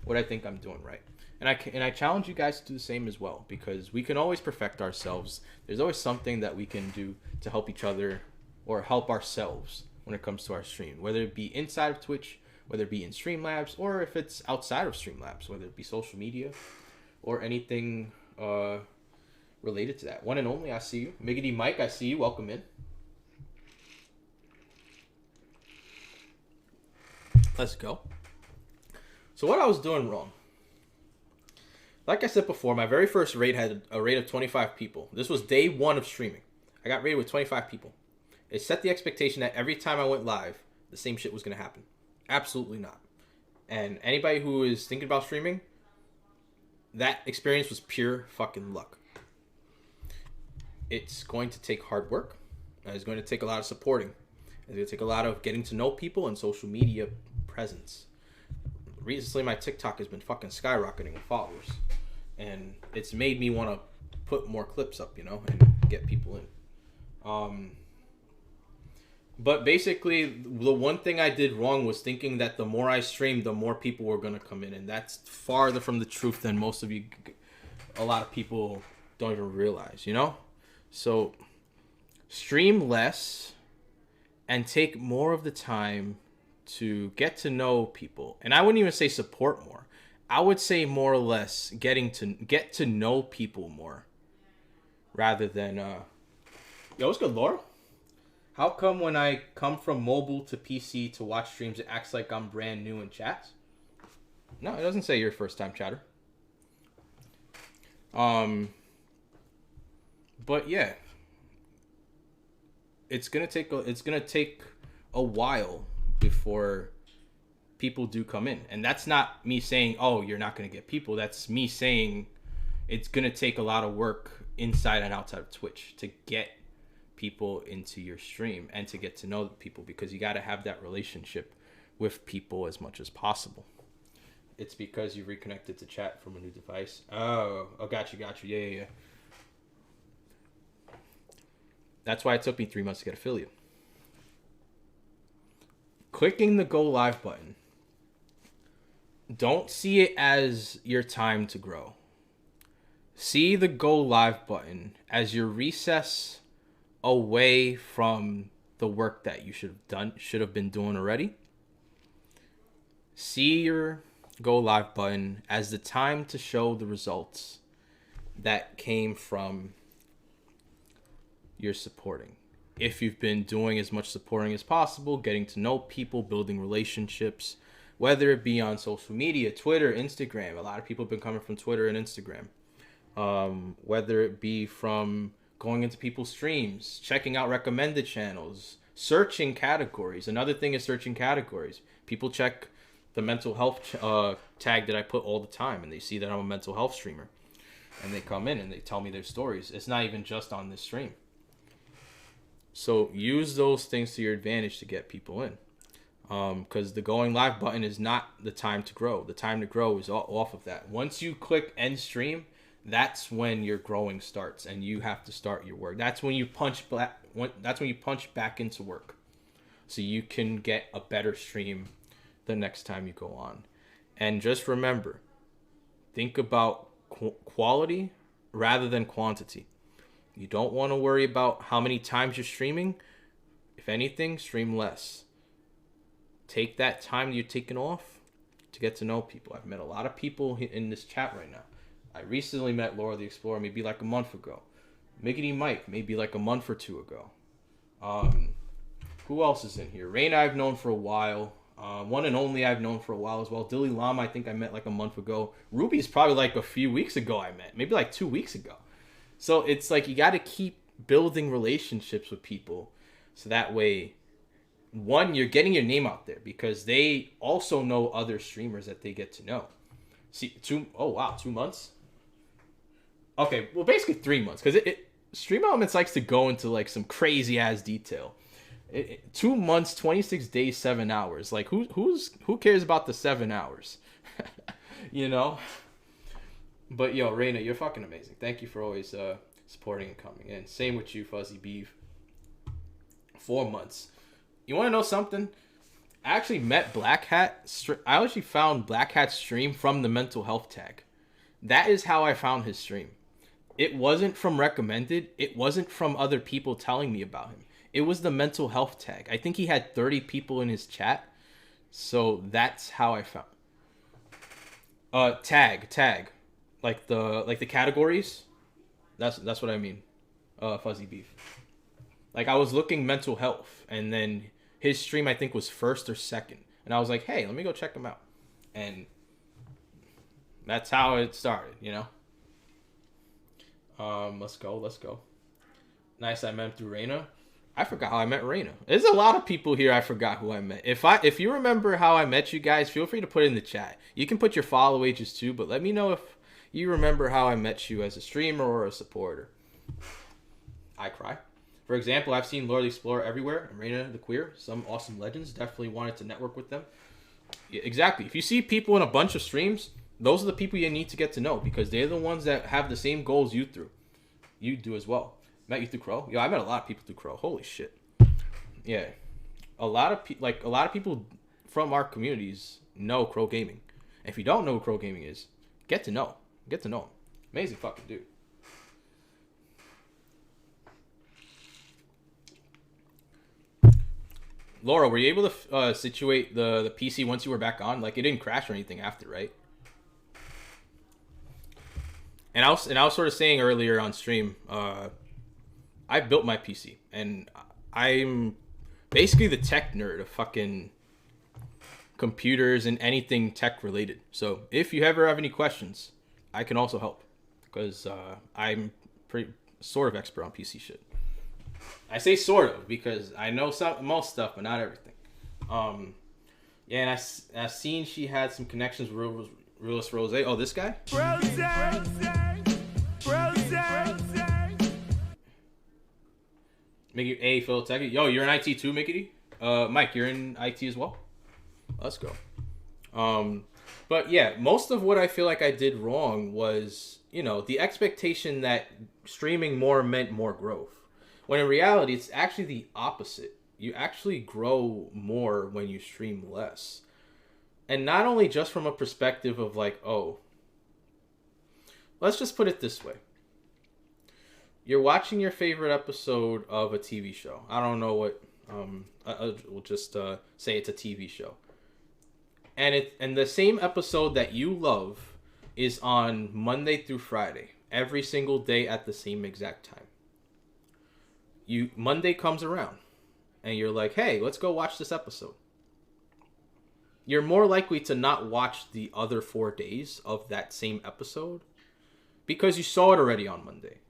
what I think I'm doing right. And I challenge you guys to do the same as well, because we can always perfect ourselves. There's always something that we can do to help each other or help ourselves when it comes to our stream, whether it be inside of Twitch, whether it be in Streamlabs, or if it's outside of Streamlabs, whether it be social media or anything related to that. One and only, I see you. Miggity Mike, I see you. Welcome in. Let's go. So what I was doing wrong. Like I said before, my very first raid had a rate of 25 people. This was day one of streaming. I got raided with 25 people. It set the expectation that every time I went live, the same shit was going to happen. Absolutely not. And anybody who is thinking about streaming, that experience was pure fucking luck. It's going to take hard work. It's going to take a lot of supporting. It's going to take a lot of getting to know people and social media presence. Recently, my TikTok has been fucking skyrocketing with followers. And it's made me want to put more clips up, you know, and get people in. But basically, the one thing I did wrong was thinking that the more I streamed, the more people were going to come in. And that's farther from the truth than most of you, a lot of people don't even realize, you know? So stream less and take more of the time to get to know people. And I wouldn't even say support more. I would say more or less get to know people more rather than yo, what's good, Laura? How come when I come from mobile to PC to watch streams, it acts like I'm brand new in chats? No, it doesn't say you're first time chatter. But yeah, it's gonna take a while before people do come in, and that's not me saying, oh, you're not gonna get people. That's me saying it's gonna take a lot of work inside and outside of Twitch to get people into your stream and to get to know people, because you got to have that relationship with people as much as possible. It's because you reconnected to chat from a new device. Oh, got you. Yeah. That's why it took me 3 months to get affiliate. Clicking the go live button. Don't see it as your time to grow. See the go live button as your recess away from the work that you should have been doing already. See your go live button as the time to show the results that came from your supporting. If you've been doing as much supporting as possible, getting to know people, building relationships, whether it be on social media, Twitter, Instagram. A lot of people have been coming from Twitter and Instagram. Whether it be from going into people's streams, checking out recommended channels, searching categories. Another thing is searching categories. People check the mental health tag that I put all the time, and they see that I'm a mental health streamer. And they come in and they tell me their stories. It's not even just on this stream. So use those things to your advantage to get people in. Because the going live button is not the time to grow. The time to grow is off of that. Once you click end stream, that's when your growing starts, and you have to start your work. That's when you punch back into work, so you can get a better stream the next time you go on. And just remember, think about quality rather than quantity. You don't want to worry about how many times you're streaming. If anything, stream less. Take that time you're taking off to get to know people. I've met a lot of people in this chat right now. I recently met Laura the Explorer maybe like a month ago. Miggity Mike maybe like a month or two ago. Who else is in here? Raina I've known for a while. One and Only I've known for a while as well. Dilly Llama I think I met like a month ago. Ruby's probably like a few weeks ago I met. Maybe like 2 weeks ago. So it's like you got to keep building relationships with people. So that way, one, you're getting your name out there, because they also know other streamers that they get to know. See, 2 months? Okay, well, basically 3 months, because Stream Elements likes to go into like some crazy ass detail. 2 months, 26 days, 7 hours. Like who cares about the 7 hours? You know. But yo, Reina, you're fucking amazing. Thank you for always supporting and coming in. Same with you, Fuzzy Beef. 4 months. You want to know something? I actually met Black Hat. I actually found Black Hat's stream from the mental health tag. That is how I found his stream. It wasn't from recommended. It wasn't from other people telling me about him. It was the mental health tag. I think he had 30 people in his chat. So that's how I found. Tag. Like the categories. That's what I mean. Fuzzy Beef. Like I was looking mental health, and then his stream I think was first or second, and I was like, hey, let me go check him out, and that's how it started, you know. Let's go. Nice, I met him through Reina. I forgot how I met Reina. There's a lot of people here I forgot who I met. If you remember how I met you guys, feel free to put it in the chat. You can put your follow ages too, but let me know if you remember how I met you as a streamer or a supporter. I cry. For example, I've seen Laura the Explorer everywhere, and Reina the Queer, some awesome legends. Definitely wanted to network with them. Yeah, exactly. If you see people in a bunch of streams, those are the people you need to get to know, because they're the ones that have the same goals you do as well. Met you through Crow. Yo, I met a lot of people through Crow. Holy shit. Yeah. a lot of a lot of people from our communities know Crow Gaming. And if you don't know who Crow Gaming is, get to know him. Amazing fucking dude. Laura, were you able to situate the PC once you were back on? Like, it didn't crash or anything after, right? And I was sort of saying earlier on stream, I built my PC, and I'm basically the tech nerd of fucking computers and anything tech related. So if you ever have any questions, I can also help, because I'm pretty sort of expert on PC shit. I say sort of because I know most stuff, but not everything. Yeah, and I seen she had some connections with Realist Rose. Oh, this guy? Mickey A. Phil Tech. Yo, you're in IT too, Mickey? Mike, you're in IT as well? Let's go. But yeah, most of what I feel like I did wrong was, the expectation that streaming more meant more growth. When in reality, it's actually the opposite. You actually grow more when you stream less. And not only just from a perspective of like, oh, let's just put it this way. You're watching your favorite episode of a TV show. I don't know what, we'll just say it's a TV show. And the same episode that you love is on Monday through Friday, every single day at the same exact time. Monday comes around and you're like, hey, let's go watch this episode. You're more likely to not watch the other 4 days of that same episode because you saw it already on Monday.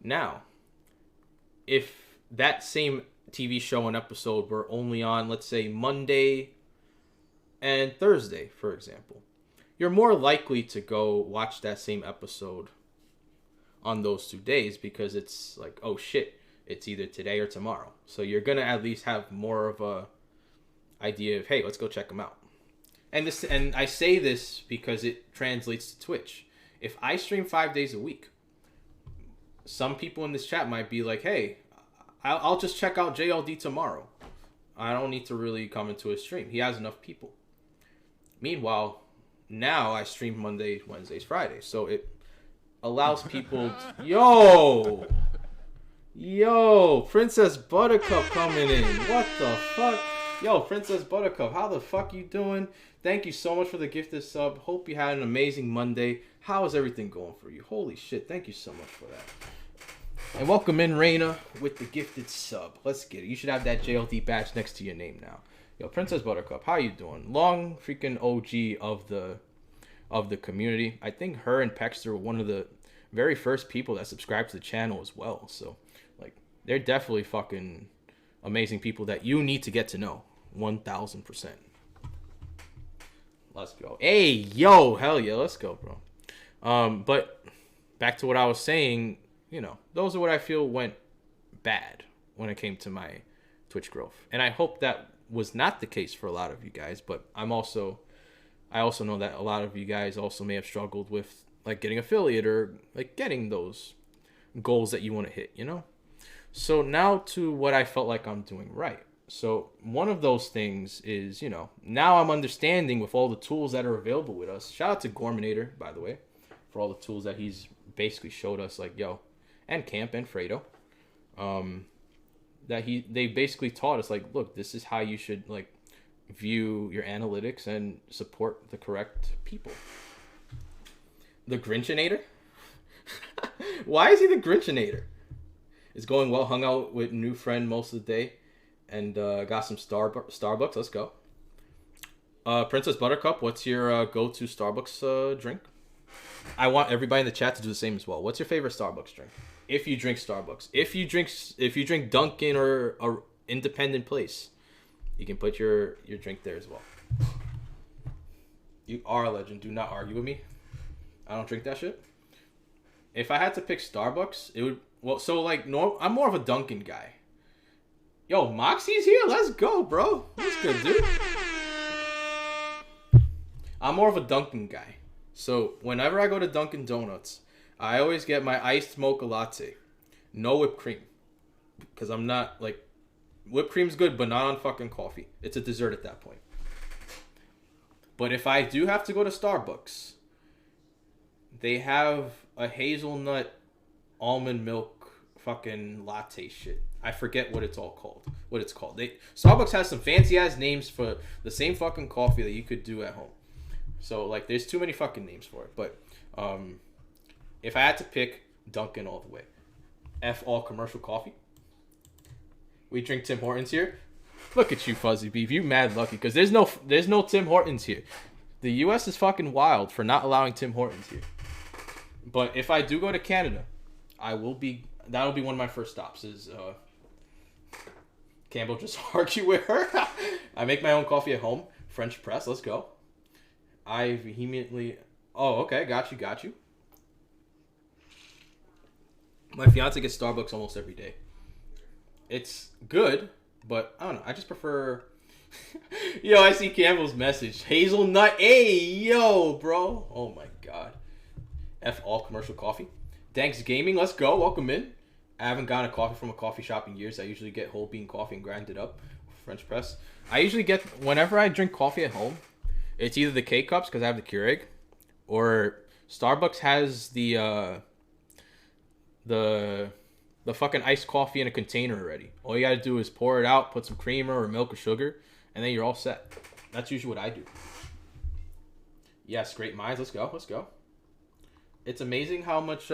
Now, if that same TV show and episode were only on, let's say, Monday and Thursday, for example, you're more likely to go watch that same episode on those 2 days because it's like, oh shit, it's either today or tomorrow. So you're gonna at least have more of a idea of, hey, let's go check them out. And I say this because it translates to Twitch. If I stream 5 days a week, some people in this chat might be like, hey, I'll just check out JLD tomorrow. I don't need to really come into his stream. He has enough people. Meanwhile, now I stream Mondays, Wednesdays, Fridays. So it allows people Yo, Princess Buttercup coming in. What the fuck? Yo, Princess Buttercup, how the fuck you doing? Thank you so much for the gifted sub. Hope you had an amazing Monday. How is everything going for you? Holy shit, thank you so much for that. And welcome in, Raina, with the gifted sub. Let's get it. You should have that JLD badge next to your name now. Yo, Princess Buttercup, how you doing? Long freaking OG of the community. I think her and Pexter were one of the very first people that subscribed to the channel as well. So, like, they're definitely fucking amazing people that you need to get to know. 1000%. Let's go. Hey, yo, hell yeah, let's go, bro. But back to what I was saying, those are what I feel went bad when it came to my Twitch growth. And I hope that was not the case for a lot of you guys, but I also know that a lot of you guys also may have struggled with like getting affiliate or like getting those goals that you want to hit, So now to what I felt like I'm doing right. So one of those things is, now I'm understanding with all the tools that are available with us. Shout out to Gorminator, by the way, for all the tools that he's basically showed us, like, and Camp and Fredo. They basically taught us, like, look, this is how you should, like, view your analytics and support the correct people. The Grinchinator? Why is he the Grinchinator? Is going well, hung out with new friend most of the day, and got some Starbucks. Let's go. Princess Buttercup, what's your go-to Starbucks drink? I want everybody in the chat to do the same as well. What's your favorite Starbucks drink? If you drink Starbucks, if you drink Dunkin' or a independent place, you can put your drink there as well. You are a legend. Do not argue with me. I don't drink that shit. If I had to pick Starbucks, it would. Well, so like, I'm more of a Dunkin' guy. Yo, Moxie's here. Let's go, bro. What's good, dude? I'm more of a Dunkin' guy. So whenever I go to Dunkin' Donuts, I always get my iced mocha latte, no whipped cream, because I'm not like whipped cream's good, but not on fucking coffee. It's a dessert at that point. But if I do have to go to Starbucks, they have a hazelnut almond milk fucking latte shit. I forget what it's called. Starbucks has some fancy ass names for the same fucking coffee that you could do at home. So like, there's too many fucking names for it. But if I had to pick, Dunkin' all the way. F all commercial coffee. We drink Tim Hortons here. Look at you, Fuzzy Beef. You mad lucky because there's no Tim Hortons here. The U.S. is fucking wild for not allowing Tim Hortons here. But if I do go to Canada, that'll be one of my first stops. Is Campbell just argue with her? I make my own coffee at home. French press. Let's go. I vehemently. Oh, okay. Got you. My fiance gets Starbucks almost every day. It's good, but I don't know. I just prefer. Yo, I see Campbell's message. Hazelnut. Hey, yo, bro. Oh my god. F all commercial coffee. Thanks Gaming. Let's go. Welcome in. I haven't gotten a coffee from a coffee shop in years. I usually get whole bean coffee and grind it up. French press. I usually get, whenever I drink coffee at home, it's either the K-Cups because I have the Keurig, or Starbucks has the fucking iced coffee in a container already. All you gotta do is pour it out, put some creamer or milk or sugar, and then you're all set. That's usually what I do. Yes, great minds. Let's go. It's amazing how much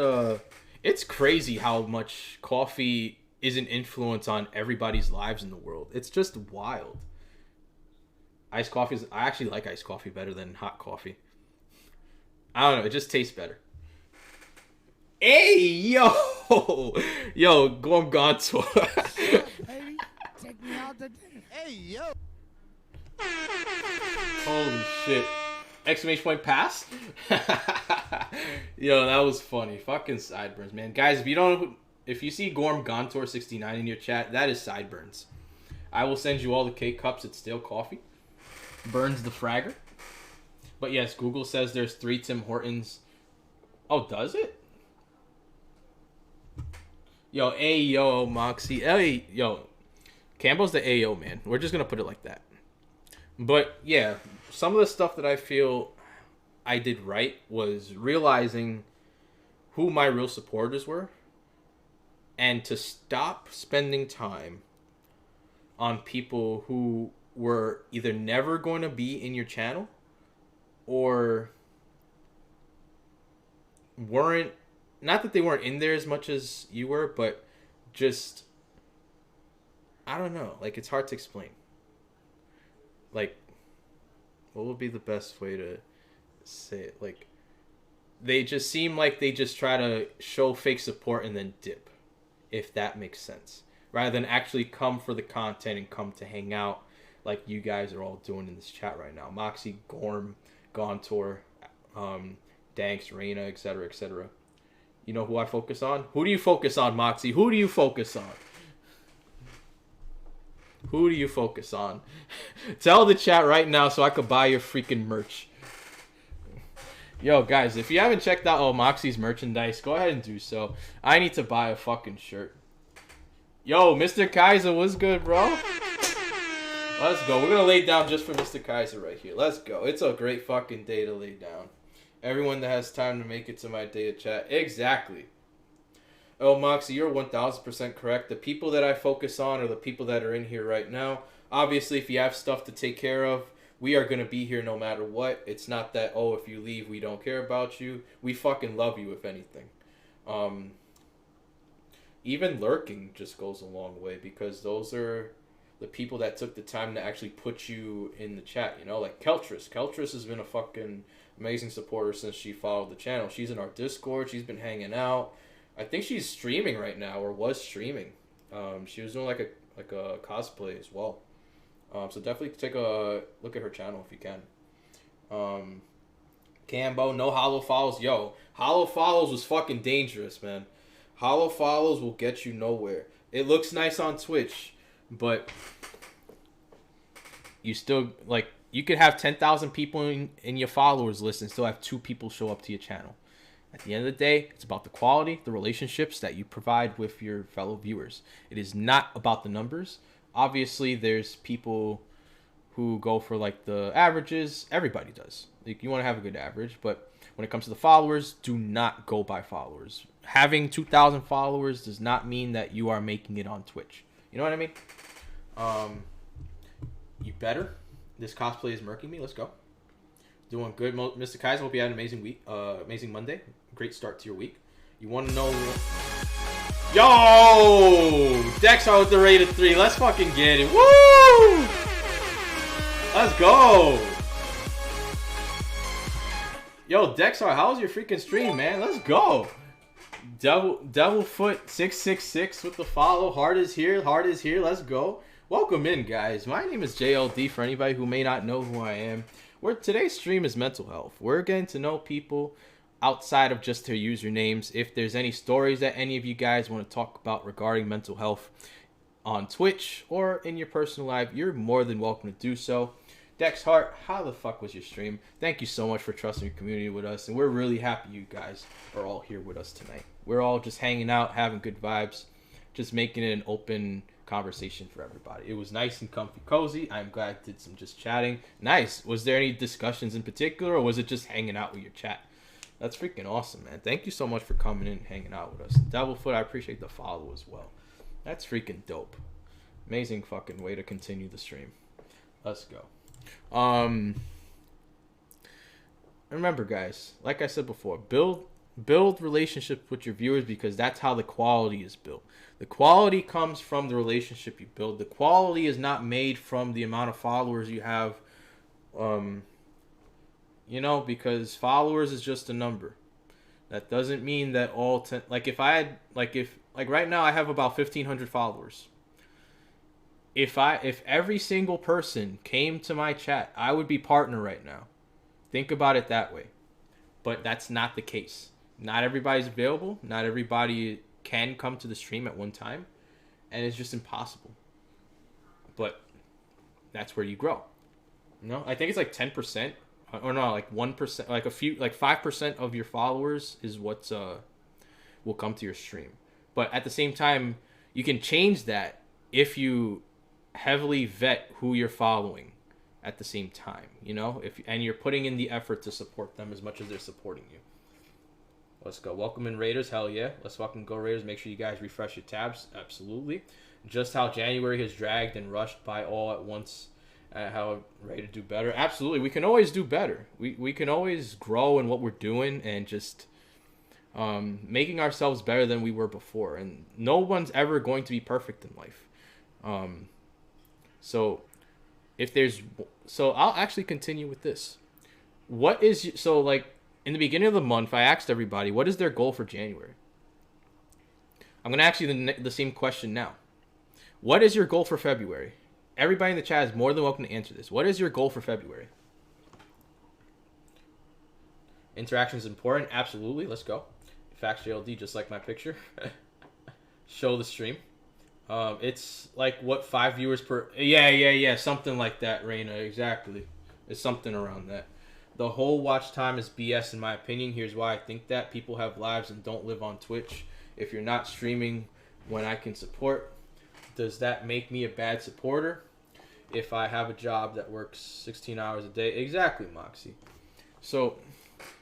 it's crazy how much coffee is an influence on everybody's lives in the world. It's just wild. Iced coffee I actually like iced coffee better than hot coffee. I don't know, it just tastes better. Hey, yo, Gorm Gonto. Baby, take me out to dinner. Hey, yo. Holy shit. Exclamation point pass. Yo, that was funny. Fucking sideburns, man. Guys, if you see Gorm Gontor 69 in your chat, that is sideburns. I will send you all the K-Cups. It's stale coffee. Burns the Fragger. But yes, Google says there's 3 Tim Hortons. Oh, does it? Yo, Ayo, Moxie. Hey, yo. Campbell's the Ayo, man. We're just going to put it like that. But, yeah, some of the stuff that I feel I did right was realizing who my real supporters were and to stop spending time on people who were either never going to be in your channel or weren't, not that they weren't in there as much as you were, but just, I don't know, like, it's hard to explain. Like, what would be the best way to say it? Like, they just seem like they just try to show fake support and then dip, if that makes sense, rather than actually come for the content and come to hang out like you guys are all doing in this chat right now. Moxie, Gorm, Gontor, Danks, Reina, etc., etc. You know who I focus on? Who do you focus on, Moxie? Who do you focus on? Who do you focus on? Tell the chat right now so I could buy your freaking merch. Yo, guys, if you haven't checked out Moxie's merchandise, go ahead and do so. I need to buy a fucking shirt. Yo, Mr. Kaiser, what's good, bro? Let's go. We're going to lay down just for Mr. Kaiser right here. Let's go. It's a great fucking day to lay down. Everyone that has time to make it to my day of chat. Exactly. Oh, Moxie, you're 1000% correct. The people that I focus on are the people that are in here right now. Obviously, if you have stuff to take care of, we are going to be here no matter what. It's not that, oh, if you leave, we don't care about you. We fucking love you, if anything. Even lurking just goes a long way because those are the people that took the time to actually put you in the chat, you know? Like Keltress. Keltress has been a fucking amazing supporter since she followed the channel. She's in our Discord. She's been hanging out. I think she's streaming right now, or was streaming. She was doing like a cosplay as well. So definitely take a look at her channel if you can. Cambo, no hollow follows. Yo, hollow follows was fucking dangerous, man. Hollow follows will get you nowhere. It looks nice on Twitch, but you still, like, you could have 10,000 people in your followers list and still have 2 people show up to your channel. At the end of the day, it's about the quality, the relationships that you provide with your fellow viewers. It is not about the numbers. Obviously, there's people who go for like the averages. Everybody does. Like, you want to have a good average, but when it comes to the followers, do not go by followers. Having 2,000 followers does not mean that you are making it on Twitch. You know what I mean? You better. This cosplay is murking me. Let's go. Doing good, Mr. Kaiser. Hope you had an amazing week. Amazing Monday. Great start to your week. You want to know? Yo, Dexar with the rated 3. Let's fucking get it. Woo! Let's go. Yo, Dexar, how was your freaking stream, man? Let's go. Devilfoot 666 with the follow. Heart is here. Heart is here. Let's go. Welcome in, guys. My name is JLD. For anybody who may not know who I am, today's stream is mental health. We're getting to know people outside of just their usernames. If there's any stories that any of you guys want to talk about regarding mental health on Twitch or in your personal life, you're more than welcome to do so. Dex Hart, how the fuck was your stream? Thank you so much for trusting your community with us, and we're really happy you guys are all here with us tonight. We're all just hanging out, having good vibes, just making it an open conversation for everybody. It was nice and comfy, cozy. I'm glad I did some just chatting. Nice. Was there any discussions in particular, or was it just hanging out with your chat? That's freaking awesome, man. Thank you so much for coming in and hanging out with us. Devilfoot, I appreciate the follow as well. That's freaking dope. Amazing fucking way to continue the stream. Let's go. Remember, guys, like I said before, build relationships with your viewers, because that's how the quality is built. The quality comes from the relationship you build. The quality is not made from the amount of followers you have. You know, because followers is just a number. That doesn't mean that all if right now I have about 1,500 followers. If every single person came to my chat, I would be partner right now. Think about it that way. But that's not the case. Not everybody's available. Not everybody can come to the stream at one time. And it's just impossible. But that's where you grow. You know, I think it's like 10%. Or no, like 1%. Like 5% of your followers is what will come to your stream. But at the same time, you can change that if you heavily vet who you're following at the same time, you know, and you're putting in the effort to support them as much as they're supporting you. Let's go. Welcome in, Raiders. Hell yeah. Let's fucking go, Raiders. Make sure you guys refresh your tabs. Absolutely. Just how January has dragged and rushed by all at once. How ready to do better. Absolutely. We can always do better. We can always grow in what we're doing and just making ourselves better than we were before. And no one's ever going to be perfect in life. So I'll actually continue with this. In the beginning of the month, I asked everybody, what is their goal for January? I'm going to ask you the same question now. What is your goal for February? Everybody in the chat is more than welcome to answer this. What is your goal for February? Interaction is important. Absolutely. Let's go. Facts JLD, just like my picture. Show the stream. It's like, what, 5 viewers per... Yeah. Something like that, Reina. Exactly. It's something around that. The whole watch time is BS in my opinion. Here's why I think that. People have lives and don't live on Twitch. If you're not streaming when I can support, does that make me a bad supporter? If I have a job that works 16 hours a day? Exactly, Moxie. So,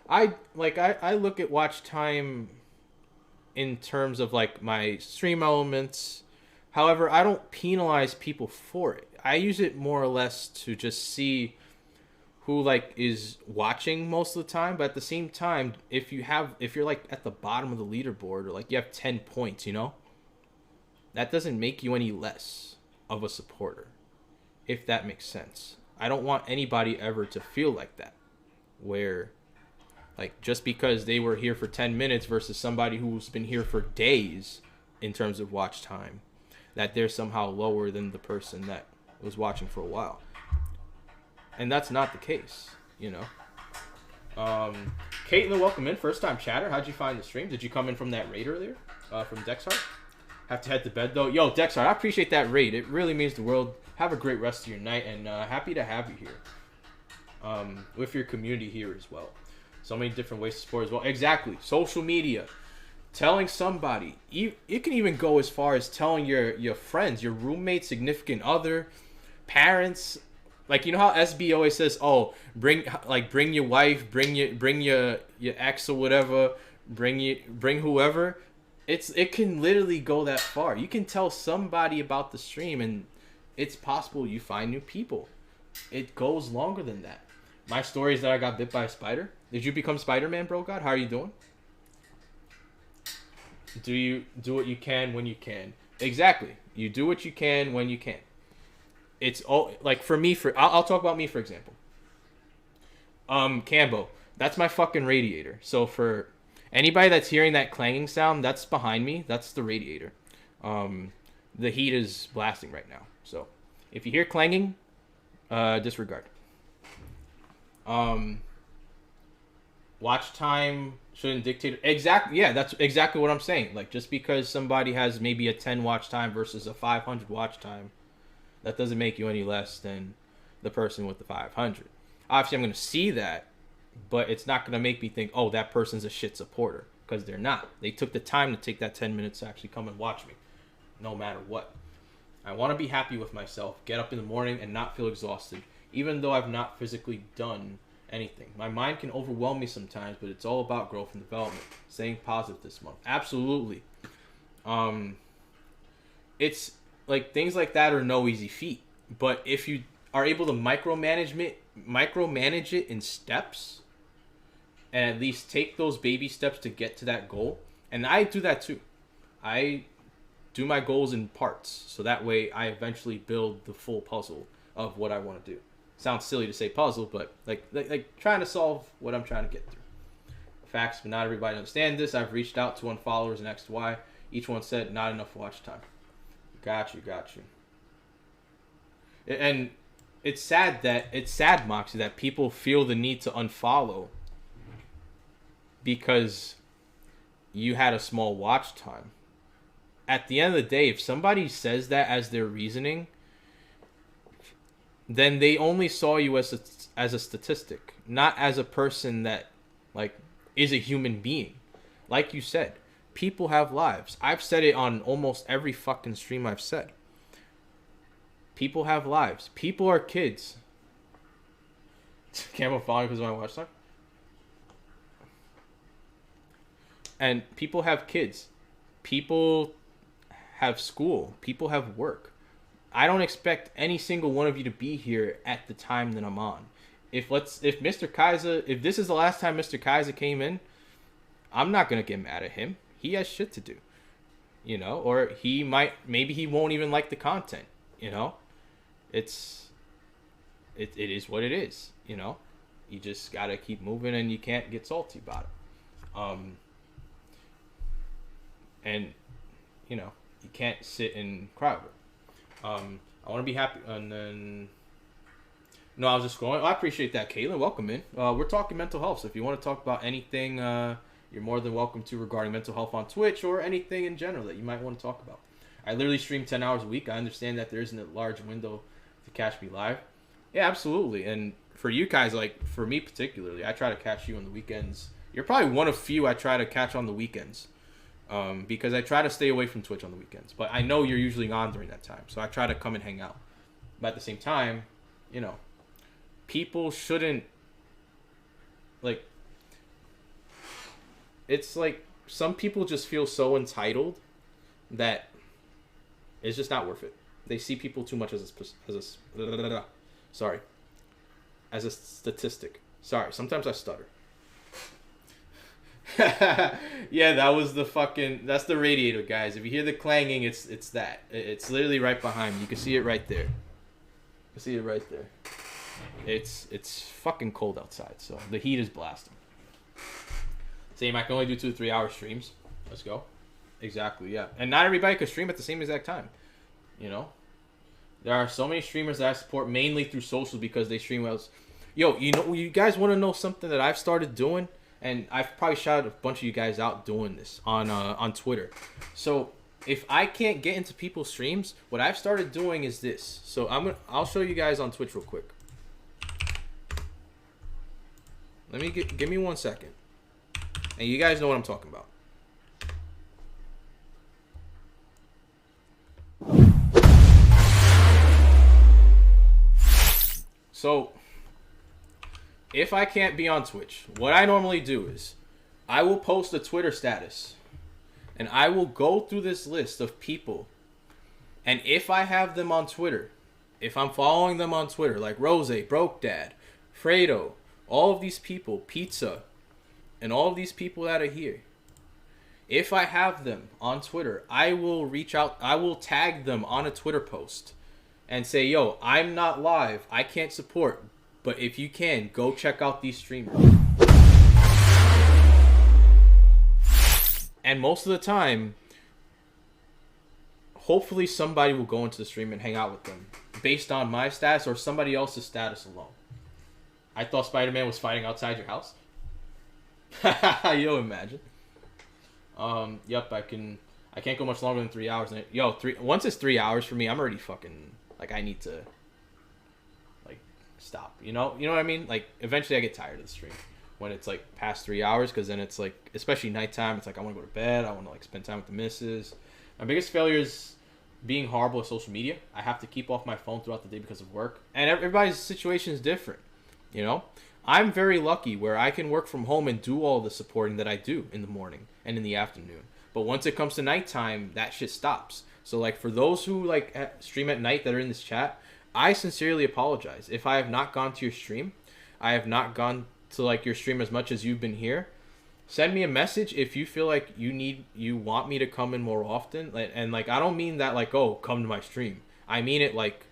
I look at watch time in terms of like my stream elements. However, I don't penalize people for it. I use it more or less to just see who like is watching most of the time. But at the same time, if you're like at the bottom of the leaderboard, or like you have 10 points, you know, that doesn't make you any less of a supporter, if that makes sense. I don't want anybody ever to feel like that, where like just because they were here for 10 minutes versus somebody who's been here for days in terms of watch time, that they're somehow lower than the person that was watching for a while. And that's not the case, you know. Caitlin, welcome in. First time chatter. How'd you find the stream? Did you come in from that raid earlier? From Dexhart? Have to head to bed though. Yo, Dexhart, I appreciate that raid. It really means the world. Have a great rest of your night, and happy to have you here. With your community here as well. So many different ways to support as well. Exactly. Social media. telling somebody. It can even go as far as telling your friends, your roommate, significant other, parents. Like, you know how SB always says, "Oh, bring your wife, bring your ex or whatever, bring whoever." It can literally go that far. You can tell somebody about the stream, and it's possible you find new people. It goes longer than that. My story is that I got bit by a spider. Did you become Spider-Man, bro? God, how are you doing? Do you do what you can when you can? Exactly. You do what you can when you can. It's all like for me. I'll talk about me for example. Cambo, that's my fucking radiator. So for anybody that's hearing that clanging sound, that's behind me. That's the radiator. The heat is blasting right now. So if you hear clanging, disregard. Watch time shouldn't dictate. Exactly. Yeah, that's exactly what I'm saying. Like, just because somebody has maybe a 10 watch time versus a 500 watch time, that doesn't make you any less than the person with the 500. Obviously, I'm going to see that, but it's not going to make me think, oh, that person's a shit supporter, because they're not. They took the time to take that 10 minutes to actually come and watch me, no matter what. I want to be happy with myself, get up in the morning and not feel exhausted, even though I've not physically done anything. My mind can overwhelm me sometimes, but it's all about growth and development. Staying positive this month. Absolutely. It's like things like that are no easy feat. But if you are able to micromanage it in steps, and at least take those baby steps to get to that goal. And I do that too. I do my goals in parts, so that way I eventually build the full puzzle of what I want to do. Sounds silly to say puzzle, but like trying to solve what I'm trying to get through. Facts, but not everybody understands this. I've reached out to unfollowers and X to Y. Each one said not enough watch time. Got you. And it's sad, Moxie, that people feel the need to unfollow because you had a small watch time. At the end of the day, if somebody says that as their reasoning, then they only saw you as a statistic, not as a person that like is a human being. Like you said, people have lives. I've said it on almost every fucking stream I've said. People have lives. People are kids. Camel following because of my watch time. And people have kids. People have school. People have work. I don't expect any single one of you to be here at the time that I'm on. If Mr. Kaiser, if this is the last time Mr. Kaiser came in, I'm not gonna get mad at him. He has shit to do, you know, or maybe he won't even like the content, you know. It is what it is, you know. You just gotta keep moving, and you can't get salty about it. And you know, you can't sit and cry over it. I want to be happy, and then no, I was just scrolling. I appreciate that, Caitlin. Welcome in. We're talking mental health, so if you want to talk about anything, you're more than welcome to regarding mental health on Twitch or anything in general that you might want to talk about. I literally stream 10 hours a week. I understand that there isn't a large window to catch me live. Yeah, absolutely. And for you guys, like for me particularly, I try to catch you on the weekends. You're probably one of few I try to catch on the weekends. Because I try to stay away from Twitch on the weekends, but I know you're usually on during that time, so I try to come and hang out. But at the same time, you know, people shouldn't, like, it's like some people just feel so entitled that it's just not worth it. They see people too much as a statistic. Sorry, sometimes I stutter. Yeah, that's the radiator, guys. If you hear the clanging, it's that. It's literally right behind me. You can see it right there. It's fucking cold outside, so the heat is blasting. Same, I can only do 2 to 3 hour streams. Let's go. Exactly, yeah. And not everybody can stream at the same exact time. You know? There are so many streamers that I support mainly through social because they stream well. Yo, you know, you guys want to know something that I've started doing? And I've probably shouted a bunch of you guys out doing this on Twitter. So if I can't get into people's streams, what I've started doing is this. So I'll show you guys on Twitch real quick. Give me 1 second. And you guys know what I'm talking about. So, if I can't be on Twitch, what I normally do is I will post a Twitter status and I will go through this list of people. And if I have them on Twitter, if I'm following them on Twitter, like Rose, Broke Dad, Fredo, all of these people, Pizza, and all of these people that are here, if I have them on Twitter, I will reach out, I will tag them on a Twitter post and say, yo, I'm not live, I can't support, but if you can, go check out these streamers. And most of the time, hopefully somebody will go into the stream and hang out with them based on my status or somebody else's status alone. I thought Spider-Man was fighting outside your house. Yo, imagine. Yep, I can't go much longer than 3 hours. Once it's 3 hours for me, I'm already fucking, like, I need to, like, stop, you know what I mean? Like, eventually I get tired of the stream when it's, like, past 3 hours, because then it's, like, especially nighttime, it's like, I want to go to bed, I want to, like, spend time with the missus. My biggest failure is being horrible at social media. I have to keep off my phone throughout the day because of work, and everybody's situation is different, you know? I'm very lucky where I can work from home and do all the supporting that I do in the morning and in the afternoon. But once it comes to nighttime, that shit stops. So, like, for those who, like, stream at night that are in this chat, I sincerely apologize. If I have not gone to your stream, I have not gone to, like, your stream as much as you've been here, send me a message if you feel like you want me to come in more often. And, like, I don't mean that, like, oh, come to my stream. I mean it, like,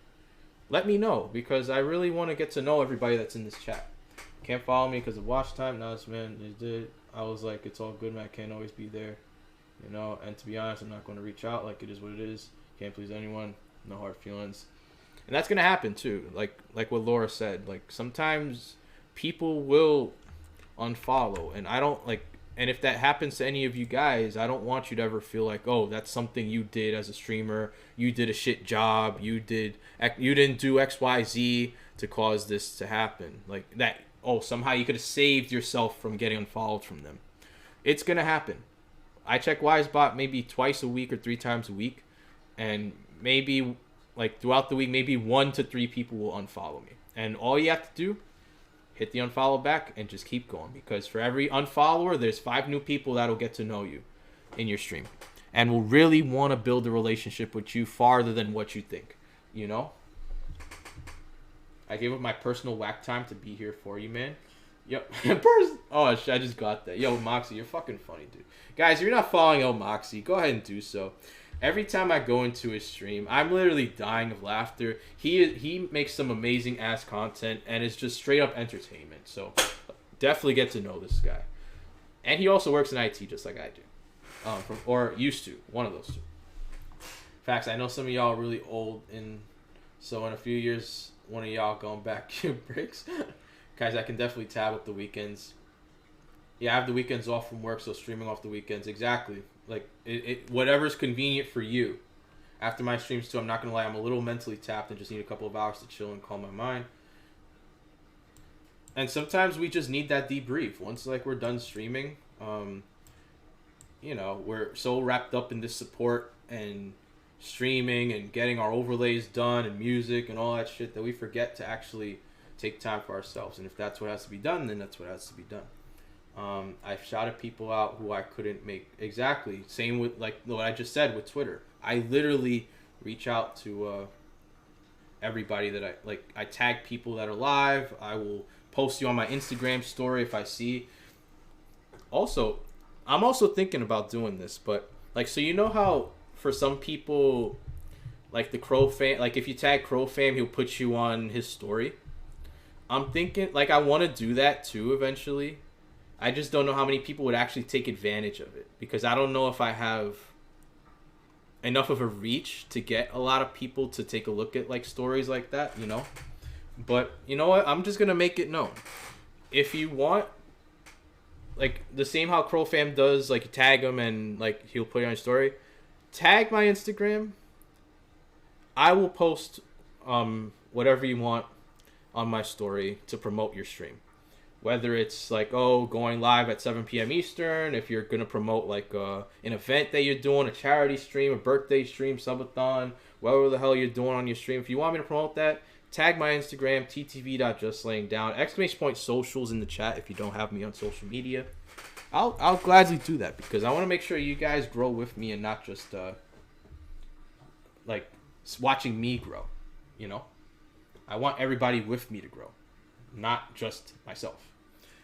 let me know, because I really want to get to know everybody that's in this chat. Can't follow me because of watch time. Nice, man. You did. I was like, it's all good, man. I can't always be there, you know. And to be honest, I'm not going to reach out. Like, it is what it is. Can't please anyone. No hard feelings. And that's gonna happen too. Like what Laura said. Like, sometimes people will unfollow, and I don't like. And if that happens to any of you guys, I don't want you to ever feel like, oh, that's something you did as a streamer. You did a shit job. You didn't do X, Y, Z to cause this to happen. Like that. Oh, somehow you could have saved yourself from getting unfollowed from them. It's going to happen. I check Wisebot maybe twice a week or 3 times a week. And maybe, like, throughout the week, maybe 1 to 3 people will unfollow me. And all you have to do, hit the unfollow back and just keep going. Because for every unfollower, there's 5 new people that'll get to know you in your stream. And will really want to build a relationship with you farther than what you think. You know? I gave up my personal whack time to be here for you, man. Yep. Oh, shit, I just got that. Yo, Moxie, you're fucking funny, dude. Guys, if you're not following El Moxie, go ahead and do so. Every time I go into his stream, I'm literally dying of laughter. He makes some amazing ass content, and it's just straight up entertainment. So definitely get to know this guy. And he also works in IT just like I do. Or used to. One of those two. Facts, I know some of y'all are really old, and so in a few years, one of y'all going back to breaks. Guys, I can definitely tab with the weekends. Yeah, I have the weekends off from work, so streaming off the weekends. Exactly. Like, whatever's convenient for you. After my streams, too, I'm not going to lie, I'm a little mentally tapped and just need a couple of hours to chill and calm my mind. And sometimes we just need that debrief. Once, like, we're done streaming, you know, we're so wrapped up in this support and streaming and getting our overlays done and music and all that shit that we forget to actually take time for ourselves. And if that's what has to be done, then that's what has to be done. I've shouted people out who I couldn't make. Exactly. Same with, like, what I just said with Twitter. I literally reach out to everybody that I tag people that are live. I will post you on my Instagram story if I see. Also, I'm also thinking about doing this, but, like, so you know how for some people, like the Crow fam, like if you tag Crow fam, he'll put you on his story. I'm thinking, like, I want to do that too eventually. I just don't know how many people would actually take advantage of it, because I don't know if I have enough of a reach to get a lot of people to take a look at, like, stories like that, you know. But you know what? I'm just gonna make it known. If you want, like, the same how Crow fam does, like, you tag him and, like, he'll put it on his story. Tag my Instagram. I will post whatever you want on my story to promote your stream. Whether it's like, oh, going live at 7 p.m. Eastern, if you're going to promote like an event that you're doing, a charity stream, a birthday stream, subathon, whatever the hell you're doing on your stream. If you want me to promote that, tag my Instagram, ttv.justlayingdown, exclamation point socials in the chat if you don't have me on social media. I'll gladly do that because I want to make sure you guys grow with me and not just like watching me grow, you know? I want everybody with me to grow, not just myself.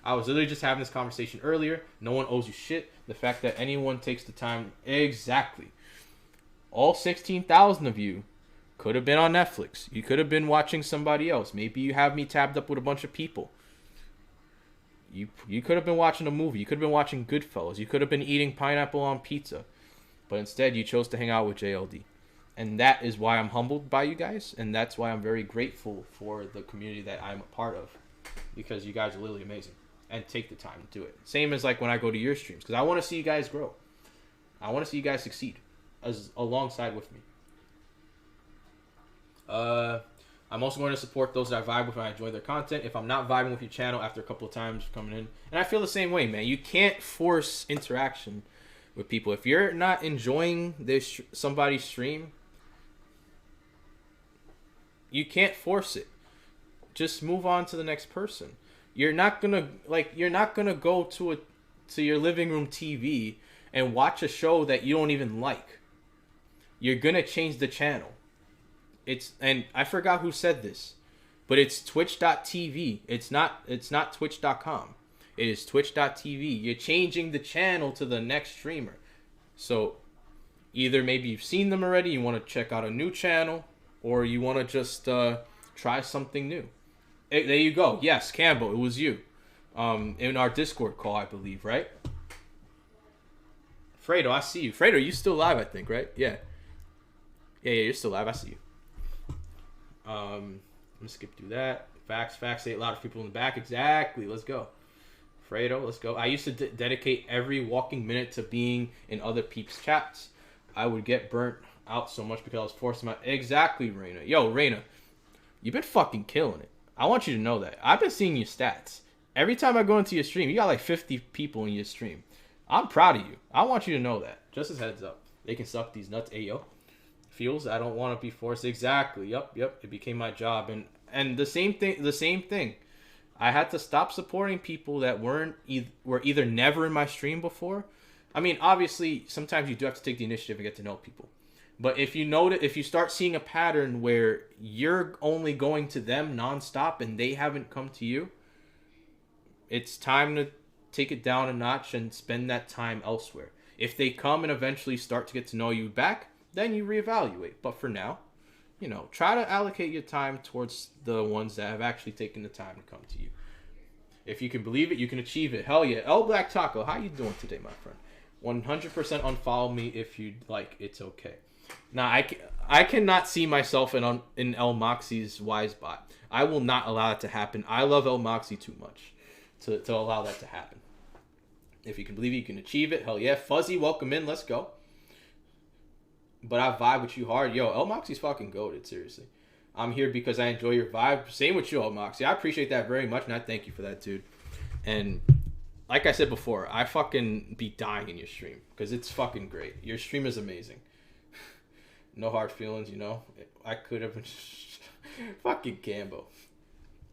I was literally just having this conversation earlier. No one owes you shit. The fact that anyone takes the time, exactly. All 16,000 of you could have been on Netflix. You could have been watching somebody else. Maybe you have me tabbed up with a bunch of people. You could have been watching a movie. You could have been watching Goodfellas. You could have been eating pineapple on pizza. But instead, you chose to hang out with JLD. And that is why I'm humbled by you guys. And that's why I'm very grateful for the community that I'm a part of. Because you guys are literally amazing. And take the time to do it. Same as like when I go to your streams. Because I want to see you guys grow. I want to see you guys succeed. Alongside with me. I'm also going to support those that I vibe with and I enjoy their content. If I'm not vibing with your channel after a couple of times coming in, and I feel the same way, man. You can't force interaction with people. If you're not enjoying this somebody's stream, you can't force it. Just move on to the next person. You're not gonna go to your living room TV and watch a show that you don't even like. You're gonna change the channel. And I forgot who said this, but it's twitch.tv. It's not twitch.com. It is twitch.tv. You're changing the channel to the next streamer. So either maybe you've seen them already, you want to check out a new channel, or you want to just try something new. There you go. Yes, Campbell, it was you. In our Discord call, I believe, right? Fredo, I see you. Fredo, you still live, I think, right? Yeah. Yeah, you're still live. I see you. I'm gonna skip through that. Facts. Say a lot of people in the back. Exactly. Let's go. Fredo, let's go. I used to dedicate every walking minute to being in other peeps' chats. I would get burnt out so much because I was forcing my... Exactly, Reina. Yo, Reina, you've been fucking killing it. I want you to know that. I've been seeing your stats. Every time I go into your stream, you got like 50 people in your stream. I'm proud of you. I want you to know that. Just as heads up. They can suck these nuts. Ayo. Feels I don't want to be forced. Exactly. Yep. It became my job. And the same thing. I had to stop supporting people that were either never in my stream before. I mean, obviously, sometimes you do have to take the initiative and get to know people. But if you start seeing a pattern where you're only going to them nonstop and they haven't come to you, it's time to take it down a notch and spend that time elsewhere. If they come and eventually start to get to know you back, then you reevaluate. But for now, try to allocate your time towards the ones that have actually taken the time to come to you. If you can believe it, you can achieve it. Hell yeah. El Black Taco, how you doing today, my friend? 100% unfollow me if you'd like. It's okay. Now, I cannot see myself in El Moxie's wise bot. I will not allow that to happen. I love El Moxie too much to allow that to happen. If you can believe it, you can achieve it. Hell yeah. Fuzzy, welcome in. Let's go. But I vibe with you hard. Yo, El Moxie's fucking goated, seriously. I'm here because I enjoy your vibe. Same with you, El Moxie. I appreciate that very much, and I thank you for that, dude. And like I said before, I fucking be dying in your stream because it's fucking great. Your stream is amazing. No hard feelings, I could have been... fucking Cambo.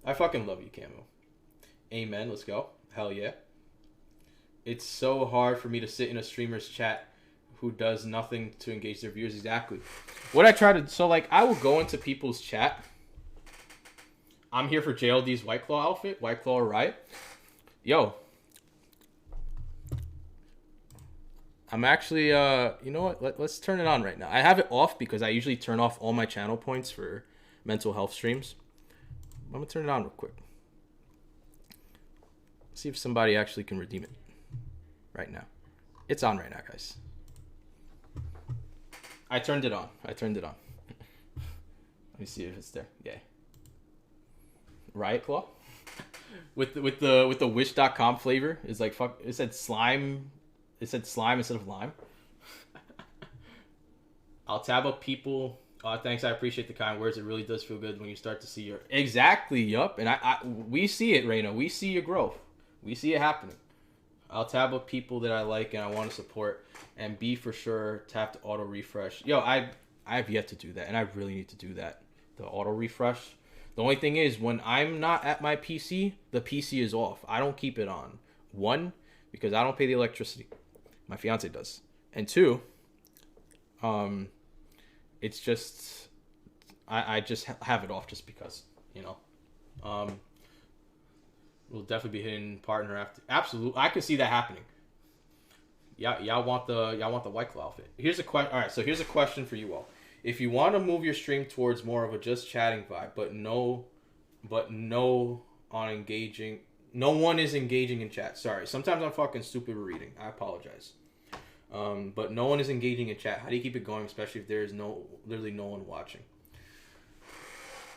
I fucking love you, Cambo. Amen, let's go. Hell yeah. It's so hard for me to sit in a streamer's chat who does nothing to engage their viewers. Exactly. What I try to... So, I will go into people's chat. I'm here for JLD's White Claw outfit. White Claw Riot. Yo. I'm actually... you know what? Let's turn it on right now. I have it off because I usually turn off all my channel points for mental health streams. I'm going to turn it on real quick. See if somebody actually can redeem it right now. It's on right now, guys. I turned it on. Let me see if it's there. Yeah. Riot Claw with the wish.com flavor is like fuck. It said slime. It said slime instead of lime. I'll tab up people. Thanks. I appreciate the kind words. It really does feel good when you start to see your... Exactly. Yup. And we see it, Reina. We see your growth. We see it happening. I'll tab up people that I like and I want to support, and B for sure tap to auto refresh. Yo, I have yet to do that, and I really need to do that. The auto refresh. The only thing is, when I'm not at my PC, the PC is off. I don't keep it on. One, because I don't pay the electricity. My fiance does. And two, it's just I just have it off just because, you know. We'll definitely be hitting partner after. Absolutely, I can see that happening. Yeah, y'all want the White Claw outfit. Here's a question. All right, so here's a question for you all. If you want to move your stream towards more of a just chatting vibe, but no on engaging, no one is engaging in chat. Sorry, sometimes I'm fucking stupid reading. I apologize. But no one is engaging in chat. How do you keep it going, especially if there is literally no one watching?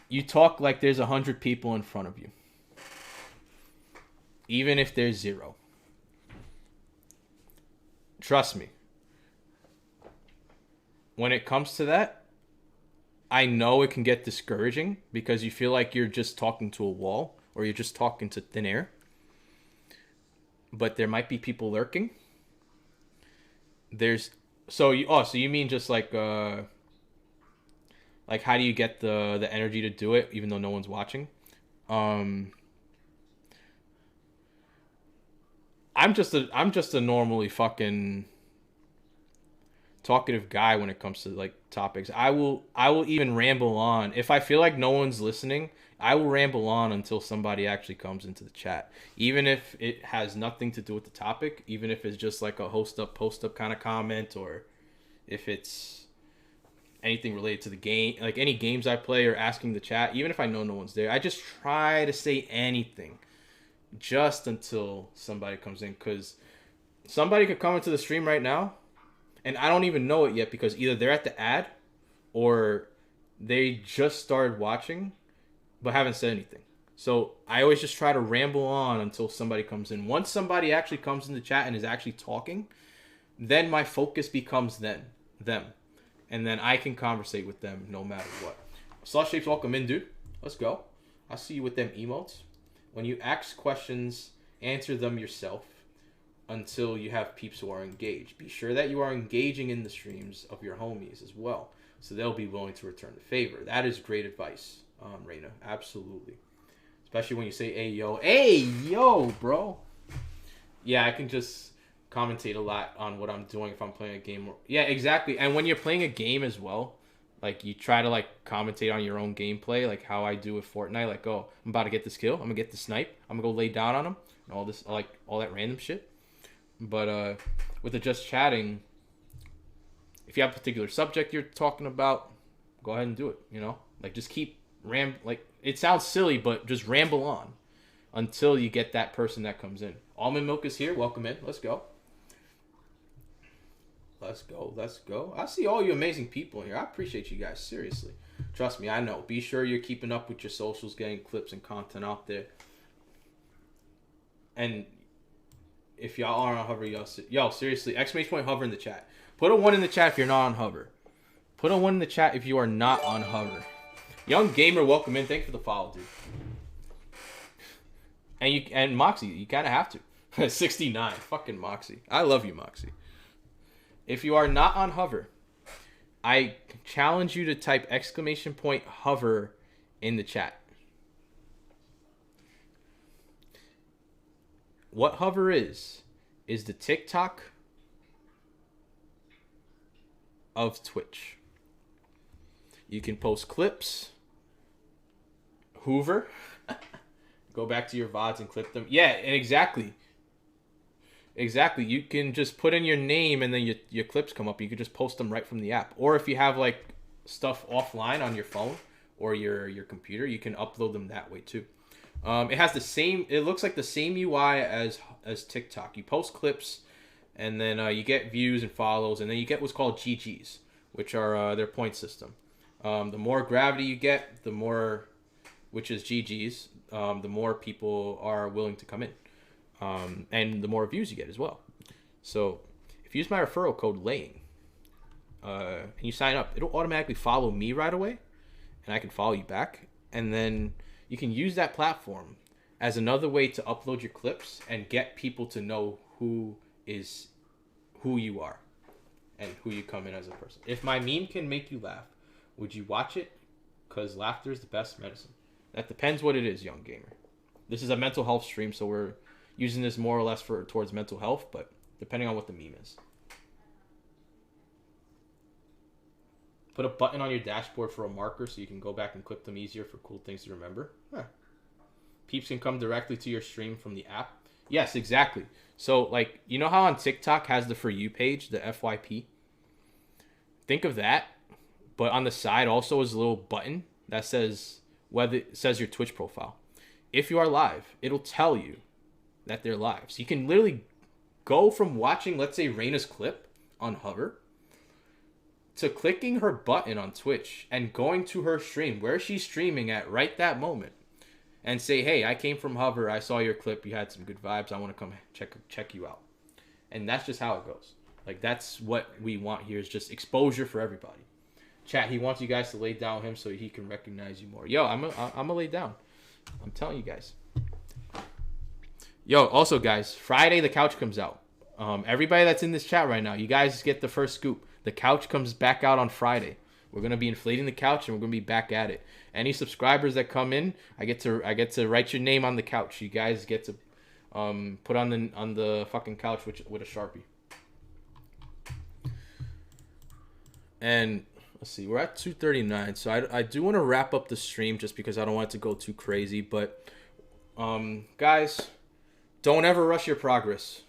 You talk like there's 100 people in front of you, even if there's 0. Trust me. When it comes to that, I know it can get discouraging because you feel like you're just talking to a wall or you're just talking to thin air. But there might be people lurking. So you mean just like how do you get the energy to do it even though no one's watching? I'm just a normally fucking talkative guy when it comes to like topics. I will even ramble on. If I feel like no one's listening, I will ramble on until somebody actually comes into the chat. Even if it has nothing to do with the topic, even if it's just like a post up kind of comment, or if it's anything related to the game, like any games I play or asking the chat, even if I know no one's there, I just try to say anything just until somebody comes in, because somebody could come into the stream right now and I don't even know it yet because either they're at the ad or they just started watching but haven't said anything. So I always just try to ramble on until somebody comes in. Once somebody actually comes in the chat and is actually talking, then my focus becomes them. And then I can conversate with them no matter what. Slush Shapes, welcome in, dude. Let's go. I'll see you with them emotes. When you ask questions, answer them yourself until you have peeps who are engaged. Be sure that you are engaging in the streams of your homies as well, so they'll be willing to return the favor. That is great advice, Reina. Absolutely. Especially when you say, hey, yo, bro. Yeah, I can just commentate a lot on what I'm doing if I'm playing a game. Yeah, exactly. And when you're playing a game as well, like you try to like commentate on your own gameplay, like how I do with Fortnite. Like, oh, I'm about to get this kill. I'm gonna get the snipe. I'm gonna go lay down on him. And all this, like all that random shit. But with the just chatting, if you have a particular subject you're talking about, go ahead and do it. You know, like just keep like it sounds silly, but just ramble on until you get that person that comes in. Almond Milk is here. Welcome in. Let's go. Let's go. I see all you amazing people here. I appreciate you guys, seriously. Trust me, I know. Be sure you're keeping up with your socials, getting clips and content out there. And if y'all are on Hover, yo, seriously, exclamation point Hover in the chat. Put a 1 in the chat if you're not on Hover. Put a 1 in the chat if you are not on Hover. Young Gamer, welcome in. Thanks for the follow, dude. And Moxie, you kind of have to. 69, fucking Moxie. I love you, Moxie. If you are not on Hover, I challenge you to type exclamation point Hover in the chat. What Hover is the TikTok of Twitch. You can post clips, Hoover, go back to your VODs and clip them. Yeah, and exactly. You can just put in your name and then your clips come up. You can just post them right from the app. Or if you have like stuff offline on your phone or your computer, you can upload them that way too. It has the same. It looks like the same UI as TikTok. You post clips, and then you get views and follows, and then you get what's called GGs, which are their point system. The more gravity you get, the more, which is GGs, the more people are willing to come in. And the more views you get as well. So if you use my referral code LAYING and you sign up, it'll automatically follow me right away, and I can follow you back. And then you can use that platform as another way to upload your clips and get people to know who you are and who you come in as a person. If my meme can make you laugh, would you watch it? Because laughter is the best medicine. That depends what it is, young gamer. This is a mental health stream, so we're using this more or less towards mental health, but depending on what the meme is. Put a button on your dashboard for a marker so you can go back and click them easier for cool things to remember. Huh. Peeps can come directly to your stream from the app. Yes, exactly. So, like, you know how on TikTok has the For You page, the FYP? Think of that, but on the side also is a little button that says your Twitch profile. If you are live, it'll tell you that they're live. So you can literally go from watching, let's say, Raina's clip on Hover to clicking her button on Twitch and going to her stream where she's streaming at right that moment and say, hey, I came from Hover. I saw your clip. You had some good vibes. I want to come check you out. And that's just how it goes. Like, that's what we want here, is just exposure for everybody. Chat, he wants you guys to lay down with him so he can recognize you more. Yo, I'm gonna lay down. I'm telling you guys. Yo, also, guys, Friday the couch comes out. Everybody that's in this chat right now, you guys get the first scoop. The couch comes back out on Friday. We're gonna be inflating the couch and we're gonna be back at it. Any subscribers that come in, I get to write your name on the couch. You guys get to put on the fucking couch with a Sharpie. And let's see, we're at 2:39, so I do want to wrap up the stream just because I don't want it to go too crazy. But guys, don't ever rush your progress.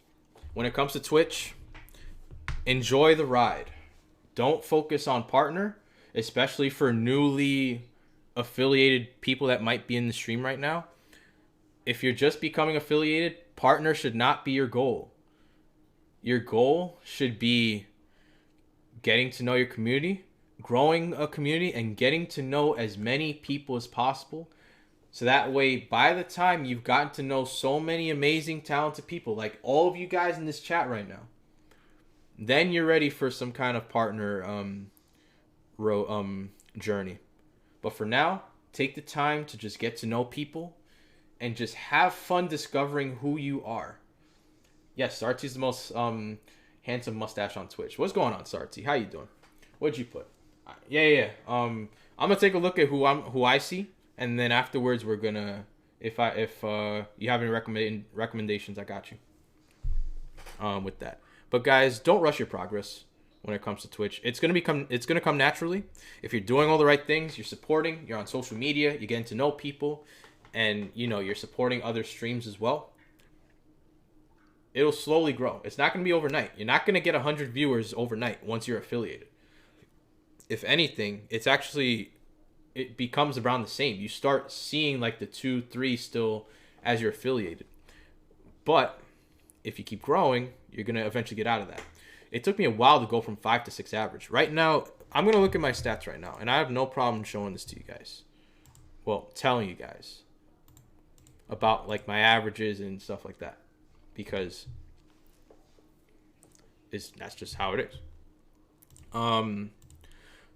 When it comes to Twitch, enjoy the ride. Don't focus on partner, especially for newly affiliated people that might be in the stream right now. If you're just becoming affiliated, partner should not be your goal. Your goal should be getting to know your community, growing a community, and getting to know as many people as possible. So that way, by the time you've gotten to know so many amazing, talented people, like all of you guys in this chat right now, then you're ready for some kind of partner journey. But for now, take the time to just get to know people and just have fun discovering who you are. Yes, Sarti's the most handsome mustache on Twitch. What's going on, Sarti? How you doing? What'd you put? Yeah. I'm gonna take a look at who I see, and then afterwards we're gonna, if you have any recommendations, I got you. With that. But guys, don't rush your progress when it comes to Twitch. It's gonna come naturally. If you're doing all the right things, you're supporting, you're on social media, you're getting to know people, and you're supporting other streams as well. It'll slowly grow. It's not going to be overnight. You're not going to get 100 viewers overnight once you're affiliated. If anything, it becomes around the same. You start seeing like the 2, 3 still as you're affiliated. But if you keep growing, you're going to eventually get out of that. It took me a while to go from 5 to 6 average. Right now, I'm going to look at my stats right now, and I have no problem showing this to you guys. Well, telling you guys about like my averages and stuff like that. Because that's just how it is.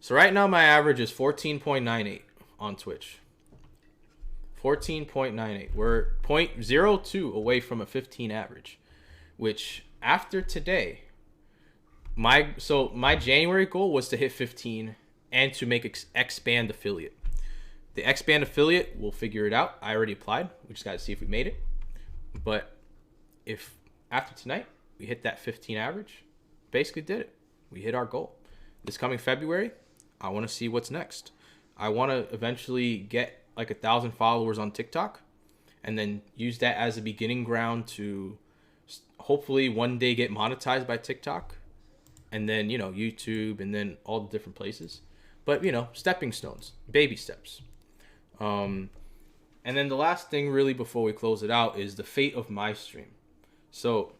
So right now my average is 14.98 on Twitch. 14.98. We're 0.02 away from a 15 average, which after today, my January goal was to hit 15 and to make expand affiliate. The expand affiliate, we'll figure it out. I already applied. We just got to see if we made it. But if after tonight we hit that 15 average, basically did it. We hit our goal. This coming February, I want to see what's next. I want to eventually get like 1,000 followers on TikTok and then use that as a beginning ground to hopefully one day get monetized by TikTok and then, YouTube and then all the different places. But, stepping stones, baby steps. And then the last thing really before we close it out is the fate of my stream. So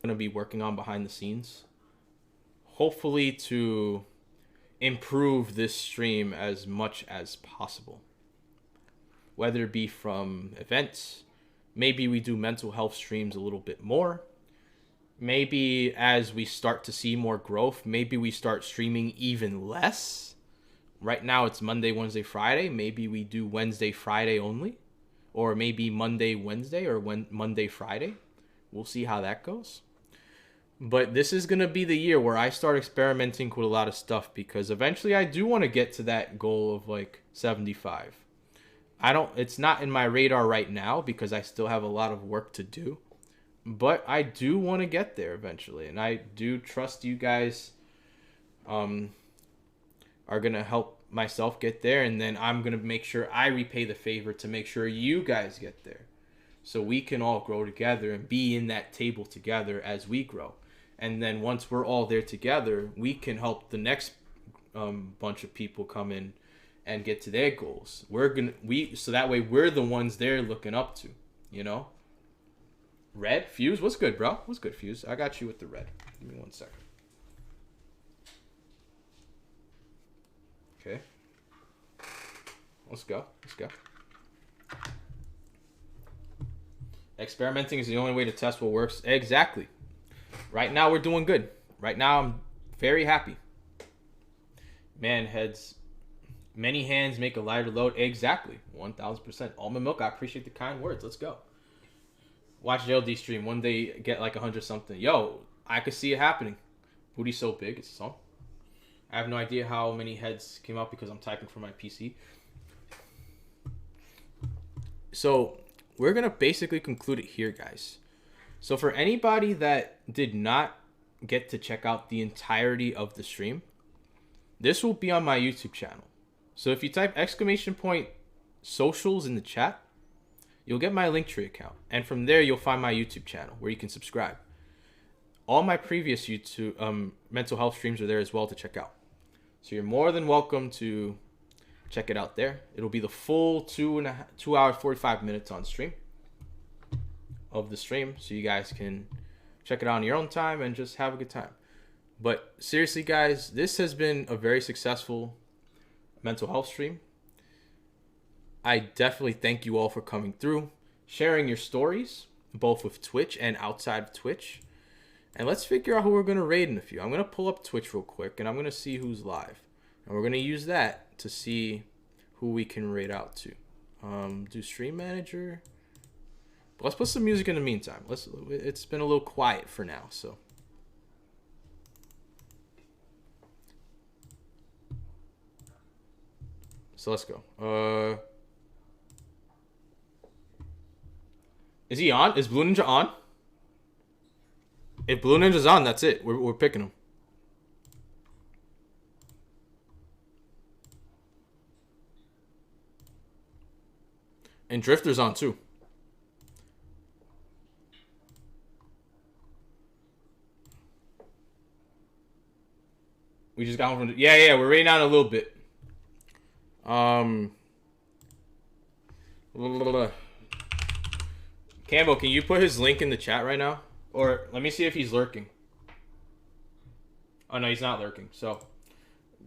I'm going to be working on behind the scenes, hopefully to improve this stream as much as possible. Whether it be from events, maybe we do mental health streams a little bit more. Maybe as we start to see more growth, maybe we start streaming even less. Right now it's Monday, Wednesday, Friday. Maybe we do Wednesday, Friday only. or maybe Monday, Wednesday, or Monday, Friday. We'll see how that goes. But this is going to be the year where I start experimenting with a lot of stuff, because eventually I do want to get to that goal of like 75. It's not in my radar right now because I still have a lot of work to do, but I do want to get there eventually. And I do trust you guys are going to help myself get there. And then I'm going to make sure I repay the favor to make sure you guys get there, so we can all grow together and be in that table together as we grow. And then once we're all there together, we can help the next bunch of people come in and get to their goals. So that way we're the ones they're looking up to, you know? Red? Fuse? What's good, bro? What's good, Fuse? I got you with the red. Give me 1 second. Okay. Let's go. Experimenting is the only way to test what works. Exactly. Right now we're doing good. Right now I'm very happy. Man, many hands make a lighter load. Exactly. 1000%. Almond milk, I appreciate the kind words. Let's go. Watch JLD stream. One day get like 100 something. Yo, I could see it happening. Booty so big. It's a song. I have no idea how many heads came out because I'm typing from my PC. So we're going to basically conclude it here, guys. So for anybody that did not get to check out the entirety of the stream, this will be on my YouTube channel. So if you type !socials in the chat, you'll get my Linktree account. And from there, you'll find my YouTube channel where you can subscribe. All my previous YouTube mental health streams are there as well to check out. So you're more than welcome to check it out there. It'll be the full 2 hours, 45 minutes on stream of the stream. So you guys can check it out on your own time and just have a good time. But seriously, guys, this has been a very successful mental health stream. I definitely thank you all for coming through, sharing your stories, both with Twitch and outside of Twitch. And let's figure out who we're going to raid in a few. I'm going to pull up Twitch real quick, and I'm going to see who's live. And we're going to use that to see who we can raid out to. Do stream manager. But let's put some music in the meantime. It's been a little quiet for now, so. So let's go. Is he on? Is Blue Ninja on? If Blue Ninja's on, that's it. We're picking him. And Drifter's on too. We just got home from yeah, we're raiding out a little bit. Campbell, can you put his link in the chat right now? Or let me see if he's lurking. Oh no, he's not lurking. So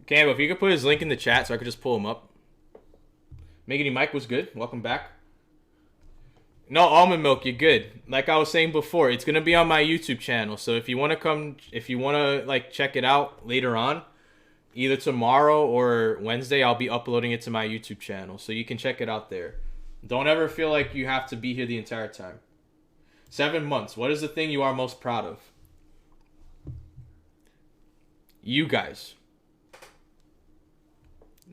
Campbell, if you could put his link in the chat so I could just pull him up. Miggity Mike was good. Welcome back. No, almond milk, you're good. Like I was saying before, it's gonna be on my YouTube channel. So if you wanna like check it out later on, either tomorrow or Wednesday, I'll be uploading it to my YouTube channel. So you can check it out there. Don't ever feel like you have to be here the entire time. 7 months. What is the thing you are most proud of? You guys.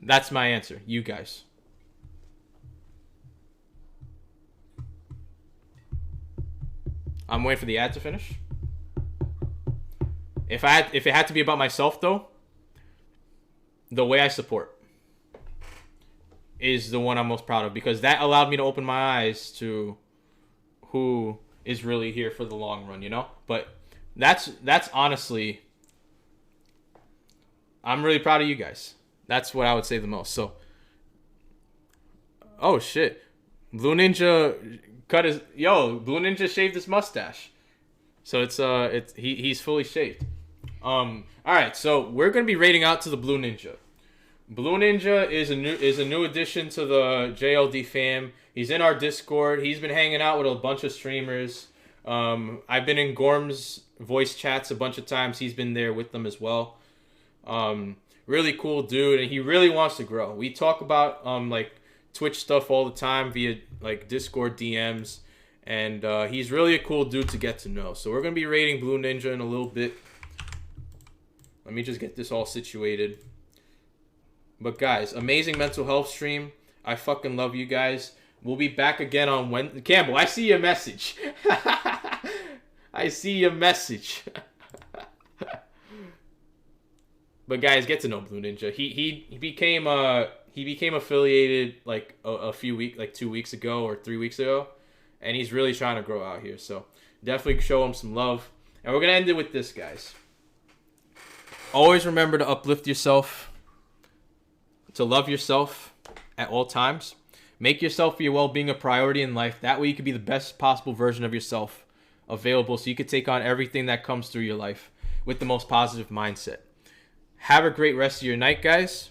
That's my answer. You guys. I'm waiting for the ad to finish. If it had to be about myself though, the way I support is the one I'm most proud of, because that allowed me to open my eyes to who is really here for the long run, you know? But that's honestly, I'm really proud of you guys. That's what I would say the most. So, oh shit. Blue Ninja Blue Ninja shaved his mustache. So he's fully shaved. All right, so we're going to be raiding out to the Blue Ninja. Blue Ninja is a new addition to the JLD fam. He's in our Discord. He's been hanging out with a bunch of streamers. I've been in Gorm's voice chats a bunch of times. He's been there with them as well. Really cool dude, and he really wants to grow. We talk about like Twitch stuff all the time via like Discord DMs, and he's really a cool dude to get to know. So we're gonna be raiding Blue Ninja in a little bit. Let me just get this all situated. But guys, amazing mental health stream. I fucking love you guys. We'll be back again on Wednesday. Campbell, I see your message. I see your message. But guys, get to know Blue Ninja. He became affiliated like a few weeks, like 2 weeks ago or 3 weeks ago, and he's really trying to grow out here. So definitely show him some love. And we're gonna end it with this, guys. Always remember to uplift yourself, to love yourself at all times. Make yourself your well-being a priority in life. That way you can be the best possible version of yourself available, so you can take on everything that comes through your life with the most positive mindset. Have a great rest of your night, guys.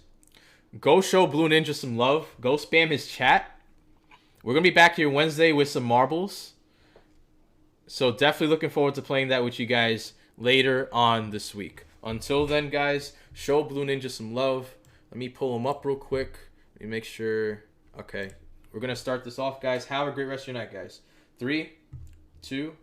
Go show Blue Ninja some love. Go spam his chat. We're going to be back here Wednesday with some marbles. So definitely looking forward to playing that with you guys later on this week. Until then, guys, show Blue Ninja some love. Let me pull him up real quick. Let me make sure. Okay. We're going to start this off, guys. Have a great rest of your night, guys. 3, 2,